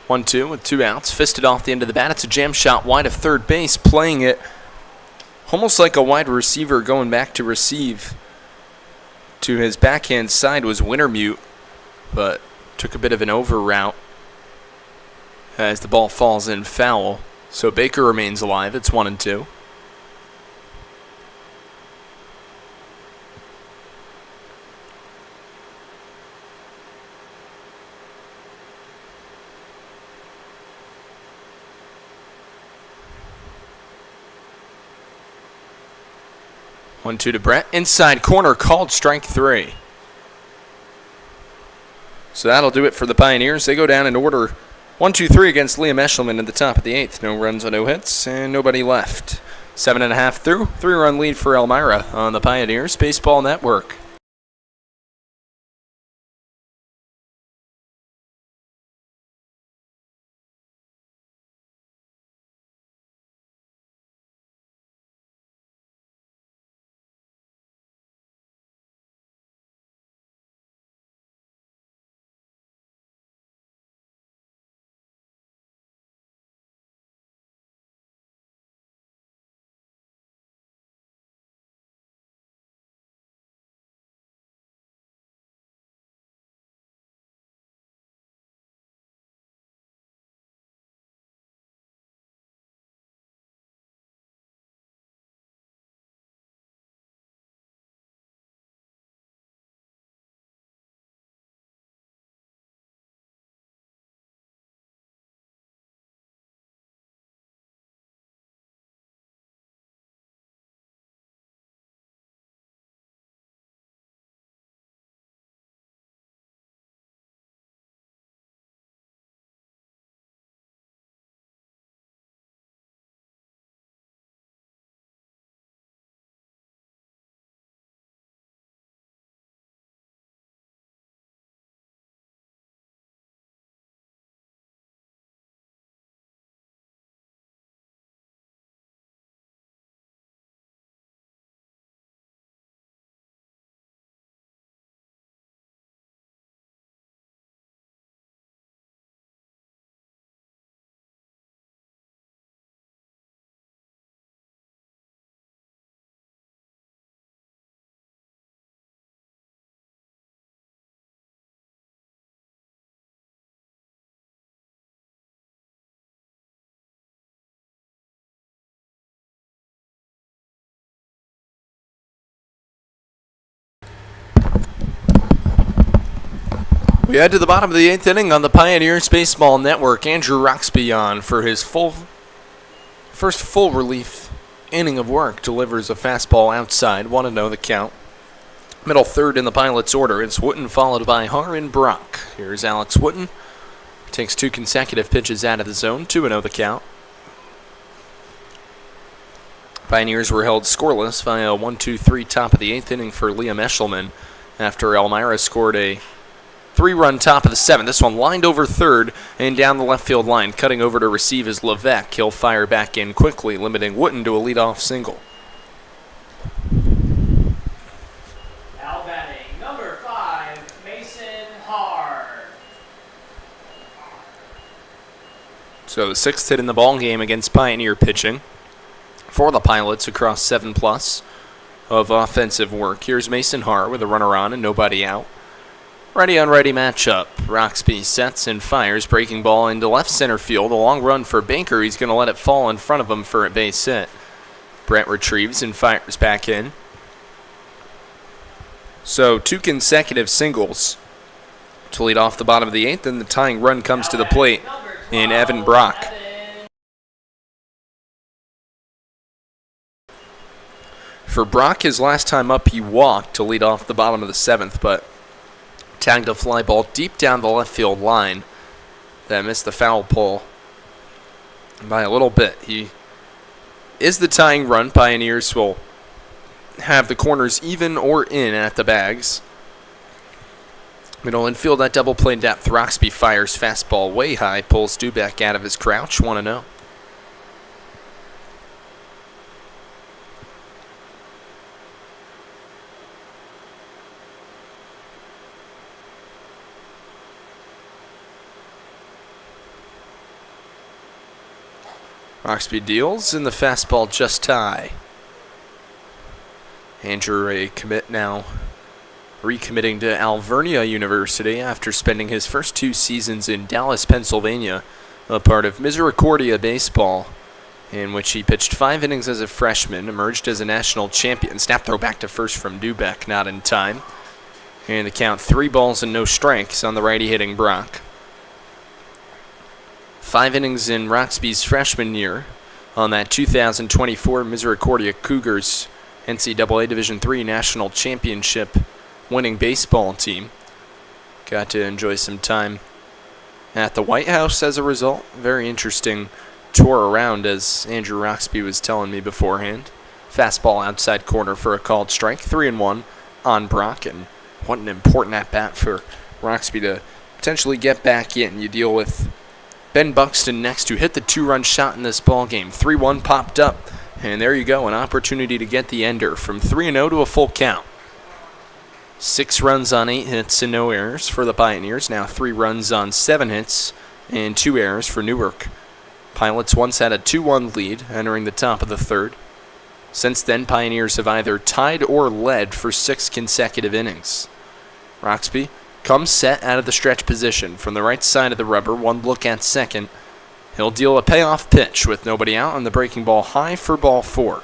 1-2 with 2 outs, fisted off the end of the bat. It's a jam shot wide of third base, playing it almost like a wide receiver going back to receive. To his backhand side was Wintermute, but took a bit of an over route as the ball falls in foul. So Baker remains alive. It's 1-2. (1-2) to Brett. Inside corner, called strike 3. So that'll do it for the Pioneers. They go down in order 1-2-3 against Liam Eshelman in the top of the 8th. No runs on no hits and nobody left. 7.5 through. 3-run lead for Elmira on the Pioneers Baseball Network. We head to the bottom of the 8th inning on the Pioneers Baseball Network. Andrew Roxby on for his first full relief inning of work. Delivers a fastball outside. 1-0 the count. Middle third in the Pilots' order. It's Wooten followed by Har and Brock. Here's Alex Wooten. Takes 2 consecutive pitches out of the zone. 2-0 the count. Pioneers were held scoreless via a 1-2-3 top of the 8th inning for Liam Eshelman after Elmira scored a 3-run top of the 7th. This one lined over third and down the left field line. Cutting over to receive is Levesque. He'll fire back in quickly, limiting Wooten to a leadoff single. Now batting, number 5, Mason Har. So the 6th hit in the ball game against Pioneer pitching for the Pilots across 7+ of offensive work. Here's Mason Har with a runner on and nobody out. Righty-on-righty matchup. Roxby sets and fires. Breaking ball into left center field. A long run for Banker. He's going to let it fall in front of him for a base hit. Brett retrieves and fires back in. So 2 consecutive singles to lead off the bottom of the 8th, and the tying run comes to the plate in Evan Brock. For Brock, his last time up, he walked to lead off the bottom of the 7th, but tagged a fly ball deep down the left field line that missed the foul pole by a little bit. He is the tying run. Pioneers will have the corners even or in at the bags. Middle infield at double play depth. Roxby fires fastball way high, pulls Dubeck out of his crouch. 1-0. Roxby deals, and the fastball just high. Andrew, a commit now, recommitting to Alvernia University after spending his first 2 seasons in Dallas, Pennsylvania, a part of Misericordia Baseball, in which he pitched 5 innings as a freshman, emerged as a national champion. Snap throw back to first from Dubeck, not in time. And the count 3 balls and no strikes on the righty hitting Brock. 5 innings in Roxby's freshman year on that 2024 Misericordia Cougars NCAA Division III National Championship winning baseball team. Got to enjoy some time at the White House as a result. Very interesting tore around, as Andrew Roxby was telling me beforehand. Fastball outside corner for a called strike. 3-1 on Brock, and what an important at-bat for Roxby to potentially get back in. You deal with Ben Buxton next, who hit the 2-run shot in this ball game. 3-1 popped up, and there you go, an opportunity to get the ender from 3-0 to a full count. 6 runs on 8 hits and no errors for the Pioneers. Now 3 runs on 7 hits and 2 errors for Newark. Pilots once had a 2-1 lead entering the top of the third. Since then, Pioneers have either tied or led for 6 consecutive innings. Roxby comes set out of the stretch position from the right side of the rubber, 1 look at second. He'll deal a payoff pitch with nobody out on the breaking ball high for ball 4.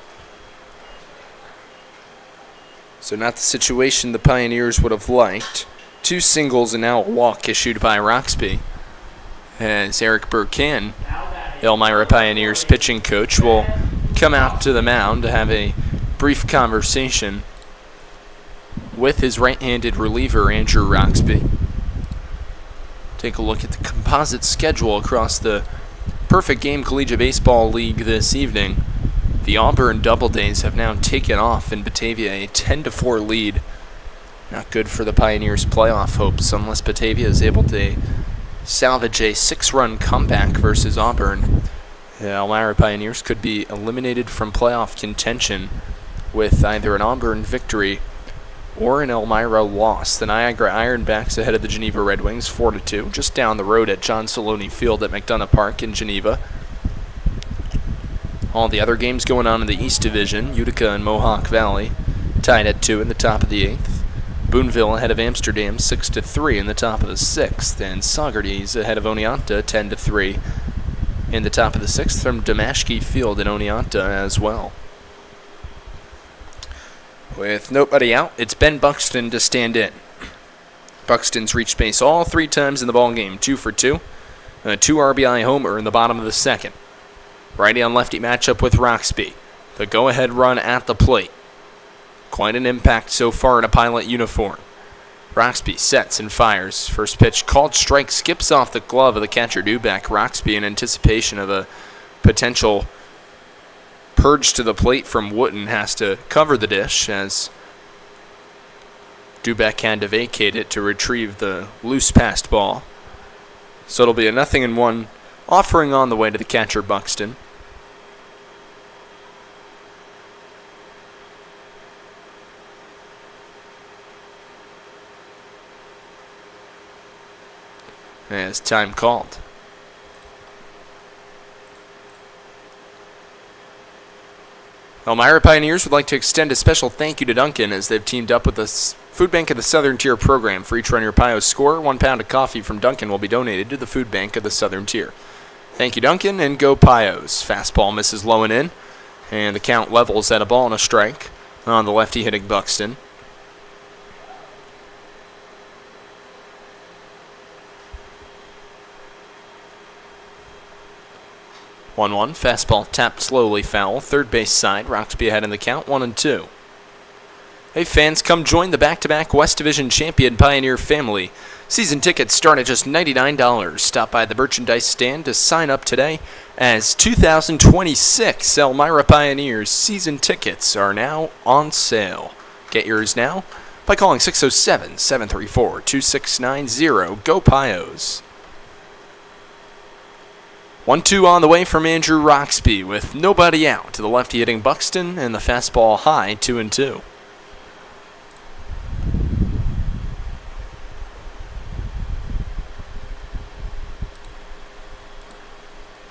So not the situation the Pioneers would have liked. 2 singles and now a walk issued by Roxby, as Eric Burkan, Elmira Pioneers pitching coach, will come out to the mound to have a brief conversation with his right-handed reliever, Andrew Roxby. Take a look at the composite schedule across the Perfect Game Collegiate Baseball League this evening. The Auburn Doubledays have now taken off in Batavia, a 10-4 lead. Not good for the Pioneers' playoff hopes unless Batavia is able to salvage a 6-run comeback versus Auburn. The Elmira Pioneers could be eliminated from playoff contention with either an Auburn victory or an Elmira loss. The Niagara Ironbacks ahead of the Geneva Red Wings 4-2, just down the road at John Saloni Field at McDonough Park in Geneva. All the other games going on in the East Division, Utica and Mohawk Valley tied at 2 in the top of the 8th. Boonville ahead of Amsterdam 6-3 in the top of the 6th, and Saugerties ahead of Oneonta 10-3 in the top of the 6th from Damashki Field in Oneonta as well. With nobody out, it's Ben Buxton to stand in. Buxton's reached base all 3 times in the ball game, 2 for 2, a 2 RBI homer in the bottom of the 2nd. Righty on lefty matchup with Roxby. The go-ahead run at the plate. Quite an impact so far in a Pilot uniform. Roxby sets and fires. First pitch called strike, skips off the glove of the catcher Dubak. Roxby in anticipation of a potential purge to the plate from Wooten has to cover the dish, as Dubak had to vacate it to retrieve the loose passed ball. So it'll be a 0-1 offering on the way to the catcher Buxton. As time called. Elmira Pioneers would like to extend a special thank you to Dunkin', as they've teamed up with the Food Bank of the Southern Tier program. For each run your Pio score, 1 pound of coffee from Dunkin' will be donated to the Food Bank of the Southern Tier. Thank you, Dunkin', and go Pios. Fastball misses low and in, and the count levels at a ball and a strike on the lefty hitting Buxton. One, fastball tapped slowly foul. Third base side, Roxby ahead in the count, 1-2. Hey fans, come join the back-to-back West Division champion Pioneer family. Season tickets start at just $99. Stop by the merchandise stand to sign up today, as 2026 Elmira Pioneers season tickets are now on sale. Get yours now by calling 607-734-2690. Go Pios. 1-2 on the way from Andrew Roxby with nobody out to the lefty hitting Buxton, and the fastball high, 2-2.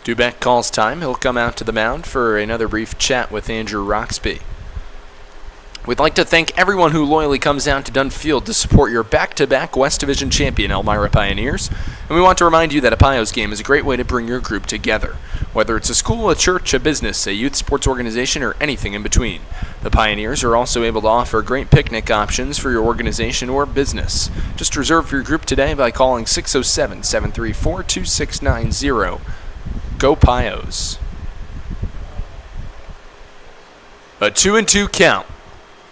Dubak calls time. He'll come out to the mound for another brief chat with Andrew Roxby. We'd like to thank everyone who loyally comes out to Dunn Field to support your back-to-back West Division champion Elmira Pioneers, and we want to remind you that a Pios game is a great way to bring your group together. Whether it's a school, a church, a business, a youth sports organization, or anything in between, the Pioneers are also able to offer great picnic options for your organization or business. Just reserve your group today by calling 607-734-2690. Go Pios. A 2-2 count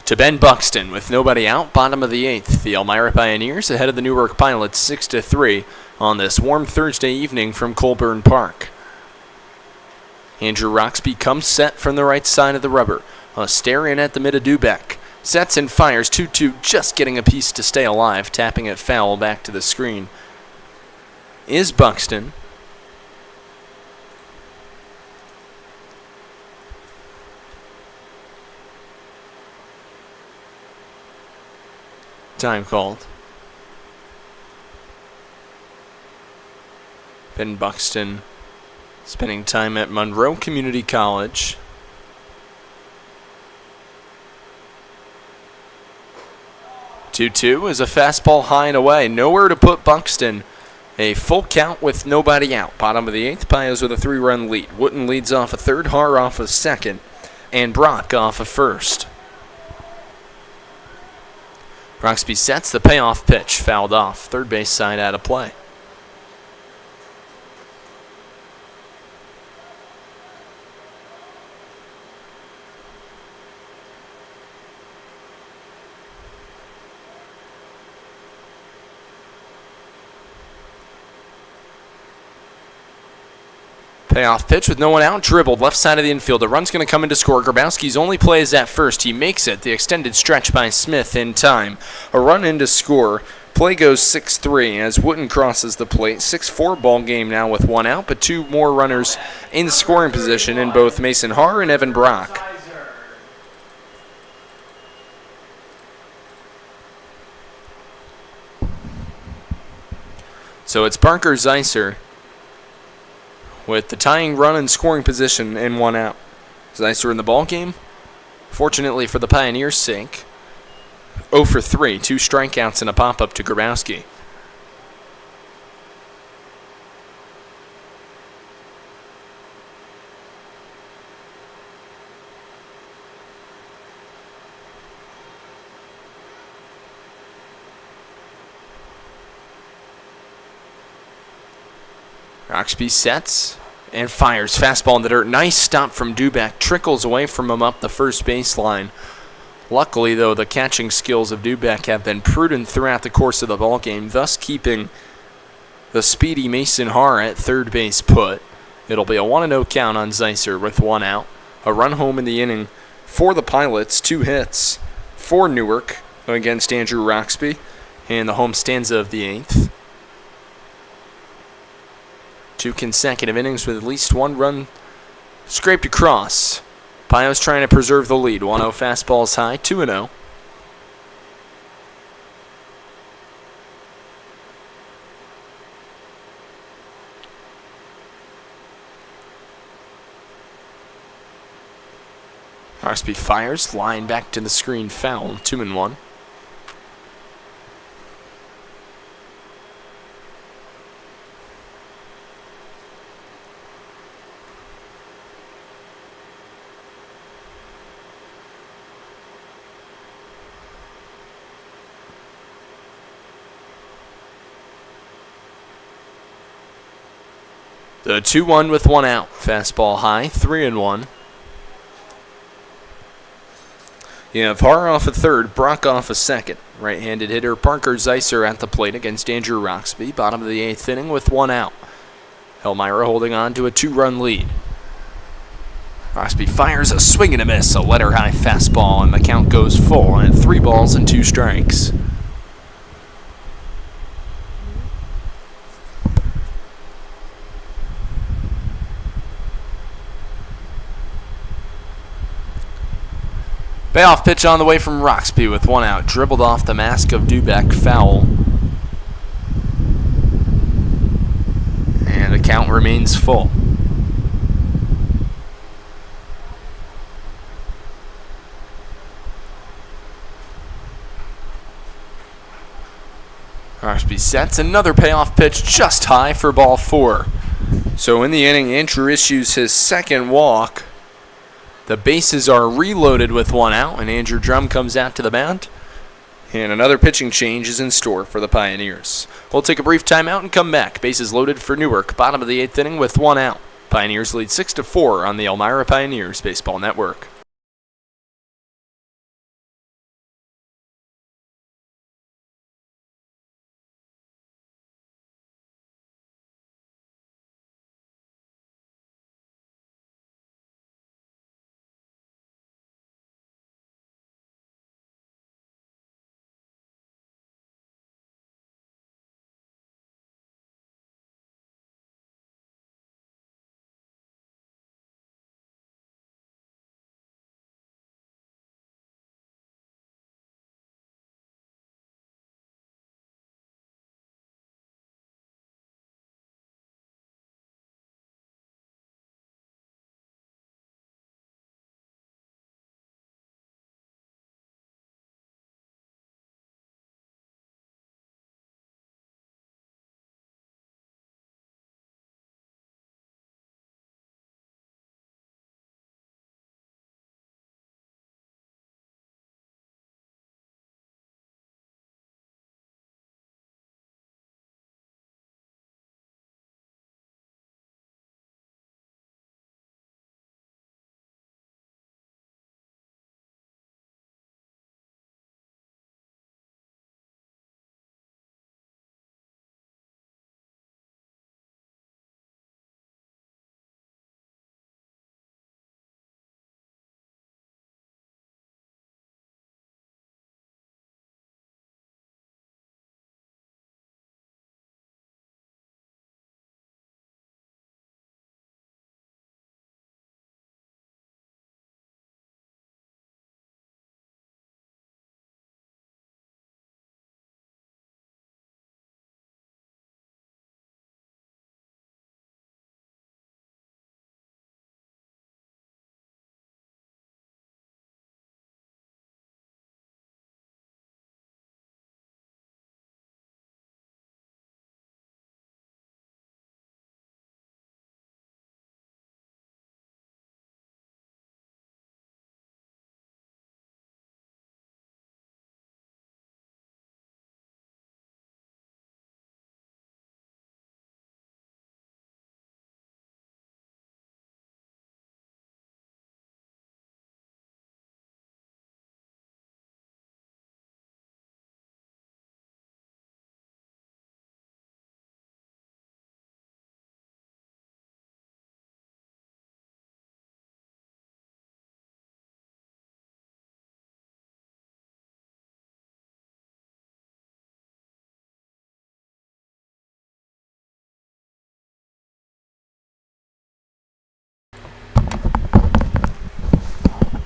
to Ben Buxton with nobody out, bottom of the 8th. The Elmira Pioneers ahead of the Newark Pilots 6-3 on this warm Thursday evening from Colburn Park. Andrew Roxby comes set from the right side of the rubber. A stare in at the mid of Dubeck. Sets and fires 2-2, just getting a piece to stay alive. Tapping it foul back to the screen is Buxton. Time called. Ben Buxton spending time at Monroe Community College. Two-two is a fastball high and away. Nowhere to put Buxton. A full count with nobody out. Bottom of the eighth, Pios with a 3-run lead. Wooten leads off a third, Har off a second, and Brock off a first. Roxby sets the payoff pitch, fouled off. Third base side out of play. Payoff pitch with no one out, dribbled left side of the infield. The run's going to come in to score. Grabowski's only play is at first. He makes it. The extended stretch by Smith in time. A run in to score. Play goes 6-3 as Wooten crosses the plate. 6-4 ball game now with one out, but two more runners in scoring position in both Mason Har and Evan Brock. So it's Parker Zeiser with the tying run and scoring position and one out. Zeiser in the ball game. Fortunately for the Pioneers' sake, 0 for 3, 2 strikeouts and a pop-up to Grabowski. Roxby sets and fires. Fastball in the dirt. Nice stop from Dubeck. Trickles away from him up the first baseline. Luckily, though, the catching skills of Dubeck have been prudent throughout the course of the ballgame, thus keeping the speedy Mason Har at third base put. It'll be a 1-0 count on Zeiser with one out. A run home in the inning for the Pilots. 2 hits for Newark against Andrew Roxby and the home stanza of the 8th. 2 consecutive innings with at least one run scraped across. Pios trying to preserve the lead. 1-0 fastballs high, 2-0. Roxby fires, line back to the screen, foul, 2-1. The 2-1 with one out. Fastball high, 3-1. You have Har off a third, Brock off a second. Right-handed hitter Parker Zeiser at the plate against Andrew Roxby. Bottom of the 8th inning with one out. Elmira holding on to a 2-run lead. Roxby fires a swing and a miss, a letter-high fastball, and the count goes full at 3 balls and 2 strikes. Payoff pitch on the way from Roxby with one out. Dribbled off the mask of Dubeck, foul. And the count remains full. Roxby sets another payoff pitch just high for ball 4. So in the inning, Andrew issues his second walk. The bases are reloaded with one out, and Andrew Drum comes out to the mound. And another pitching change is in store for the Pioneers. We'll take a brief timeout and come back. Bases loaded for Newark. Bottom of the 8th inning with one out. Pioneers lead 6-4 on the Elmira Pioneers Baseball Network.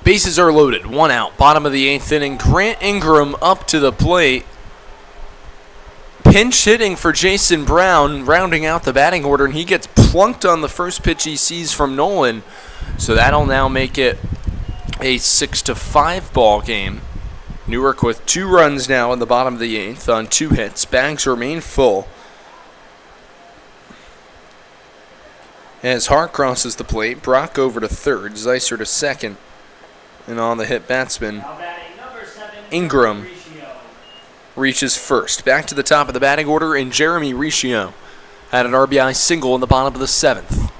Bases are loaded, 1 out. Bottom of the 8th inning, Grant Ingram up to the plate. Pinch hitting for Jason Brown, rounding out the batting order, and he gets plunked on the first pitch he sees from Nolan. So that'll now make it a 6-5 ball game. Newark with 2 runs now in the bottom of the 8th on 2 hits. Bags remain full. As Hart crosses the plate, Brock over to third, Zeiser to second. And on the hit batsman, Ingram reaches first. Back to the top of the batting order, and Jeremy Riccio had an RBI single in the bottom of the 7th.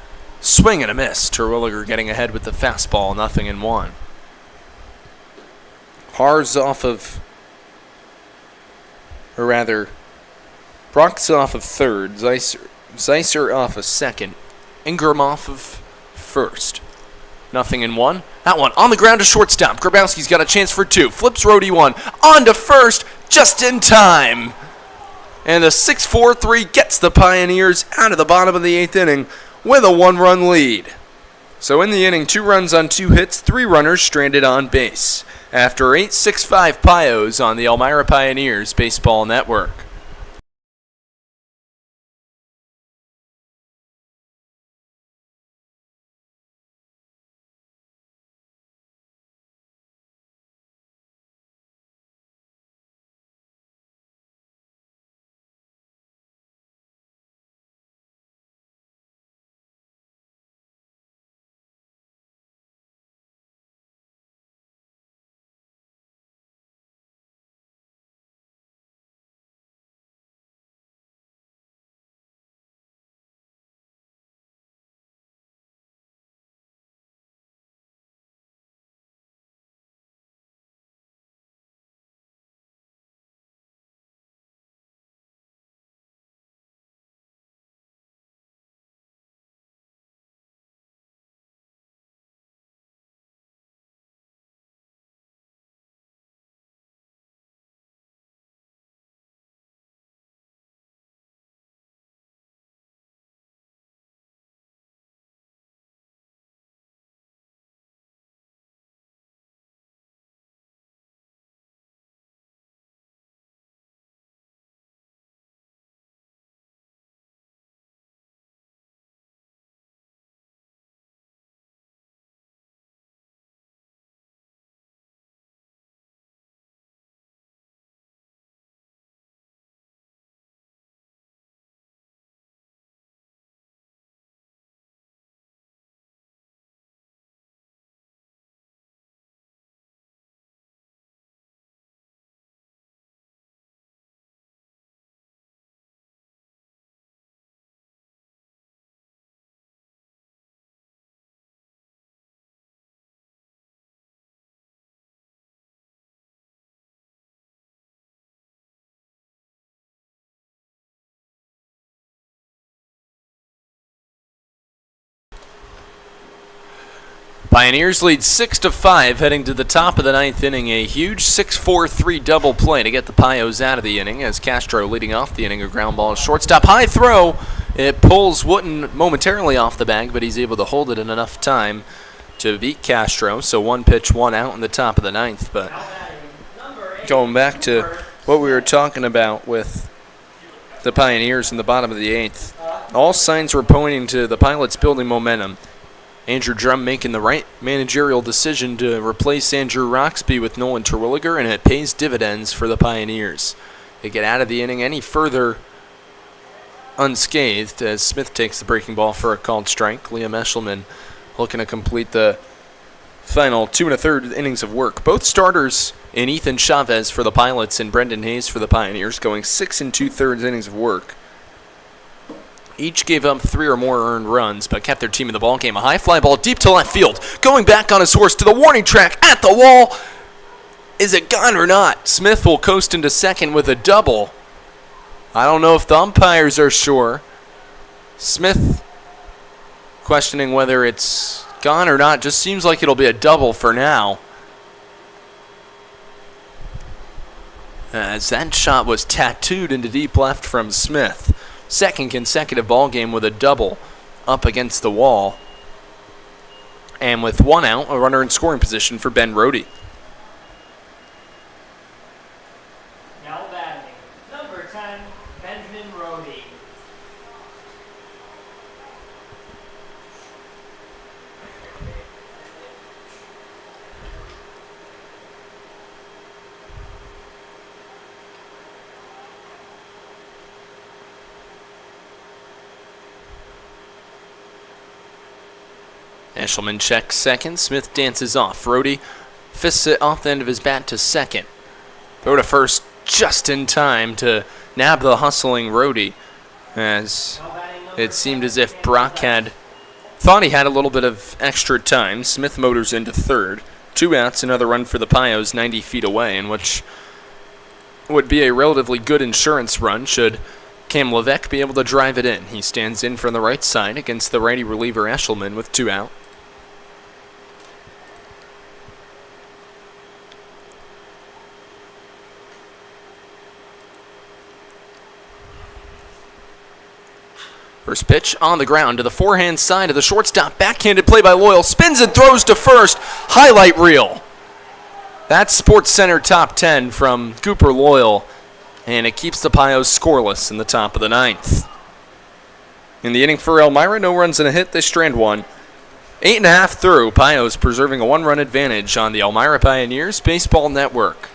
Swing and a miss. Terwilliger getting ahead with the fastball, 0-1. Brock's off of third, Zeiser off of second, Ingram off of first. 0-1. That one on the ground to shortstop. Grabowski's got a chance for 2. Flips Rhodey 1. On to first, just in time. And the 6-4-3 gets the Pioneers out of the bottom of the 8th inning with a 1-run lead. So in the inning, 2 runs on 2 hits, 3 runners stranded on base. After 8-6-5 Pios on the Elmira Pioneers Baseball Network. Pioneers lead 6-5 heading to the top of the 9th inning. A huge 6-4-3 double play to get the Pios out of the inning as Castro leading off the inning. A ground ball to shortstop. High throw. It pulls Wooten momentarily off the bag, but he's able to hold it in enough time to beat Castro. So 1 pitch, 1 out in the top of the 9th. But going back to what we were talking about with the Pioneers in the bottom of the 8th, all signs were pointing to the Pilots building momentum. Andrew Drum making the right managerial decision to replace Andrew Roxby with Nolan Terwilliger, and it pays dividends for the Pioneers. They get out of the inning any further unscathed as Smith takes the breaking ball for a called strike. Liam Eshelman looking to complete the final 2 1/3 innings of work. Both starters in Ethan Chavez for the Pilots and Brendan Hayes for the Pioneers going 6 2/3 innings of work. Each gave up 3 or more earned runs, but kept their team in the ballgame. A high fly ball deep to left field. Going back on his horse to the warning track at the wall. Is it gone or not? Smith will coast into second with a double. I don't know if the umpires are sure. Smith questioning whether it's gone or not. Just seems like it'll be a double for now, as that shot was tattooed into deep left from Smith. Second consecutive ball game with a double up against the wall. And with one out, a runner in scoring position for Ben Rohde. Now batting, number 10, Benjamin Rohde. Eshelman checks second. Smith dances off. Rohde fists it off the end of his bat to second. Throw to first just in time to nab the hustling Rohde, as it seemed as if Brock had thought he had a little bit of extra time. Smith motors into third. 2 outs, another run for the Pios 90 feet away, in which would be a relatively good insurance run should Cam Levesque be able to drive it in. He stands in from the right side against the righty reliever Eshelman with 2 out. First pitch on the ground to the forehand side of the shortstop. Backhanded play by Loyal. Spins and throws to first. Highlight reel. That's Sports Center top 10 from Cooper Loyal. And it keeps the Pios scoreless in the top of the 9th. In the inning for Elmira, no runs and a hit. They strand 1. 8.5 through. Pios preserving a 1-run advantage on the Elmira Pioneers Baseball Network.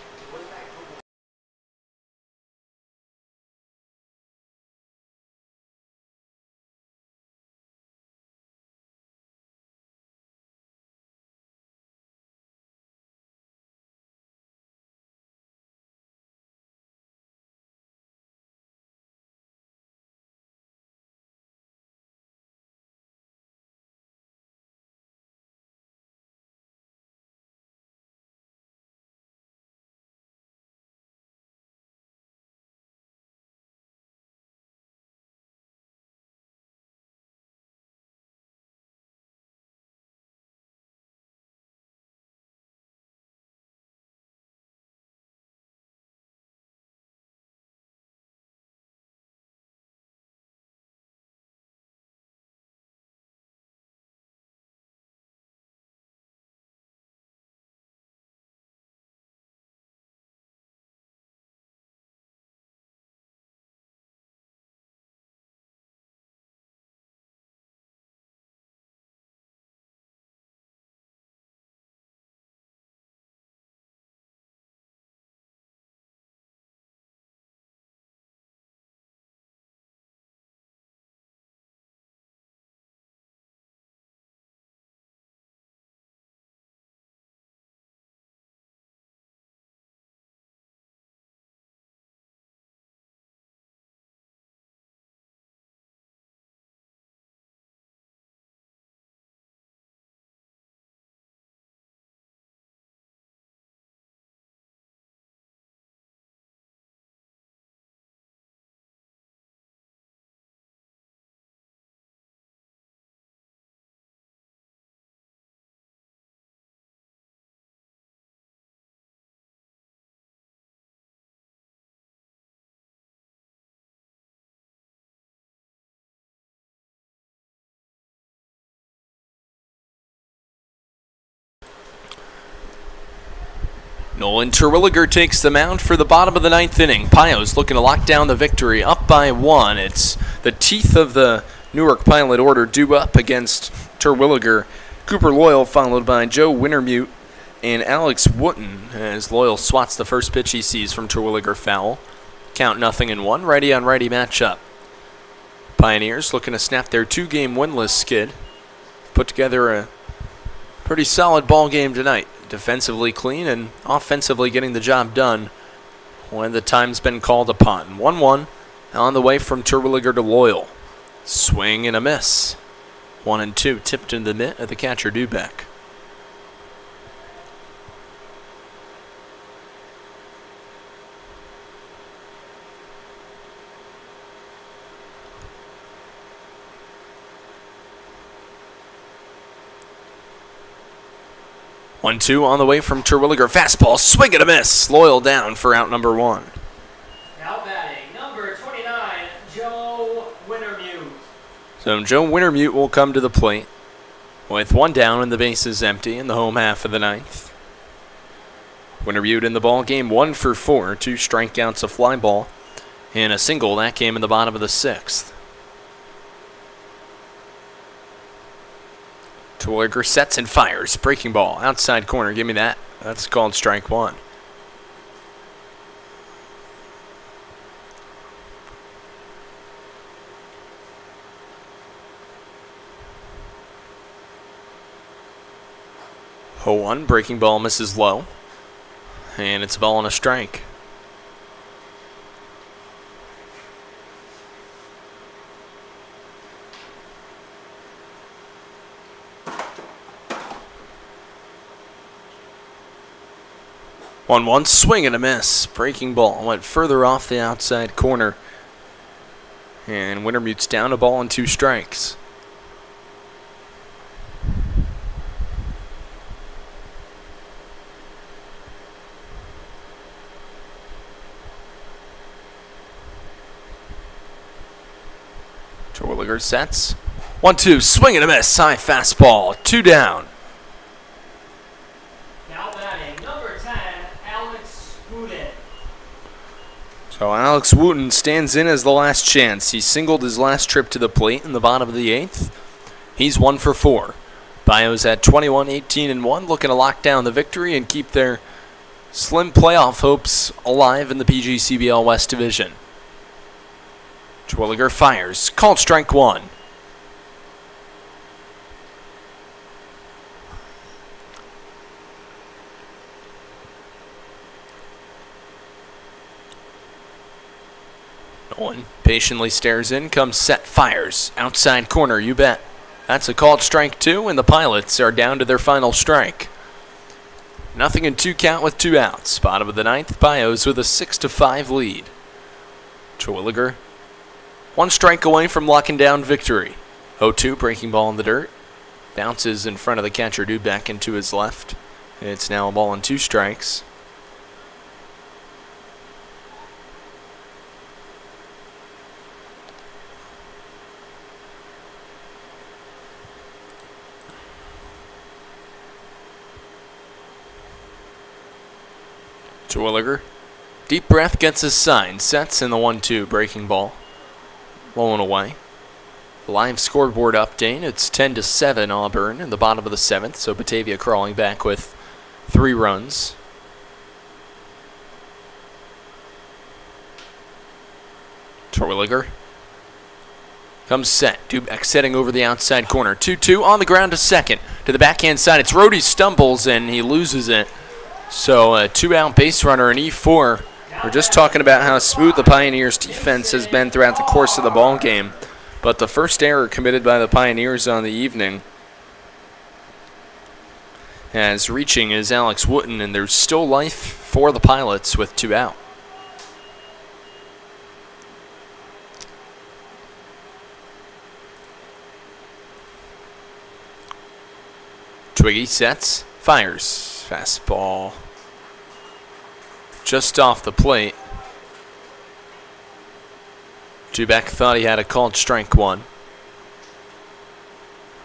Nolan Terwilliger takes the mound for the bottom of the 9th inning. Pios looking to lock down the victory, up by 1. It's the teeth of the Newark Pilot order due up against Terwilliger. Cooper Loyal followed by Joe Wintermute and Alex Wooten, as Loyal swats the first pitch he sees from Terwilliger foul. Count 0-1, righty on righty matchup. Pioneers looking to snap their 2-game winless skid. Put together a pretty solid ball game tonight. Defensively clean and offensively getting the job done when the time's been called upon. 1-1 on the way from Terwilliger to Loyal. Swing and a miss. 1-2 tipped into the mitt of the catcher Dubeck. One, 2 on the way from Terwilliger. Fastball, swing and a miss. Loyal down for out number 1. Now batting, number 29, Joe Wintermute. So Joe Wintermute will come to the plate. with one down and the bases empty in the home half of the ninth. Winner viewed in the ball game, 1 for 4, 2 strikeouts, a fly ball, and a single. That came in the bottom of the sixth. Terwilliger sets and fires. Breaking ball, outside corner. Give me that. That's called strike one. Oh, 1, breaking ball misses low. And it's a ball and a strike. One swing and a miss. Breaking ball went further off the outside corner. And Wintermute's down a ball and 2 strikes. Terwilliger sets. 1-2, swing and a miss. High fastball, 2 down. Now batting, number 10, Alex Wooten. So Alex Wooten stands in as the last chance. He singled his last trip to the plate in the bottom of the 8th. He's 1 for 4. Bios at 21-18-1, looking to lock down the victory and keep their slim playoff hopes alive in the PGCBL West Division. Terwilliger fires. Called strike 1. Nolan patiently stares in, comes set, fires. Outside corner, you bet. That's a called strike 2, and the Pilots are down to their final strike. Nothing in 2 count with 2 outs. Bottom of the 9th, Bios with a 6-5 lead. Terwilliger 1 strike away from locking down victory. 0-2, breaking ball in the dirt. Bounces in front of the catcher, Dubek into his left. It's now a ball and 2 strikes. Terwilliger, deep breath, gets his sign, sets in the 1-2, breaking ball. Low and away. Live scoreboard update. It's 10-7 Auburn in the bottom of the 7th. So Batavia crawling back with 3 runs. Terwilliger comes set. Dubek setting over the outside corner. 2-2 on the ground to second. To the backhand side. It's Rhodey stumbles and he loses it. So a 2-out base runner in E4. We're just talking about how smooth the Pioneers' defense has been throughout the course of the ball game. But the first error committed by the Pioneers on the evening, as reaching is Alex Wooten, and there's still life for the Pilots with 2 out. Twiggy sets, fires, fastball just off the plate. Dubek thought he had a called strike 1.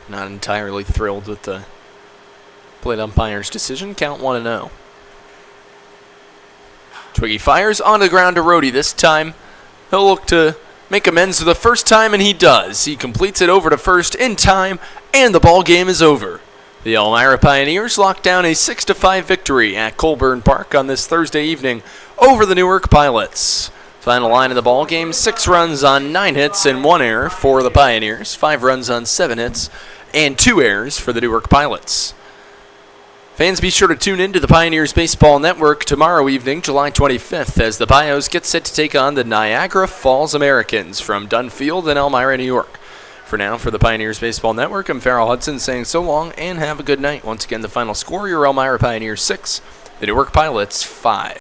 Not entirely thrilled with the plate umpire's decision. Count 1-0. Twiggy fires on the ground to Rhodey. This time he'll look to make amends for the first time, and he does. He completes it over to first in time, and the ball game is over. The Elmira Pioneers lock down a 6-5 victory at Colburn Park on this Thursday evening over the Newark Pilots. Final line of the ball game, 6 runs on 9 hits and 1 error for the Pioneers, 5 runs on 7 hits and 2 errors for the Newark Pilots. Fans, be sure to tune in to the Pioneers Baseball Network tomorrow evening, July 25th, as the Pios get set to take on the Niagara Falls Americans from Dunfield and Elmira, New York. For now, for the Pioneers Baseball Network, I'm Farrell Hudson saying so long and have a good night. Once again, the final score, your Elmira Pioneers 6, the Newark Pilots 5.